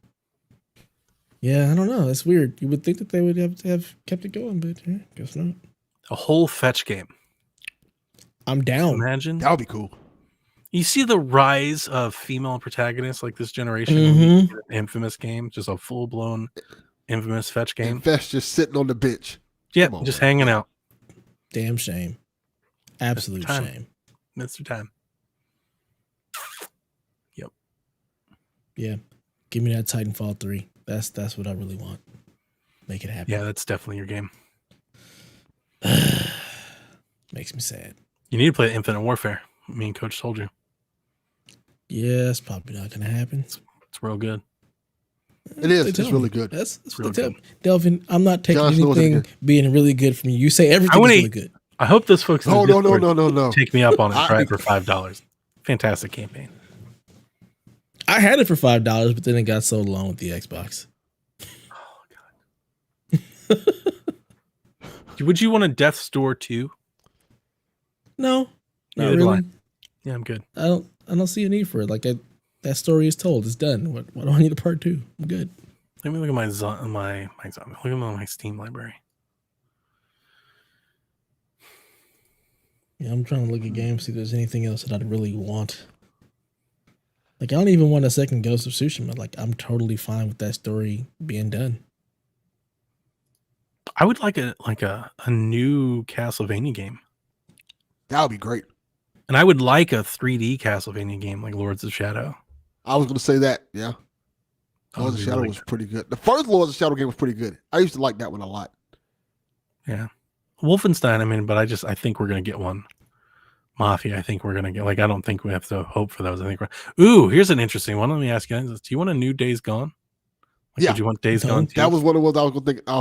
Speaker 1: yeah, I don't know. It's weird. You would think that they would have kept it going, but yeah, guess not.
Speaker 2: A whole fetch game.
Speaker 1: I'm down.
Speaker 2: Imagine.
Speaker 3: That would be cool.
Speaker 2: You see the rise of female protagonists like this generation.
Speaker 1: Mhm.
Speaker 2: Infamous game, just a full blown Infamous fetch game.
Speaker 3: And Fetch just sitting on the bench.
Speaker 2: Yeah,
Speaker 3: Come on,
Speaker 2: just
Speaker 3: man.
Speaker 2: hanging out.
Speaker 1: Damn shame. Absolute
Speaker 2: time.
Speaker 1: shame.
Speaker 2: Mr. Time.
Speaker 1: Yeah. Give me that Titanfall 3. That's what I really want. Make it happen.
Speaker 2: Yeah, that's definitely your game.
Speaker 1: Makes me sad.
Speaker 2: You need to play Infinite Warfare. Me and Coach told you.
Speaker 1: Yeah, it's probably not gonna happen.
Speaker 2: It's real good.
Speaker 3: It is.
Speaker 1: They
Speaker 3: It's
Speaker 1: tell
Speaker 3: really
Speaker 1: me.
Speaker 3: good.
Speaker 1: That's what
Speaker 2: really
Speaker 1: they tell
Speaker 2: good.
Speaker 1: me. Delvin, I'm not taking
Speaker 3: John Snow is
Speaker 1: anything
Speaker 3: good.
Speaker 1: being really good from you. You say everything is
Speaker 2: wanna
Speaker 1: really
Speaker 2: eat-
Speaker 1: good.
Speaker 2: I hope those folks in the Discord
Speaker 3: No.
Speaker 2: take me up on it.
Speaker 3: I-
Speaker 2: Try it for $5. Fantastic campaign.
Speaker 1: I had it for $5, but then it got sold along with the Xbox.
Speaker 2: Would you want a Death's Door 2?
Speaker 1: No, not
Speaker 2: Neither do I.
Speaker 1: really.
Speaker 2: Yeah, I'm good.
Speaker 1: I don't see a need for it. Like that story is told. It's done. What do I need a part 2? I'm good.
Speaker 2: Let me look at my look at my Steam library.
Speaker 1: Yeah, I'm trying to look at games, see if there's anything else that I'd really want. Like, I don't even want a second Ghost of Tsushima. Like, I'm totally fine with that story being done.
Speaker 2: I would like a new Castlevania game.
Speaker 3: That would be great.
Speaker 2: And I would like a 3D Castlevania game like Lords of Shadow.
Speaker 3: I was going to say that. Yeah.
Speaker 2: That
Speaker 3: Lords
Speaker 2: would
Speaker 3: of
Speaker 2: be
Speaker 3: Shadow
Speaker 2: really
Speaker 3: was
Speaker 2: good.
Speaker 3: pretty good. The first Lords of Shadow game was pretty good. I used to like that one a lot.
Speaker 2: Yeah. Wolfenstein, I mean, but I think we're going to get one. Mafia, I think we're going to get, like, I don't think we have to hope for those. I think here's an interesting one. Let me ask you guys, do you want a new Days Gone? Like,
Speaker 3: Yeah.
Speaker 2: would you want Days
Speaker 1: No,
Speaker 2: Gone 2?
Speaker 3: That was one of the ones I was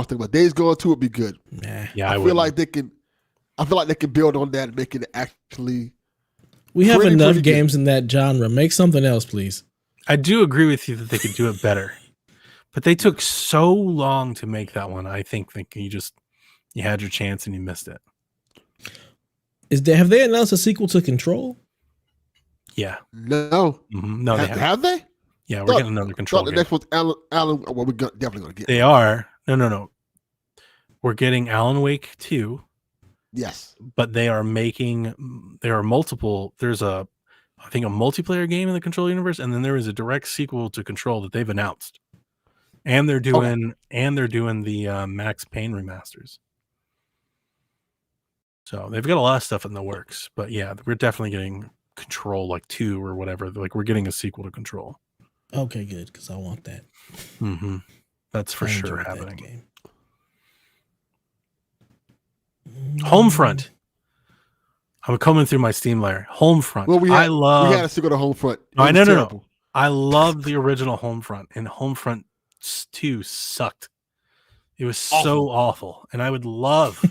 Speaker 3: thinking about. Days Gone 2 would be good.
Speaker 1: Nah.
Speaker 2: Yeah,
Speaker 3: I feel like they can build on that and make it actually.
Speaker 1: We have
Speaker 3: Pretty
Speaker 1: enough
Speaker 3: good.
Speaker 1: games in that genre. Make something else, please.
Speaker 2: I do agree with you that they could do it better. But they took so long to make that one. I think that you had your chance and you missed it.
Speaker 1: Have they announced a sequel to Control?
Speaker 2: Yeah.
Speaker 3: No.
Speaker 2: No, they haven't.
Speaker 3: Have they?
Speaker 2: Yeah, we're
Speaker 3: Thought-
Speaker 2: getting another Control
Speaker 3: The
Speaker 2: game.
Speaker 3: next one's Alan. Well, we're definitely going to get.
Speaker 2: They are. No. We're getting Alan Wake 2,
Speaker 3: Yes.
Speaker 2: but there are multiple. There's I think a multiplayer game in the Control universe, and then there is a direct sequel to Control that they've announced. And they're doing the Max Payne remasters. So they've got a lot of stuff in the works, but yeah, we're definitely getting Control like 2 or whatever. Like we're getting a sequel to Control.
Speaker 1: Okay, good, because I want that.
Speaker 2: Mm-hmm. That's for
Speaker 1: I
Speaker 2: sure
Speaker 1: enjoyed that
Speaker 2: happening.
Speaker 1: game.
Speaker 2: Homefront. I'm coming through my Steam layer. Homefront.
Speaker 3: Well, we
Speaker 2: I
Speaker 3: had
Speaker 2: love.
Speaker 3: to go to Homefront. It
Speaker 2: I
Speaker 3: was
Speaker 2: no.
Speaker 3: terrible.
Speaker 2: I love the original Homefront, and Homefront 2 sucked. It was so awful, and I would love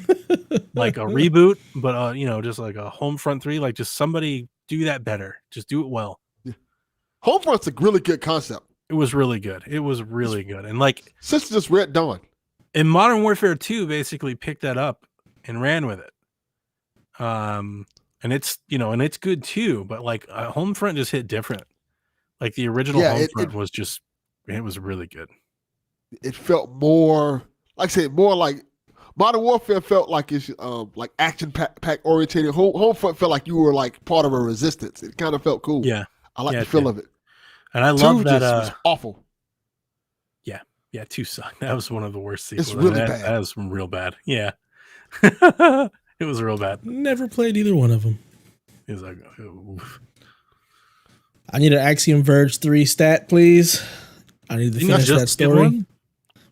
Speaker 2: like a reboot, but just like a Homefront 3. Like, just somebody do that better. Just do it well.
Speaker 3: Homefront's a really good concept.
Speaker 2: It was really good. It was really good, and like
Speaker 3: Since just Red Dawn.
Speaker 2: in Modern Warfare 2, basically picked that up and ran with it. And it's good too, but like Homefront just hit different. Like the original Homefront was really good.
Speaker 3: It felt more, like I said, more like Modern Warfare felt like it's like action pack oriented. Homefront felt like you were like part of a resistance. It kind of felt cool.
Speaker 2: Yeah,
Speaker 3: I like
Speaker 2: yeah,
Speaker 3: the feel
Speaker 2: it
Speaker 3: of it.
Speaker 2: and I
Speaker 3: 2
Speaker 2: love that.
Speaker 3: just was awful.
Speaker 2: Yeah, 2 sucked. That was one of the worst sequels.
Speaker 3: It's really
Speaker 2: that,
Speaker 3: bad.
Speaker 2: That was real bad. Yeah, it was real bad.
Speaker 1: Never played either one of them.
Speaker 2: It was like, oof.
Speaker 1: I need an Axiom Verge 3 stat, please. I need to
Speaker 2: Didn't you
Speaker 1: finish
Speaker 2: just
Speaker 1: that
Speaker 2: get
Speaker 1: story.
Speaker 2: one?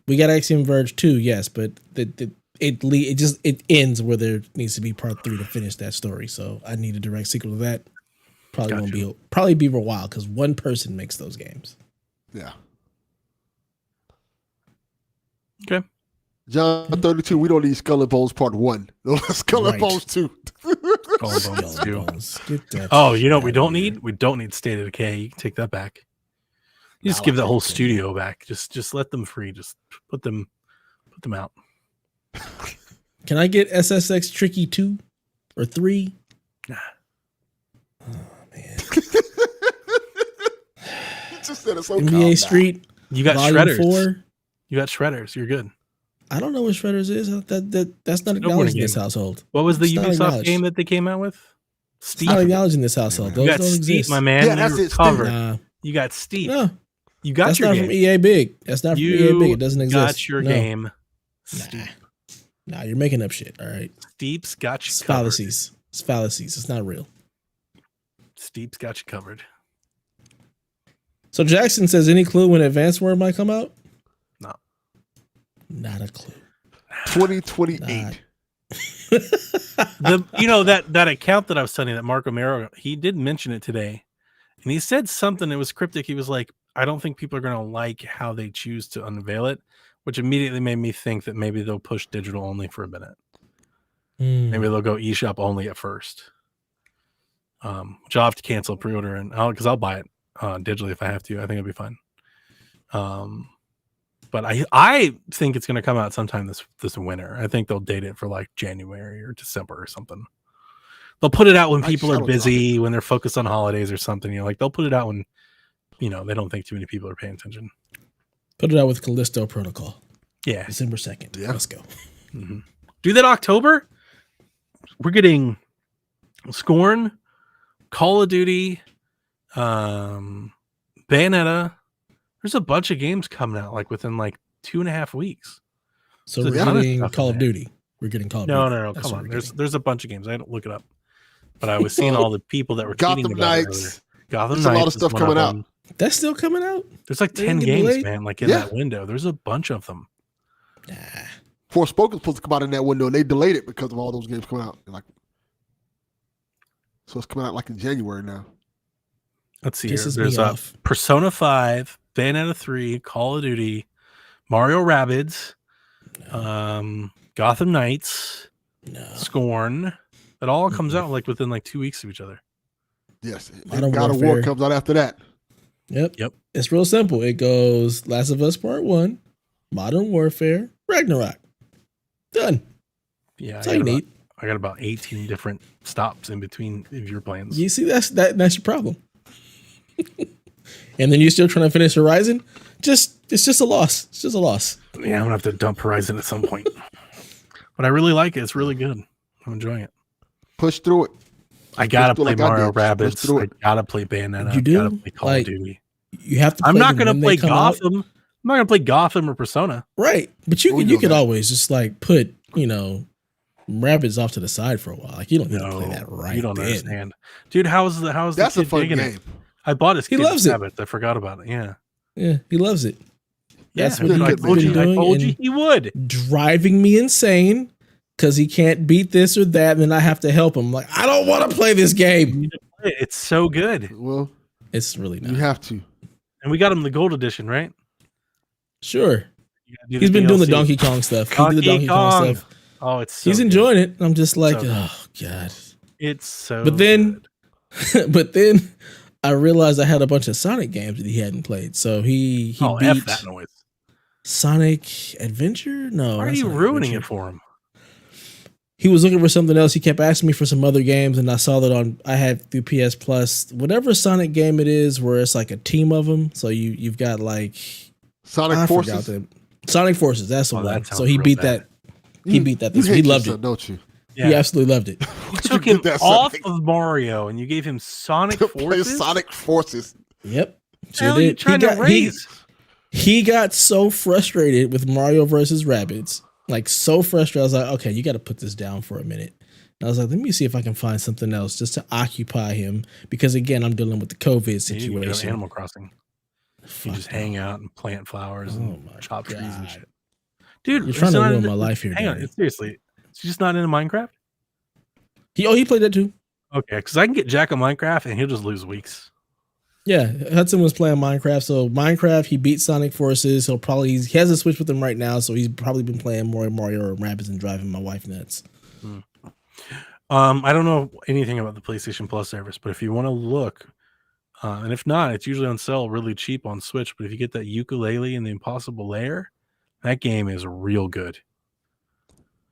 Speaker 1: We got Axiom Verge 2, yes, but it ends where there needs to be part 3 to finish that story. So I need a direct sequel to that. Probably be for a while because one person makes those games.
Speaker 3: Yeah.
Speaker 2: Okay.
Speaker 3: John 32, we don't need Skull and Bones Part 1. Skull and
Speaker 1: Right.
Speaker 3: Bones 2.
Speaker 2: Skull and Bones 2.
Speaker 1: Get that
Speaker 2: Oh,
Speaker 1: shit
Speaker 2: you know what we
Speaker 1: outta
Speaker 2: don't
Speaker 1: here.
Speaker 2: need? We don't need State of Decay. You can take that back. You just
Speaker 3: I
Speaker 2: give
Speaker 3: like
Speaker 2: that whole
Speaker 3: State of Decay.
Speaker 2: studio back. Just let them free. Just put them out.
Speaker 1: Can I get SSX Tricky 2 or 3?
Speaker 2: Nah.
Speaker 1: Oh, man.
Speaker 3: You just said it so calm
Speaker 1: NBA
Speaker 3: down.
Speaker 1: Street
Speaker 2: You got
Speaker 1: Volume
Speaker 2: shredders.
Speaker 1: 4.
Speaker 2: You got shredders. You're good.
Speaker 1: I don't know what Shredders is. That's not
Speaker 2: Snowboarding
Speaker 1: acknowledged in this
Speaker 2: game.
Speaker 1: household.
Speaker 2: What was the
Speaker 1: It's not
Speaker 2: Ubisoft
Speaker 1: acknowledged.
Speaker 2: game that they came out with?
Speaker 1: It's
Speaker 2: Steep.
Speaker 1: not acknowledged in this household.
Speaker 2: You
Speaker 1: Those
Speaker 2: got
Speaker 1: don't
Speaker 2: Steep,
Speaker 1: exist.
Speaker 2: my man.
Speaker 3: Yeah, that's
Speaker 2: You're
Speaker 3: it, Steep.
Speaker 2: covered.
Speaker 1: Nah,
Speaker 2: You got Steep.
Speaker 1: no,
Speaker 2: You got
Speaker 1: that's
Speaker 2: your
Speaker 1: not
Speaker 2: game.
Speaker 1: from EA Big. That's not from EA Big. It doesn't exist.
Speaker 2: Got your
Speaker 1: No.
Speaker 2: game.
Speaker 1: Nah, you're making up shit. All right,
Speaker 2: Steep's got you
Speaker 1: it's
Speaker 2: covered.
Speaker 1: fallacies. It's fallacies. It's not real.
Speaker 2: Steep's got you covered.
Speaker 1: So Jackson says, any clue when Advanced Word might come out?
Speaker 2: No.
Speaker 1: Not a clue.
Speaker 3: 2028.
Speaker 2: That account that I was telling you, that Mark Romero, he did mention it today, and he said something that was cryptic. He was like, I don't think people are going to like how they choose to unveil it, which immediately made me think that maybe they'll push digital only for a minute. Maybe they'll go eShop only at first. Which I'll have to cancel pre-order and because I'll buy it digitally if I have to. I think it'll be fine. But I think it's going to come out sometime this winter. I think they'll date it for like January or December or something. They'll put it out when people are busy, when they're focused on holidays or something. You know, like they'll put it out when they don't think too many people are paying attention.
Speaker 1: Put it out with Callisto Protocol.
Speaker 2: Yeah,
Speaker 1: December 2nd. Yeah. Let's go.
Speaker 2: Mm-hmm. Do that October. We're getting Scorn, Call of Duty, Bayonetta. There's a bunch of games coming out like within like 2.5 weeks.
Speaker 1: So we're getting Call of Duty. We're getting Call of Duty.
Speaker 2: No. Come on. There's a bunch of games. I had to look it up. But I was seeing all the people that were tweeting about it earlier. Gotham Knights. There's a lot of
Speaker 3: stuff coming out.
Speaker 1: That's still coming out?
Speaker 2: There's like 10 games, man, like in that window. There's a bunch of them.
Speaker 1: Nah.
Speaker 3: Forspoken was supposed to come out in that window, and they delayed it because of all those games coming out. So it's coming out like in January now.
Speaker 2: Let's see here. There's Persona 5, Bayonetta 3, Call of Duty, Mario Rabbids, Gotham Knights, Scorn. It all comes out like within like 2 weeks of each other.
Speaker 3: Yes. God of War comes out after that.
Speaker 1: Yep. It's real simple. It goes Last of Us Part 1, Modern Warfare, Ragnarok. Done.
Speaker 2: Yeah.
Speaker 1: That's all you need.
Speaker 2: I got about 18 different stops in between of your plans.
Speaker 1: You see, that's your problem. And then you're still trying to finish Horizon? It's just a loss. It's just a loss.
Speaker 2: Yeah, I'm gonna have to dump Horizon at some point. But I really like it. It's really good. I'm enjoying it.
Speaker 3: Push through it.
Speaker 2: I gotta play Mario Rabbids. I gotta play Bayonetta.
Speaker 1: You do?
Speaker 2: I gotta play Call of Duty.
Speaker 1: You have to.
Speaker 2: I'm not gonna play Gotham. I'm not gonna play Gotham or Persona.
Speaker 1: Right, but you could always just like put Rabbids off to the side for a while. Like you don't need to play that right.
Speaker 2: You don't understand, dude. How's
Speaker 3: that's
Speaker 2: the
Speaker 3: a fun game?
Speaker 2: It? I bought his.
Speaker 1: He loves it.
Speaker 2: I forgot about it.
Speaker 1: Yeah, he loves it. That's what
Speaker 2: I told you he would.
Speaker 1: Driving me insane because he can't beat this or that, and then I have to help him. Like I don't want to play this game.
Speaker 2: It's so good.
Speaker 3: Well,
Speaker 1: it's really not.
Speaker 3: You have to.
Speaker 2: And we got him the gold edition, right?
Speaker 1: Sure. He's been doing the Donkey Kong stuff. He did the Donkey Kong stuff.
Speaker 2: Oh, it's so
Speaker 1: he's enjoying it. I'm just like, oh god.
Speaker 2: It's so
Speaker 1: but then I realized I had a bunch of Sonic games that he hadn't played. So he beat
Speaker 2: F that noise.
Speaker 1: Sonic Adventure? No.
Speaker 2: Why are you ruining it for him?
Speaker 1: He was looking for something else. He kept asking me for some other games, and I saw that I had through PS Plus, whatever Sonic game it is, where it's like a team of them. So you've got like
Speaker 3: Sonic Forces.
Speaker 1: Sonic Forces. That's the one. So he beat that. He beat that.
Speaker 3: He
Speaker 1: loved it,
Speaker 3: don't you?
Speaker 1: Yeah. He absolutely loved it.
Speaker 2: You took him off of Mario, and you gave him Sonic Forces.
Speaker 3: Sonic Forces.
Speaker 1: Yep.
Speaker 2: Hell, are you trying to raise?
Speaker 1: He got so frustrated with Mario versus Rabbids. Like so frustrated, I was like, okay, you got to put this down for a minute. And I was like, let me see if I can find something else just to occupy him. Because again, I'm dealing with the COVID situation.
Speaker 2: You go to Animal Crossing. You just hang out and plant flowers and chop trees and shit. Dude,
Speaker 1: you're trying to ruin my life here.
Speaker 2: Hang on, seriously. Is he just not into Minecraft?
Speaker 1: He played that too.
Speaker 2: Okay, because I can get Jack on Minecraft and he'll just lose weeks.
Speaker 1: Yeah, Hudson was playing Minecraft. So Minecraft, he beat Sonic Forces. He has a Switch with him right now, so he's probably been playing more Mario or Rabbids and driving my wife nuts.
Speaker 2: I don't know anything about the PlayStation Plus service, but if you want to look, and if not, it's usually on sale really cheap on Switch. But if you get that Ukulele and the Impossible Lair, that game is real good.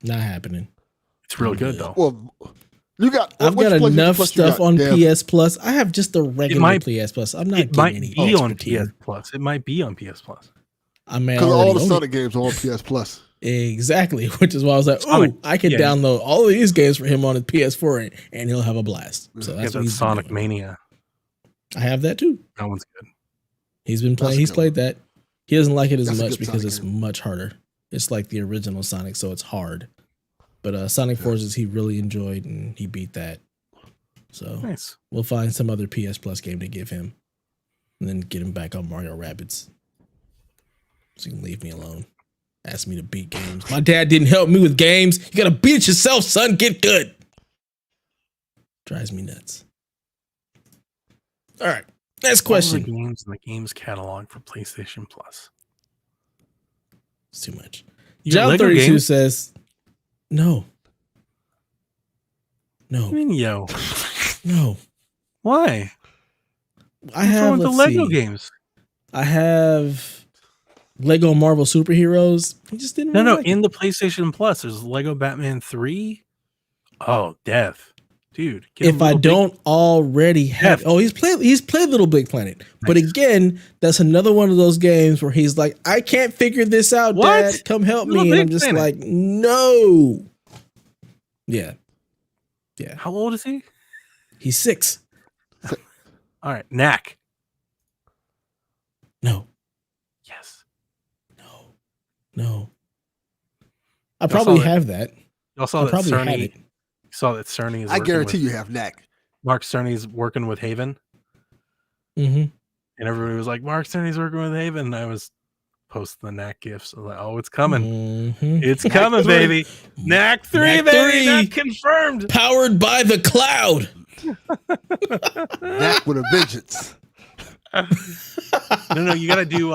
Speaker 1: Not happening.
Speaker 2: It's real good though.
Speaker 3: Well,
Speaker 1: I've got enough stuff on PS Plus. I have just the regular PS Plus. I'm not getting any.
Speaker 2: It might be on PS Plus. It might be on PS Plus.
Speaker 1: I mean,
Speaker 3: because all the Sonic games are on PS Plus.
Speaker 1: Exactly, which is why I was like, oh, I can download all of these games for him on his PS4 and he'll have a blast. So that's what he's
Speaker 2: Sonic Mania.
Speaker 1: I have that too.
Speaker 2: That one's good.
Speaker 1: He's been playing. He's played that. He doesn't like it as much because it's much harder. It's like the original Sonic, so it's hard. But Sonic Forces he really enjoyed and he beat that. So
Speaker 2: nice.
Speaker 1: We'll find some other PS Plus game to give him, and then get him back on Mario Rabbids. So you can leave me alone. Ask me to beat games. My dad didn't help me with games. You gotta beat it yourself, son. Get good. Drives me nuts. All right. Next
Speaker 2: All the
Speaker 1: question.
Speaker 2: games in the games catalog for PlayStation Plus.
Speaker 1: It's too much.
Speaker 2: You got
Speaker 1: John
Speaker 2: Lego
Speaker 1: 32
Speaker 2: games?
Speaker 1: says, no.
Speaker 2: What do you mean, yo?
Speaker 1: No.
Speaker 2: Why?
Speaker 1: I
Speaker 2: What's
Speaker 1: have,
Speaker 2: wrong with the
Speaker 1: let's
Speaker 2: Lego
Speaker 1: see.
Speaker 2: games?
Speaker 1: I have Lego Marvel Superheroes. He just didn't
Speaker 2: No,
Speaker 1: really
Speaker 2: no.
Speaker 1: like
Speaker 2: In
Speaker 1: it.
Speaker 2: the PlayStation Plus, there's Lego Batman 3. Oh, Dev. Dude. Get a
Speaker 1: If I
Speaker 2: Little Big-
Speaker 1: don't already have,
Speaker 2: Jeff.
Speaker 1: he's played Little Big Planet, but
Speaker 2: Nice.
Speaker 1: again, that's another one of those games where he's like, I can't figure this out,
Speaker 2: What?
Speaker 1: Dad. Come help
Speaker 2: Little
Speaker 1: me, and I'm
Speaker 2: Big
Speaker 1: just
Speaker 2: Planet.
Speaker 1: like, no. Yeah,
Speaker 2: How old is he?
Speaker 1: he's 6.
Speaker 2: All right. Knack.
Speaker 1: No,
Speaker 2: Yes.
Speaker 1: no. I
Speaker 2: Y'all
Speaker 1: probably
Speaker 2: saw that-
Speaker 1: have that.
Speaker 2: Y'all saw
Speaker 1: I
Speaker 2: that
Speaker 1: probably have
Speaker 2: Cerny.
Speaker 1: it.
Speaker 2: Saw that Cerny is.
Speaker 3: I guarantee you have Knack.
Speaker 2: Mark Cerny's working with Haven,
Speaker 1: Mm-hmm.
Speaker 2: and everybody was like, "Mark Cerny's working with Haven." And I was posting the Knack gifs. I was like, "Oh, it's coming!
Speaker 1: Mm-hmm.
Speaker 2: It's coming, baby! Knack 3,
Speaker 1: Knack
Speaker 2: baby!
Speaker 1: 3.
Speaker 2: Not confirmed."
Speaker 1: Powered by the cloud.
Speaker 3: Knack with a vengeance.
Speaker 2: No, you got to do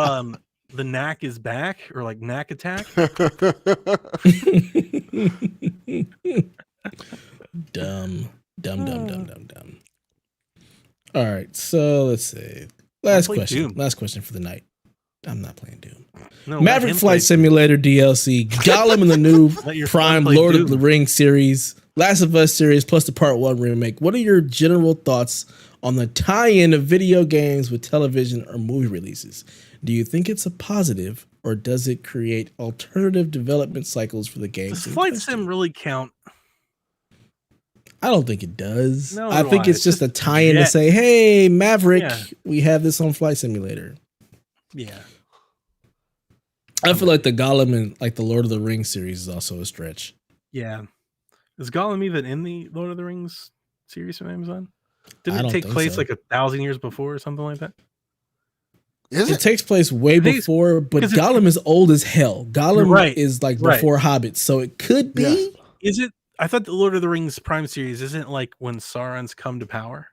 Speaker 2: the Knack is back or like Knack attack.
Speaker 1: Dumb. All right, so let's see. Last
Speaker 2: play
Speaker 1: question.
Speaker 2: Doom.
Speaker 1: Last question for the night. I'm not playing Doom.
Speaker 2: No, let
Speaker 1: Maverick
Speaker 2: him
Speaker 1: Flight
Speaker 2: play.
Speaker 1: Simulator DLC, Gollum in the new
Speaker 2: Let your
Speaker 1: Prime
Speaker 2: son play
Speaker 1: Lord of
Speaker 2: Doom.
Speaker 1: the Rings series, Last of Us series, plus the Part 1 remake. What are your general thoughts on the tie-in of video games with television or movie releases? Do you think it's a positive, or does it create alternative development cycles for the games?
Speaker 2: Does
Speaker 1: in
Speaker 2: Flight
Speaker 1: question?
Speaker 2: Sim really count?
Speaker 1: I don't think it does.
Speaker 2: No,
Speaker 1: I think
Speaker 2: why?
Speaker 1: it's just a
Speaker 2: It's
Speaker 1: tie-in to
Speaker 2: jet.
Speaker 1: say, hey, Maverick,
Speaker 2: Yeah.
Speaker 1: we have this on Flight Simulator.
Speaker 2: Yeah.
Speaker 1: I feel like the Gollum and like the Lord of the Rings series is also a stretch.
Speaker 2: Yeah. Is Gollum even in the Lord of the Rings series from Amazon?
Speaker 1: I
Speaker 2: Didn't it
Speaker 1: don't
Speaker 2: take
Speaker 1: think
Speaker 2: place
Speaker 1: so.
Speaker 2: like 1,000 years before or something like that?
Speaker 3: Is
Speaker 1: It
Speaker 3: it?
Speaker 1: takes place way
Speaker 2: I think it's-
Speaker 1: before, but
Speaker 2: 'cause it's-
Speaker 1: Gollum is old as hell. Gollum
Speaker 2: Right,
Speaker 1: is like
Speaker 2: right.
Speaker 1: before Hobbit, so it could be.
Speaker 3: Yeah.
Speaker 2: Is it? I thought the Lord of the Rings Prime series isn't like when Sauron's come to power.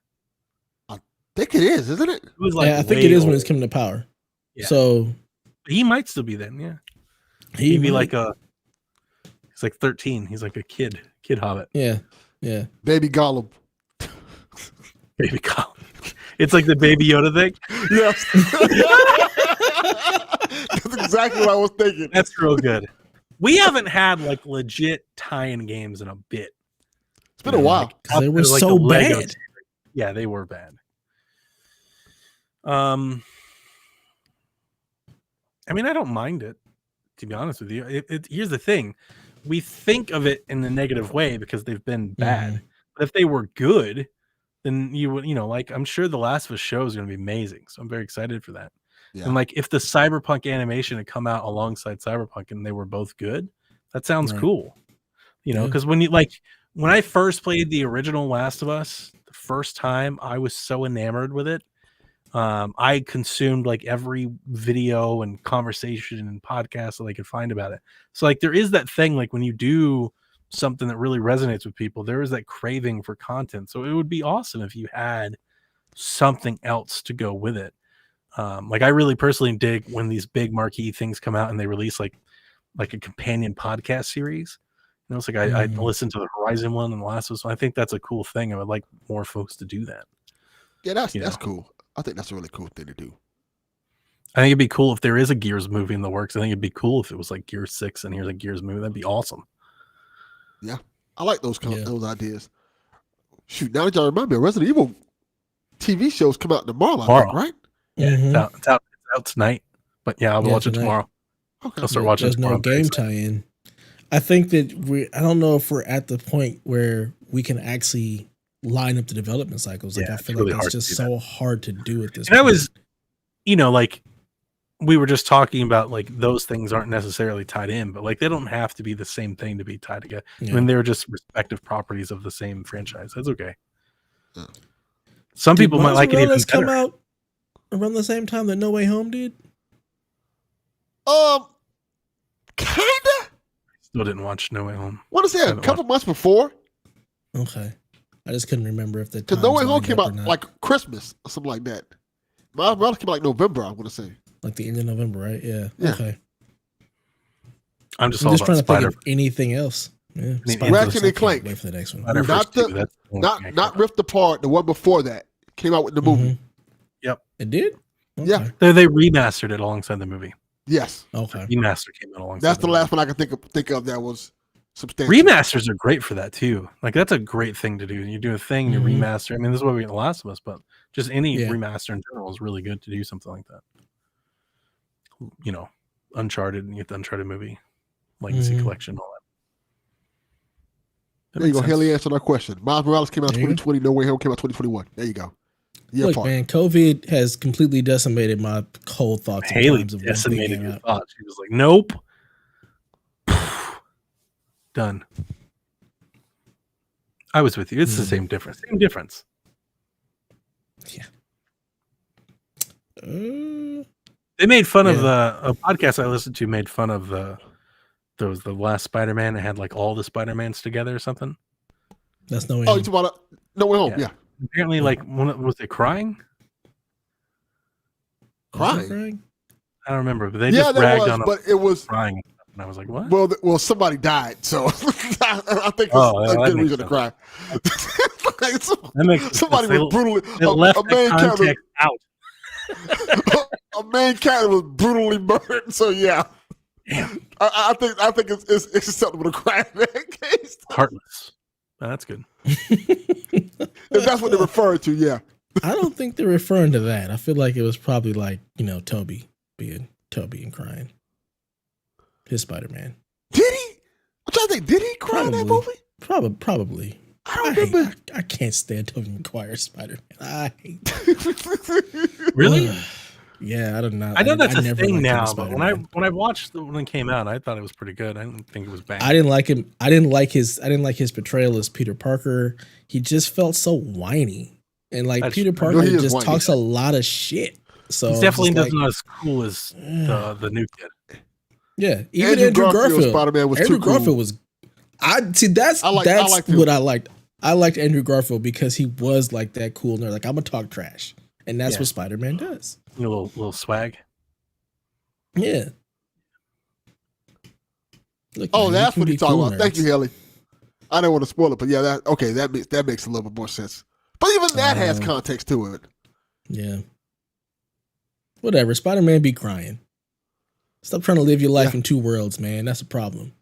Speaker 3: I think it is, isn't it?
Speaker 2: It was like
Speaker 1: Yeah, I think
Speaker 2: way
Speaker 1: it is when it's
Speaker 2: old.
Speaker 1: coming to power.
Speaker 2: Yeah.
Speaker 1: So
Speaker 2: He might still be then. Yeah,
Speaker 1: he
Speaker 2: he'd be
Speaker 1: might-
Speaker 2: like a. He's like 13. He's like a kid hobbit,
Speaker 1: yeah.
Speaker 3: Baby Gollum.
Speaker 2: baby Gollum. It's like the baby Yoda thing.
Speaker 3: Yes. That's exactly what I was thinking.
Speaker 2: That's real good. We haven't had like legit tie-in games in a bit.
Speaker 3: It's been a while.
Speaker 1: Because they were
Speaker 2: Like
Speaker 1: so
Speaker 2: the Lego
Speaker 1: bad.
Speaker 2: series. Yeah, they were bad. I mean, I don't mind it, to be honest with you. Here's the thing. We think of it in the negative way because they've been bad.
Speaker 1: Mhm.
Speaker 2: But if they were good, then you would, like, I'm sure the Last of Us show is going to be amazing. So I'm very excited for that.
Speaker 3: Yeah.
Speaker 2: And like, if the Cyberpunk animation had come out alongside Cyberpunk and they were both good, that sounds
Speaker 1: Right.
Speaker 2: cool.
Speaker 1: Yeah.
Speaker 2: Because when I first played the original Last of Us the first time, I was so enamored with it. I consumed like every video and conversation and podcast that I could find about it. So like there is that thing, like when you do something that really resonates with people, there is that craving for content. So it would be awesome if you had something else to go with it. Like I really personally dig when these big marquee things come out and they release like a companion podcast series. It's like I
Speaker 1: Mhm.
Speaker 2: listened to the Horizon one and the Last of Us one. I think that's a cool thing. I would like more folks to do that.
Speaker 3: Yeah, that's
Speaker 2: You know.
Speaker 3: cool. I think that's a really cool thing to do.
Speaker 2: I think it'd be cool if there is a Gears movie in the works. I think it'd be cool if it was like Gears 6 and here's a Gears movie. That'd be awesome.
Speaker 3: I like those
Speaker 1: Yeah.
Speaker 3: those ideas. Shoot, now that y'all remind me, Resident Evil TV shows come out tomorrow, I think,
Speaker 2: Tomorrow.
Speaker 3: right?
Speaker 2: Yeah,
Speaker 1: Mhm.
Speaker 2: it's out tonight. But yeah, I'll
Speaker 1: Yeah,
Speaker 2: watch it
Speaker 1: tonight.
Speaker 2: tomorrow.
Speaker 3: Okay.
Speaker 2: I'll start watching it
Speaker 1: There's
Speaker 2: tomorrow.
Speaker 1: no
Speaker 2: I'm very
Speaker 1: game
Speaker 2: excited.
Speaker 1: tie-in. I think that I don't know if we're at the point where we can actually line up the development cycles. Like
Speaker 2: Yeah,
Speaker 1: I
Speaker 2: it's
Speaker 1: feel
Speaker 2: really
Speaker 1: like
Speaker 2: hard
Speaker 1: it's
Speaker 2: to
Speaker 1: just
Speaker 2: do
Speaker 1: so hard to do at this
Speaker 2: And I
Speaker 1: point.
Speaker 2: was, like we were just talking about like those things aren't necessarily tied in, but like they don't have to be the same thing to be tied together.
Speaker 1: Yeah.
Speaker 2: I mean, they're just respective properties of the same franchise. That's okay.
Speaker 3: Yeah.
Speaker 2: Some
Speaker 1: Did
Speaker 2: people might
Speaker 1: Miles
Speaker 2: like it even
Speaker 1: Morales come
Speaker 2: better.
Speaker 1: out around the same time that No Way Home did?
Speaker 3: Kinda.
Speaker 2: Still didn't watch No Way Home.
Speaker 3: What is that? A
Speaker 2: Haven't
Speaker 3: couple months before?
Speaker 1: Okay. I just couldn't remember if the
Speaker 3: Because No
Speaker 1: times
Speaker 3: Way Home
Speaker 1: lined
Speaker 3: came
Speaker 1: up
Speaker 3: out
Speaker 1: or not.
Speaker 3: like Christmas or something like that. Miles Morales came out like November, I'm gonna say.
Speaker 1: Like the end of November, right? Yeah.
Speaker 3: Yeah.
Speaker 1: Okay.
Speaker 2: I'm just
Speaker 1: I'm
Speaker 2: all
Speaker 1: just
Speaker 2: about
Speaker 1: trying to
Speaker 2: Spider.
Speaker 1: think of anything else. Yeah.
Speaker 2: mean,
Speaker 3: Ratchet and
Speaker 1: I can't
Speaker 3: Clank.
Speaker 1: Wait for the next one.
Speaker 2: Spider-Verse
Speaker 3: Not
Speaker 2: 2,
Speaker 3: the-
Speaker 2: that's the only thing I
Speaker 3: Not
Speaker 2: care
Speaker 3: Rift Apart, the one before that came out with the movie.
Speaker 1: Mhm.
Speaker 2: Yep.
Speaker 1: It did. Okay.
Speaker 3: Yeah.
Speaker 2: They remastered it alongside the movie.
Speaker 3: Yes,
Speaker 1: Okay.
Speaker 2: Remaster came out alongside.
Speaker 3: that's the last
Speaker 2: movie.
Speaker 3: one I can think of that was substantial.
Speaker 2: Remasters are great for that too. Like that's a great thing to do. You do a thing, you
Speaker 1: Mhm.
Speaker 2: remaster. I mean, this is what we get in The Last of Us, but just any
Speaker 1: Yeah.
Speaker 2: remaster in general is really good to do something like that. You know, Uncharted, and you get the Uncharted movie, Legacy
Speaker 1: Mhm.
Speaker 2: Collection, all that. That
Speaker 3: There you go.
Speaker 2: makes sense.
Speaker 3: Haley answered our question. Miles Morales came out
Speaker 1: There you go.
Speaker 3: 2020. No Way Home came out 2021. There you go. Yeah,
Speaker 1: Look, man, COVID has completely decimated my cold thoughts. in
Speaker 2: Haley
Speaker 1: terms of when things
Speaker 2: decimated
Speaker 1: came
Speaker 2: your
Speaker 1: out.
Speaker 2: thoughts. She was like, "Nope, done." I was with you. It's the same difference. Same difference. They made fun of a podcast I listened to made fun of the last Spider-Man. It had like all the Spider-Mans together or something.
Speaker 1: That's no way.
Speaker 3: Oh, you talking about No Way Home? Yeah.
Speaker 2: Apparently, like was they crying?
Speaker 3: Crying?
Speaker 2: I don't remember, but they
Speaker 3: Yeah,
Speaker 2: just
Speaker 3: there
Speaker 2: ragged
Speaker 3: was,
Speaker 2: on them
Speaker 3: but it was
Speaker 2: crying, and I was like, "What?"
Speaker 3: well. Somebody died, so I think it's
Speaker 2: Oh,
Speaker 3: a
Speaker 2: that
Speaker 3: good
Speaker 2: makes
Speaker 3: reason to cry.
Speaker 2: That
Speaker 3: Like,
Speaker 2: makes
Speaker 3: somebody
Speaker 2: sense.
Speaker 3: was brutally.
Speaker 2: They left
Speaker 3: A
Speaker 2: the
Speaker 3: main character.
Speaker 2: context out.
Speaker 3: A main character was brutally murdered. So yeah,
Speaker 2: Damn,
Speaker 3: I think it's acceptable to cry in that case.
Speaker 2: heartless. Oh, that's good.
Speaker 3: If that's what they're referring to, yeah.
Speaker 1: I don't think they're referring to that. I feel like it was probably like, Toby being Toby and crying. His Spider-Man.
Speaker 3: Did he? I'm trying to think. Did he cry in that movie?
Speaker 1: Probably.
Speaker 3: I don't remember.
Speaker 1: I can't stand Toby Maguire's Spider-Man. I hate
Speaker 2: Really?
Speaker 1: Yeah, I don't know.
Speaker 2: I know that's a
Speaker 1: never
Speaker 2: thing
Speaker 1: liked him
Speaker 2: now,
Speaker 1: as
Speaker 2: but
Speaker 1: Spider-Man.
Speaker 2: when I watched when it came out, I thought it was pretty good. I didn't think it was bad.
Speaker 1: I didn't like him. I didn't like his portrayal as Peter Parker. He just felt so whiny. And like
Speaker 2: That's
Speaker 1: Peter
Speaker 2: true.
Speaker 3: No,
Speaker 1: Parker
Speaker 3: he is
Speaker 1: just
Speaker 3: whiny.
Speaker 1: talks a lot of shit. So
Speaker 2: He's definitely
Speaker 1: just
Speaker 2: not as cool as the new kid.
Speaker 1: yeah, even Andrew Garfield
Speaker 3: Spider-Man was
Speaker 1: Andrew
Speaker 3: too cool.
Speaker 1: Garfield was. That's
Speaker 3: I liked him.
Speaker 1: what I liked. I liked Andrew Garfield because he was like that cool nerd. Like I'm gonna talk trash, and that's
Speaker 2: Yeah.
Speaker 1: what Spider-Man does.
Speaker 2: A little swag.
Speaker 1: Yeah. Look,
Speaker 3: Oh,
Speaker 1: man,
Speaker 3: that's
Speaker 1: you
Speaker 3: what
Speaker 1: can
Speaker 3: he's
Speaker 1: be
Speaker 3: talking
Speaker 1: cool
Speaker 3: about. Thank
Speaker 1: nerds.
Speaker 3: you, Haley. I didn't want to spoil it, but yeah, that makes a little bit more sense. But even that has context to it.
Speaker 1: Yeah. Whatever. Spider-Man be crying. Stop trying to live your life in two worlds, man. That's a problem.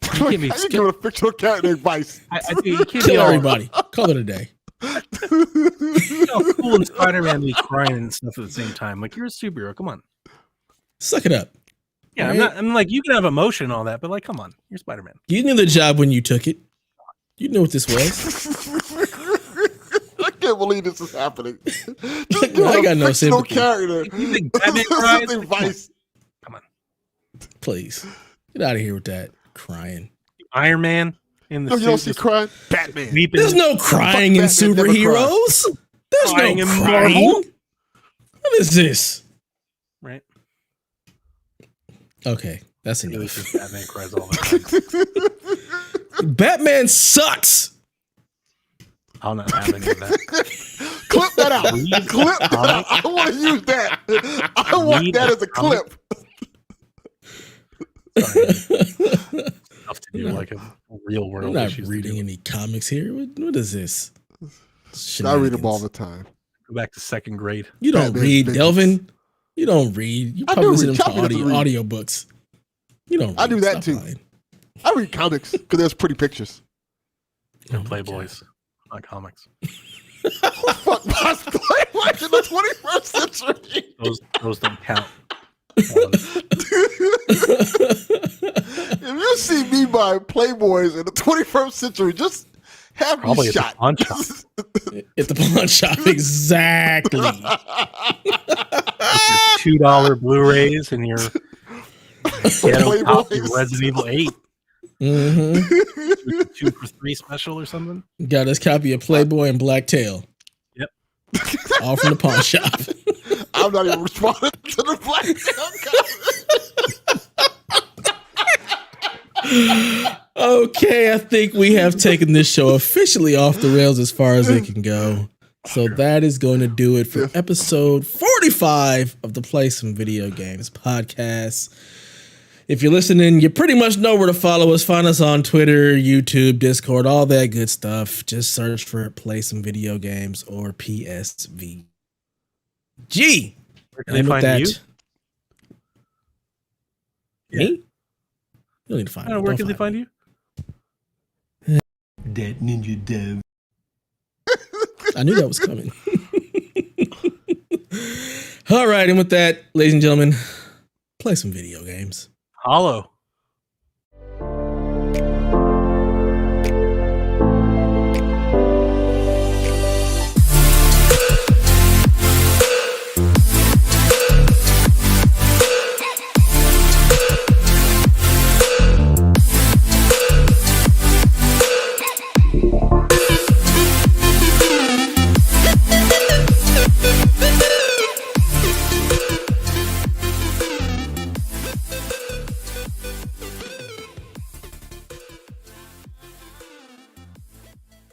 Speaker 2: You can't be
Speaker 3: How you giving a fictional character advice?
Speaker 2: I think you can't be
Speaker 1: Kill
Speaker 2: all
Speaker 1: everybody. Call it a day.
Speaker 2: cool and Spider-Man be crying and stuff at the same time. Like you're a superhero. Come on.
Speaker 1: Suck it up.
Speaker 2: Yeah,
Speaker 1: Right?
Speaker 2: I'm like you can have emotion and all that, but like, come on, you're Spider-Man.
Speaker 1: You knew the job when you took it. You knew what this was.
Speaker 3: I can't believe this is happening.
Speaker 1: I got no sympathy.
Speaker 3: Character.
Speaker 2: You think Batman cries?
Speaker 3: Advice.
Speaker 2: Come on.
Speaker 1: Please. Get out of here with that. Crying.
Speaker 2: Iron Man in the
Speaker 3: No, you don't
Speaker 2: suit,
Speaker 3: see
Speaker 2: just
Speaker 3: crying. Batman.
Speaker 2: weeping.
Speaker 1: There's no crying in
Speaker 3: Batman never
Speaker 1: superheroes. There's
Speaker 2: Crying
Speaker 1: no
Speaker 2: in
Speaker 1: crying.
Speaker 2: Marvel?
Speaker 1: What is this?
Speaker 2: Right.
Speaker 1: Okay, that's
Speaker 2: Really
Speaker 1: enough.
Speaker 2: think Batman cries all the time.
Speaker 1: Batman sucks.
Speaker 2: I'll not have any of that.
Speaker 3: Clip that out.
Speaker 2: Read
Speaker 3: Clip that out. I want to use that. I want
Speaker 2: Read
Speaker 3: that
Speaker 2: a
Speaker 3: as a
Speaker 2: comic.
Speaker 3: clip.
Speaker 2: Enough to do like a real
Speaker 1: I'm
Speaker 2: world
Speaker 1: not
Speaker 2: issues.
Speaker 1: reading any comics here. What is this?
Speaker 3: I read them all
Speaker 1: Shenanigans.
Speaker 3: the time.
Speaker 2: Go back to second grade.
Speaker 1: You don't
Speaker 3: Batman's
Speaker 1: read,
Speaker 3: Vengeance.
Speaker 1: Delvin. You don't read. You
Speaker 3: I
Speaker 1: probably
Speaker 3: do
Speaker 1: listen
Speaker 3: read.
Speaker 1: to
Speaker 3: Tell me not to
Speaker 1: audio
Speaker 3: read.
Speaker 1: audiobooks. You don't read.
Speaker 3: I do that
Speaker 1: Stop
Speaker 3: too.
Speaker 1: lying.
Speaker 3: I read comics because there's pretty pictures.
Speaker 2: And
Speaker 1: Oh my
Speaker 2: Playboys, not comics.
Speaker 3: Fuck, boss Playboy in the 21st century.
Speaker 2: Those don't count.
Speaker 3: If you see me buy Playboys in the 21st century, just have
Speaker 2: Probably
Speaker 3: me
Speaker 2: at the
Speaker 3: shot.
Speaker 2: pawn shop.
Speaker 1: At the pawn shop, exactly.
Speaker 2: With your $2 Blu-rays and your ghetto copy of
Speaker 3: Playboys.
Speaker 2: Resident Evil 8,
Speaker 1: Mm-hmm.
Speaker 2: 2 for 3 special or something.
Speaker 1: Got his copy of Playboy and Blacktail.
Speaker 2: Yep.
Speaker 1: All from the pawn shop.
Speaker 3: I'm not even responding to the black.
Speaker 1: Okay, I think we have taken this show officially off the rails as far as it can go. So that is going to do it for episode 45 of the Play Some Video Games podcast. If you're listening, you pretty much know where to follow us. Find us on Twitter, YouTube, Discord, all that good stuff. Just search for Play Some Video Games or PSVG.
Speaker 2: Where can they find you?
Speaker 1: Me? You don't need to find me.
Speaker 2: Where can they find you?
Speaker 6: That Ninja Dev.
Speaker 1: I knew that was coming. All right, and with that, ladies and gentlemen, play some video games.
Speaker 2: Hollow.